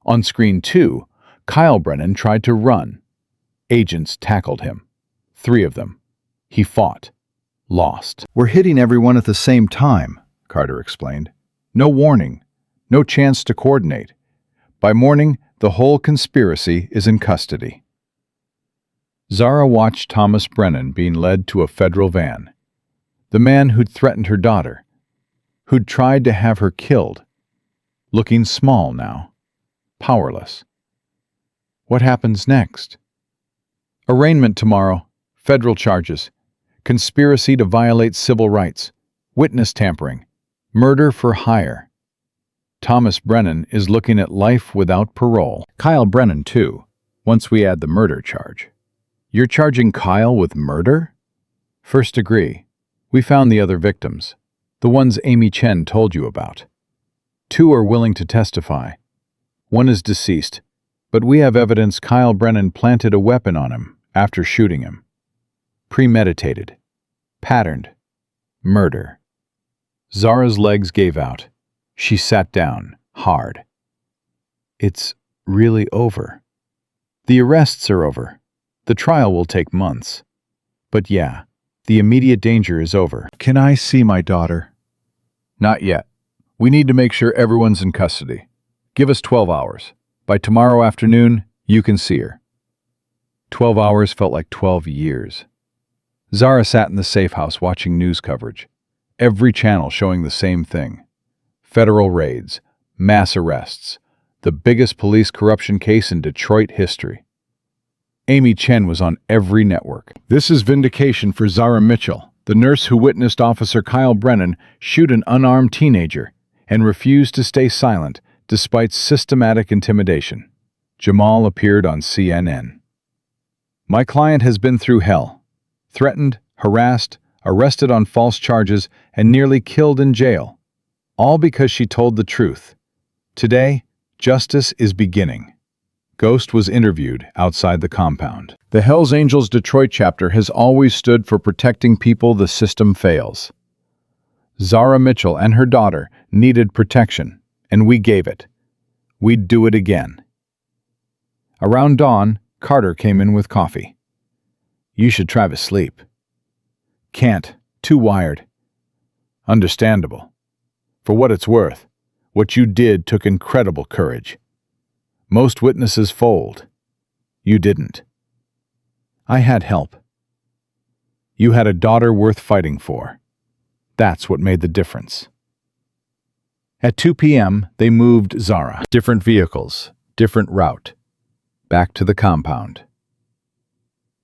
On screen 2, Kyle Brennan tried to run. Agents tackled him. 3 of them. He fought. Lost. We're hitting everyone at the same time, Carter explained. No warning. No chance to coordinate. By morning, the whole conspiracy is in custody. Zara watched Thomas Brennan being led to a federal van. The man who'd threatened her daughter. Who'd tried to have her killed. Looking small now. Powerless. What happens next? Arraignment tomorrow. Federal charges. Conspiracy to violate civil rights. Witness tampering. Murder for hire. Thomas Brennan is looking at life without parole. Kyle Brennan, too, once we add the murder charge. You're charging Kyle with murder? First degree. We found the other victims. The ones Amy Chen told you about. 2 are willing to testify. 1 is deceased, but we have evidence Kyle Brennan planted a weapon on him after shooting him. Premeditated. Patterned. Murder. Zara's legs gave out. She sat down, hard. It's really over. The arrests are over. The trial will take months. But yeah, the immediate danger is over. Can I see my daughter? Not yet. We need to make sure everyone's in custody. Give us 12 hours. By tomorrow afternoon, you can see her. 12 hours felt like 12 years. Zara sat in the safe house watching news coverage. Every channel showing the same thing. Federal raids, mass arrests, the biggest police corruption case in Detroit history. Amy Chen was on every network. This is vindication for Zara Mitchell, the nurse who witnessed Officer Kyle Brennan shoot an unarmed teenager and refused to stay silent despite systematic intimidation. Jamal appeared on CNN. My client has been through hell. Threatened, harassed, arrested on false charges, and nearly killed in jail. All because she told the truth. Today, justice is beginning. Ghost was interviewed outside the compound. The Hells Angels Detroit chapter has always stood for protecting people the system fails. Zara Mitchell and her daughter needed protection, and we gave it. We'd do it again. Around dawn, Carter came in with coffee. "You should try to sleep." "Can't. Too wired." "Understandable. For what it's worth, what you did took incredible courage. Most witnesses fold. You didn't." "I had help." "You had a daughter worth fighting for. That's what made the difference." At 2 p.m., they moved Zara. Different vehicles, different route. Back to the compound.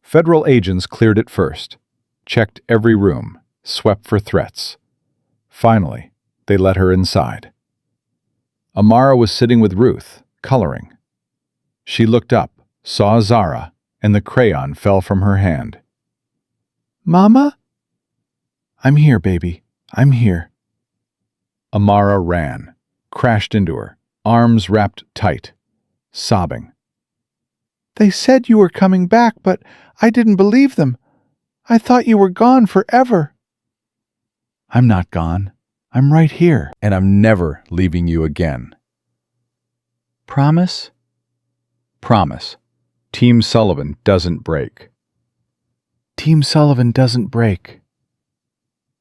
Federal agents cleared it first, checked every room, swept for threats. Finally, they let her inside. Amara was sitting with Ruth, coloring. She looked up, saw Zara, and the crayon fell from her hand. "Mama?" "I'm here, baby. I'm here." Amara ran, crashed into her, arms wrapped tight, sobbing. "They said you were coming back, but I didn't believe them. I thought you were gone forever." "I'm not gone. I'm right here, "And I'm never leaving you again." Promise?" "Promise. Team Sullivan doesn't break." "Team Sullivan doesn't break."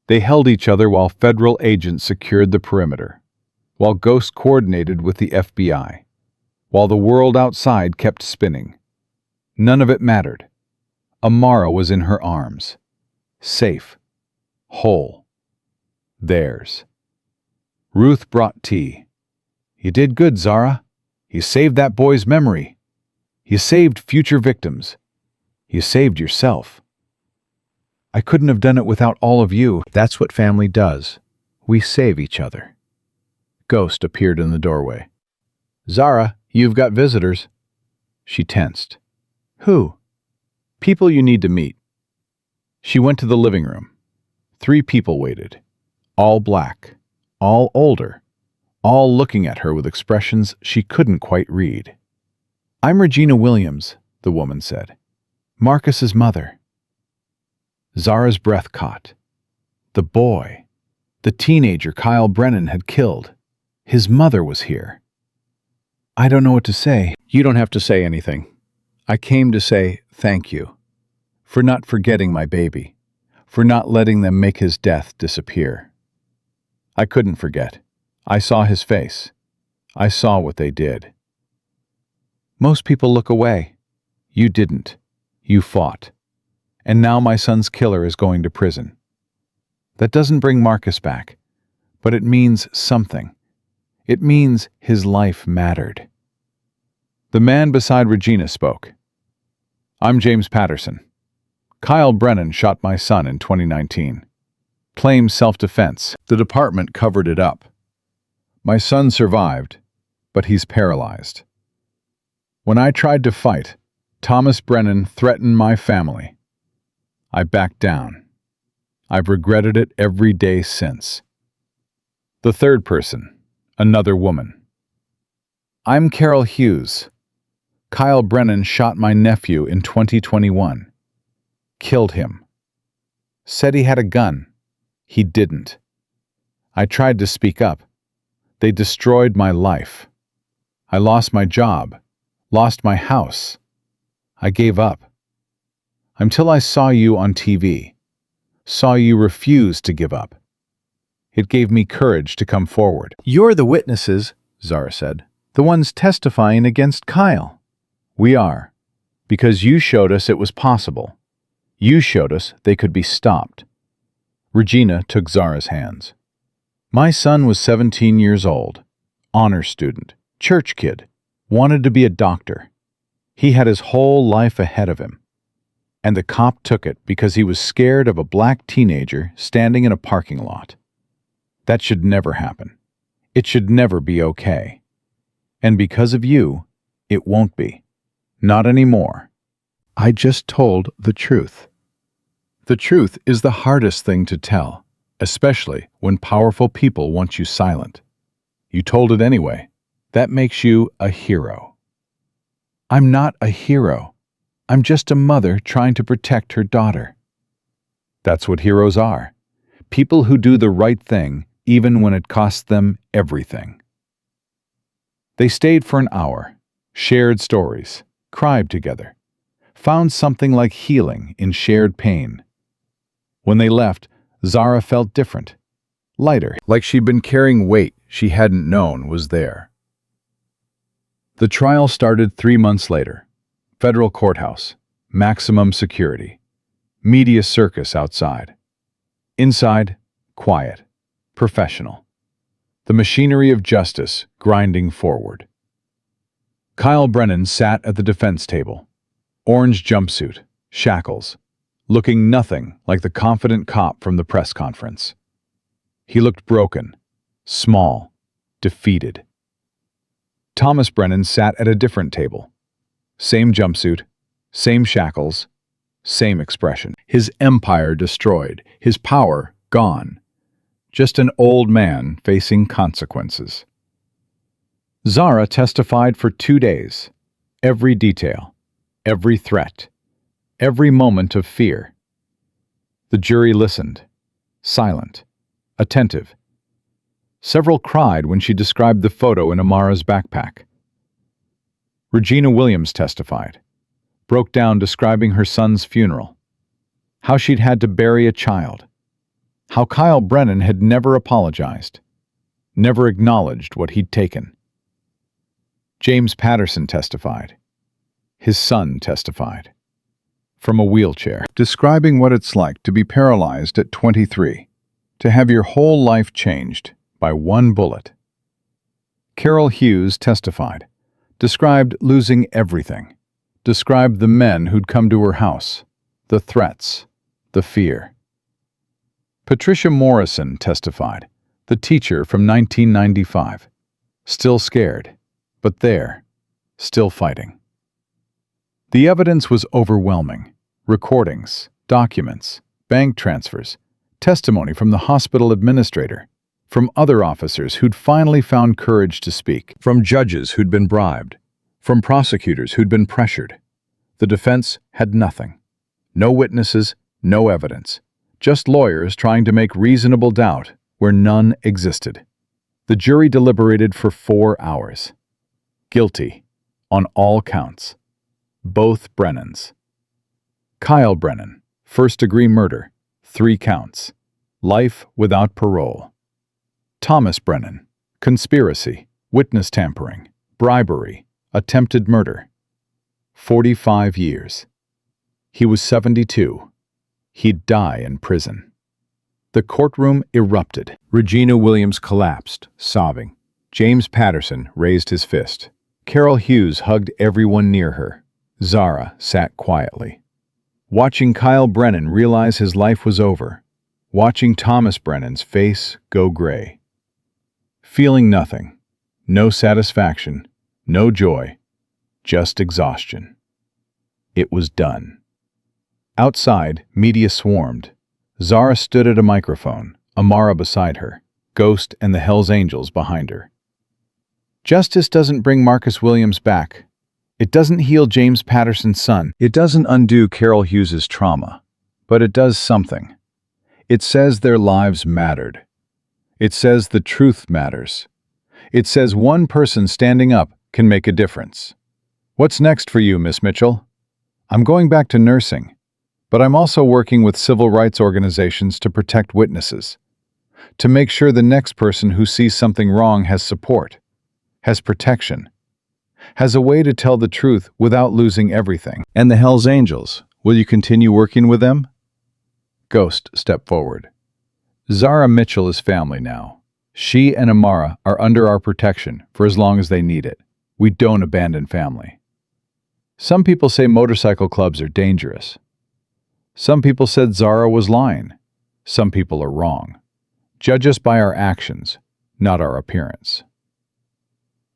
They held each other while federal agents secured the perimeter, while Ghost coordinated with the FBI, while the world outside kept spinning. None of it mattered. Amara was in her arms, safe, whole, theirs. Ruth brought tea. "You did good, Zara. You saved that boy's memory. You saved future victims. You saved yourself." "I couldn't have done it without all of you." "That's what family does. We save each other." Ghost appeared in the doorway. "Zara, you've got visitors." She tensed. "Who?" "People you need to meet." She went to the living room. 3 people waited. All black, all older, all looking at her with expressions she couldn't quite read. "I'm Regina Williams," the woman said. "Marcus's mother." Zara's breath caught. The boy, the teenager Kyle Brennan had killed. His mother was here. "I don't know what to say." "You don't have to say anything. I came to say thank you. For not forgetting my baby. For not letting them make his death disappear." "I couldn't forget. I saw his face. I saw what they did." "Most people look away. You didn't. You fought. And now my son's killer is going to prison. That doesn't bring Marcus back, but it means something. It means his life mattered." The man beside Regina spoke. "I'm James Patterson. Kyle Brennan shot my son in 2019. Claims self-defense. The department covered it up. My son survived, but he's paralyzed. When I tried to fight, Thomas Brennan threatened my family. I backed down. I've regretted it every day since." The third person, another woman. "I'm Carol Hughes. Kyle Brennan shot my nephew in 2021. Killed him. Said he had a gun. He didn't. I tried to speak up. They destroyed my life. I lost my job, lost my house. I gave up. Until I saw you on TV, saw you refuse to give up. It gave me courage to come forward." "You're the witnesses," Zara said. "The ones testifying against Kyle." "We are, because you showed us it was possible. You showed us they could be stopped." Regina took Zara's hands. "My son was 17 years old, honor student, church kid, wanted to be a doctor. He had his whole life ahead of him. And the cop took it because he was scared of a black teenager standing in a parking lot. That should never happen. It should never be okay. And because of you, it won't be. Not anymore." I just told the truth. The truth is the hardest thing to tell, especially when powerful people want you silent. You told it anyway. That makes you a hero. I'm not a hero. I'm just a mother trying to protect her daughter. That's what heroes are. People who do the right thing even when it costs them everything. They stayed for an hour, shared stories, cried together, found something like healing in shared pain. When they left, Zara felt different, lighter, like she'd been carrying weight she hadn't known was there. The trial started 3 months later. Federal courthouse, maximum security, media circus outside. Inside, quiet, professional. The machinery of justice grinding forward. Kyle Brennan sat at the defense table. Orange jumpsuit, shackles, looking nothing like the confident cop from the press conference. He looked broken, small, defeated. Thomas Brennan sat at a different table. Same jumpsuit, same shackles, same expression. His empire destroyed, his power gone. Just an old man facing consequences. Zara testified for 2 days. Every detail, every threat, every moment of fear. The jury listened, silent, attentive. Several cried when she described the photo in Amara's backpack. Regina Williams testified, broke down describing her son's funeral, how she'd had to bury a child, how Kyle Brennan had never apologized, never acknowledged what he'd taken. James Patterson testified. His son testified. From a wheelchair, describing what it's like to be paralyzed at 23, to have your whole life changed by one bullet. Carol Hughes testified, described losing everything, described the men who'd come to her house, the threats, the fear. Patricia Morrison testified, the teacher from 1995, still scared, but there, still fighting. The evidence was overwhelming. Recordings, documents, bank transfers, testimony from the hospital administrator, from other officers who'd finally found courage to speak, from judges who'd been bribed, from prosecutors who'd been pressured. The defense had nothing. No witnesses, no evidence. Just lawyers trying to make reasonable doubt where none existed. The jury deliberated for 4 hours. Guilty on all counts. Both Brennans. Kyle Brennan, first-degree murder, 3 counts. Life without parole. Thomas Brennan, conspiracy, witness tampering, bribery, attempted murder. 45 years. He was 72. He'd die in prison. The courtroom erupted. Regina Williams collapsed, sobbing. James Patterson raised his fist. Carol Hughes hugged everyone near her. Zara sat quietly. Watching Kyle Brennan realize his life was over. Watching Thomas Brennan's face go gray. Feeling nothing. No satisfaction. No joy. Just exhaustion. It was done. Outside, media swarmed. Zara stood at a microphone, Amara beside her, Ghost and the Hells Angels behind her. Justice doesn't bring Marcus Williams back. It doesn't heal James Patterson's son. It doesn't undo Carol Hughes's trauma. But it does something. It says their lives mattered. It says the truth matters. It says one person standing up can make a difference. What's next for you, Miss Mitchell? I'm going back to nursing, but I'm also working with civil rights organizations to protect witnesses, to make sure the next person who sees something wrong has support, has protection, has a way to tell the truth without losing everything. And the Hells Angels, will you continue working with them? Ghost stepped forward. Zara Mitchell is family now. She and Amara are under our protection for as long as they need it. We don't abandon family. Some people say motorcycle clubs are dangerous. Some people said Zara was lying. Some people are wrong. Judge us by our actions, not our appearance.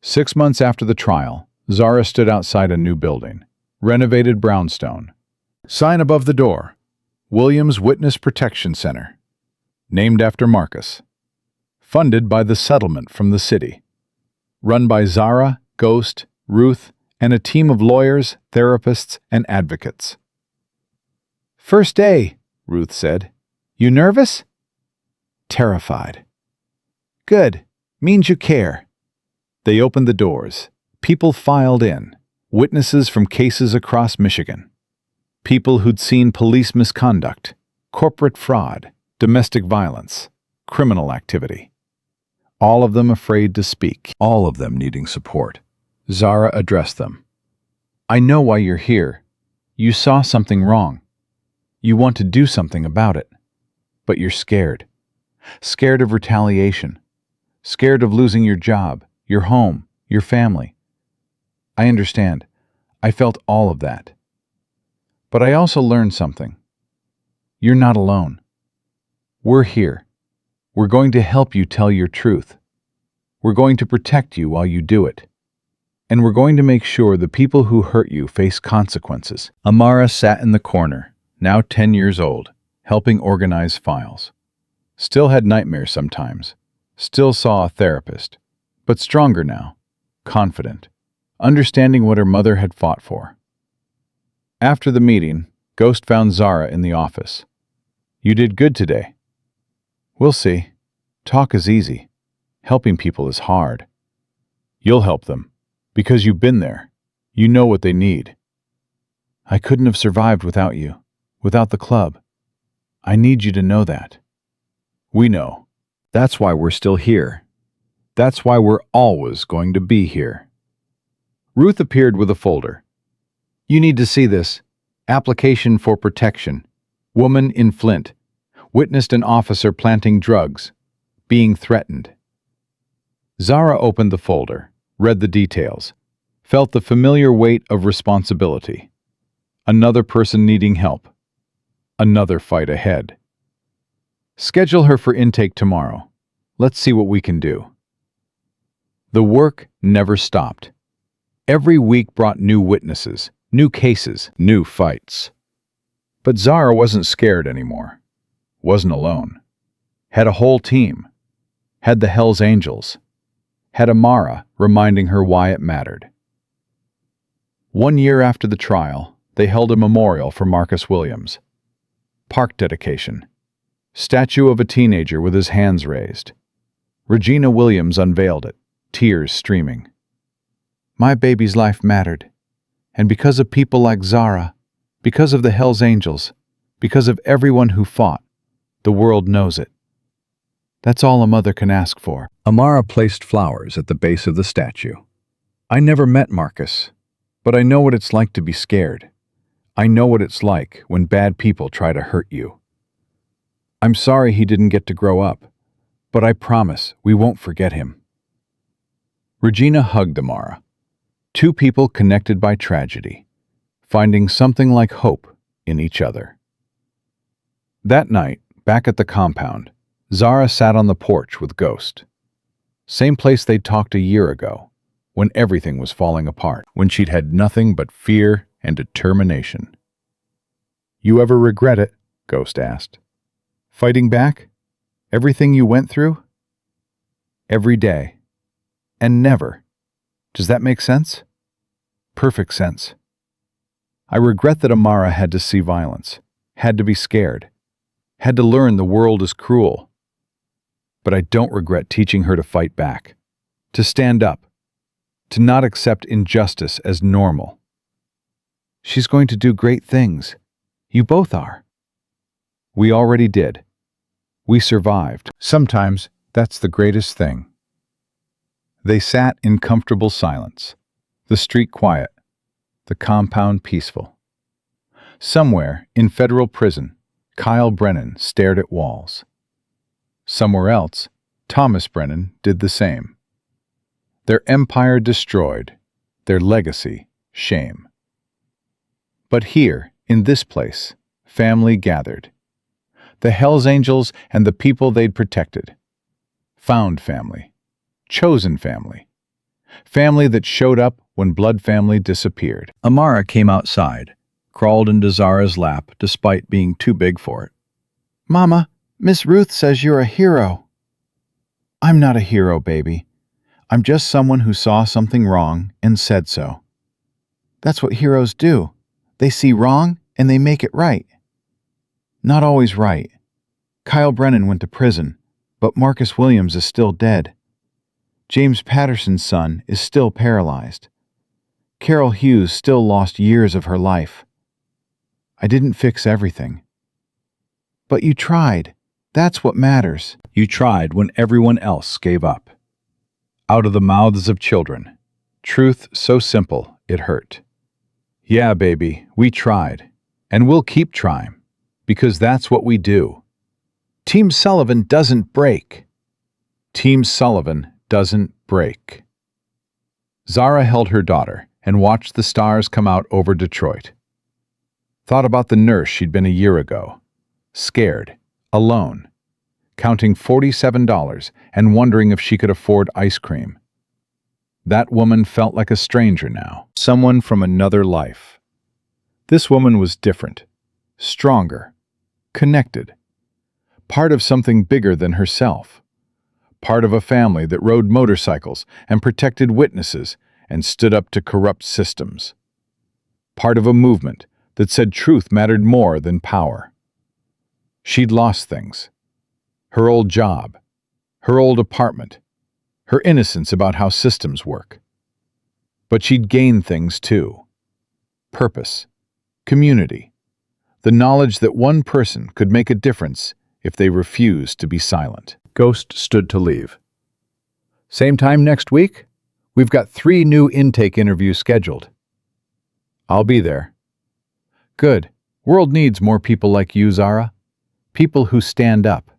6 months after the trial, Zara stood outside a new building, renovated brownstone. Sign above the door, Williams Witness Protection Center, named after Marcus. Funded by the settlement from the city. Run by Zara, Ghost, Ruth, and a team of lawyers, therapists, and advocates. First day, Ruth said. You nervous? Terrified. Good. Means you care. They opened the doors. People filed in. Witnesses from cases across Michigan. People who'd seen police misconduct, corporate fraud, domestic violence, criminal activity. All of them afraid to speak. All of them needing support. Zara addressed them. I know why you're here. You saw something wrong. You want to do something about it. But you're scared. Scared of retaliation. Scared of losing your job, your home, your family. I understand. I felt all of that. But I also learned something. You're not alone. We're here. We're going to help you tell your truth. We're going to protect you while you do it. And we're going to make sure the people who hurt you face consequences. Amara sat in the corner, now 10 years old, helping organize files. Still had nightmares sometimes. Still saw a therapist. But stronger now. Confident. Understanding what her mother had fought for. After the meeting, Ghost found Zara in the office. You did good today. We'll see. Talk is easy. Helping people is hard. You'll help them. Because you've been there. You know what they need. I couldn't have survived without you. Without the club. I need you to know that. We know. That's why we're still here. That's why we're always going to be here. Ruth appeared with a folder. You need to see this. Application for protection. Woman in Flint. Witnessed an officer planting drugs. Being threatened. Zara opened the folder, read the details, felt the familiar weight of responsibility. Another person needing help. Another fight ahead. Schedule her for intake tomorrow. Let's see what we can do. The work never stopped. Every week brought new witnesses, new cases, new fights. But Zara wasn't scared anymore. Wasn't alone. Had a whole team. Had the Hells Angels. Had Amara reminding her why it mattered. 1 year after the trial, they held a memorial for Marcus Williams. Park dedication. Statue of a teenager with his hands raised. Regina Williams unveiled it, tears streaming. My baby's life mattered. And because of people like Zara, because of the Hells Angels, because of everyone who fought, the world knows it. That's all a mother can ask for. Amara placed flowers at the base of the statue. I never met Marcus, but I know what it's like to be scared. I know what it's like when bad people try to hurt you. I'm sorry he didn't get to grow up, but I promise we won't forget him. Regina hugged Amara. Two people connected by tragedy, finding something like hope in each other. That night, back at the compound, Zara sat on the porch with Ghost. Same place they'd talked a year ago, when everything was falling apart, when she'd had nothing but fear and determination. You ever regret it? Ghost asked. Fighting back? Everything you went through? Every day. And never. Does that make sense? Perfect sense. I regret that Amara had to see violence, had to be scared, had to learn the world is cruel. But I don't regret teaching her to fight back, to stand up, to not accept injustice as normal. She's going to do great things. You both are. We already did. We survived. Sometimes that's the greatest thing. They sat in comfortable silence, the street quiet, the compound peaceful. Somewhere in federal prison, Kyle Brennan stared at walls. Somewhere else, Thomas Brennan did the same. Their empire destroyed, their legacy shame. But here, in this place, family gathered. The Hells Angels and the people they'd protected. Found family. Chosen family. Family that showed up when Blood Family disappeared. Amara came outside, crawled into Zara's lap despite being too big for it. Mama, Miss Ruth says you're a hero. I'm not a hero, baby. I'm just someone who saw something wrong and said so. That's what heroes do. They see wrong and they make it right. Not always right. Kyle Brennan went to prison, but Marcus Williams is still dead. James Patterson's son is still paralyzed. Carol Hughes still lost years of her life. I didn't fix everything. But you tried. That's what matters. You tried when everyone else gave up. Out of the mouths of children. Truth so simple, it hurt. Yeah, baby, we tried. And we'll keep trying. Because that's what we do. Team Sullivan doesn't break. Team Sullivan doesn't break. Zara held her daughter and watched the stars come out over Detroit. Thought about the nurse she'd been a year ago. Scared, alone, counting $47 and wondering if she could afford ice cream. That woman felt like a stranger now, someone from another life. This woman was different, stronger, connected, part of something bigger than herself, part of a family that rode motorcycles and protected witnesses and stood up to corrupt systems, part of a movement that said truth mattered more than power. She'd lost things. Her old job, her old apartment, her innocence about how systems work. But she'd gained things too. Purpose, community, the knowledge that one person could make a difference if they refused to be silent. Ghost stood to leave. Same time next week? We've got 3 new intake interviews scheduled. I'll be there. Good. World needs more people like you, Zara. People who stand up.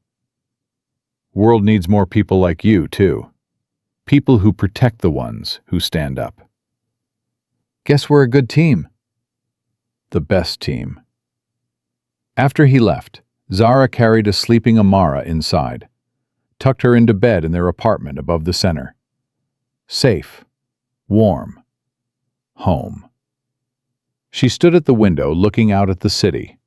World needs more people like you, too. People who protect the ones who stand up. Guess we're a good team. The best team. After he left, Zara carried a sleeping Amara inside, tucked her into bed in their apartment above the center. Safe, warm, home. She stood at the window looking out at the city.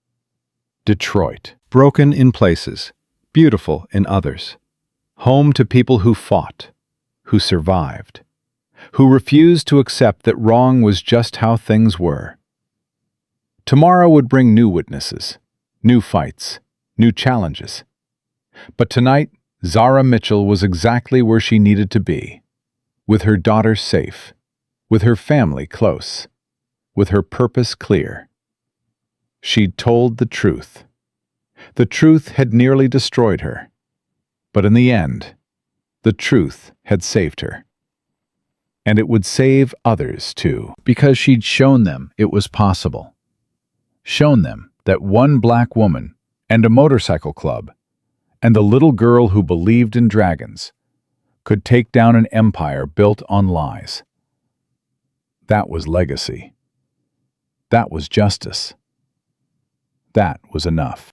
Detroit, broken in places, beautiful in others. Home to people who fought, who survived, who refused to accept that wrong was just how things were. Tomorrow would bring new witnesses, new fights, new challenges. But tonight, Zara Mitchell was exactly where she needed to be, with her daughter safe, with her family close, with her purpose clear. She'd told the truth. The truth had nearly destroyed her, but in the end, the truth had saved her. And it would save others too, because she'd shown them it was possible. Shown them that one black woman and a motorcycle club and the little girl who believed in dragons could take down an empire built on lies. That was legacy. That was justice. That was enough.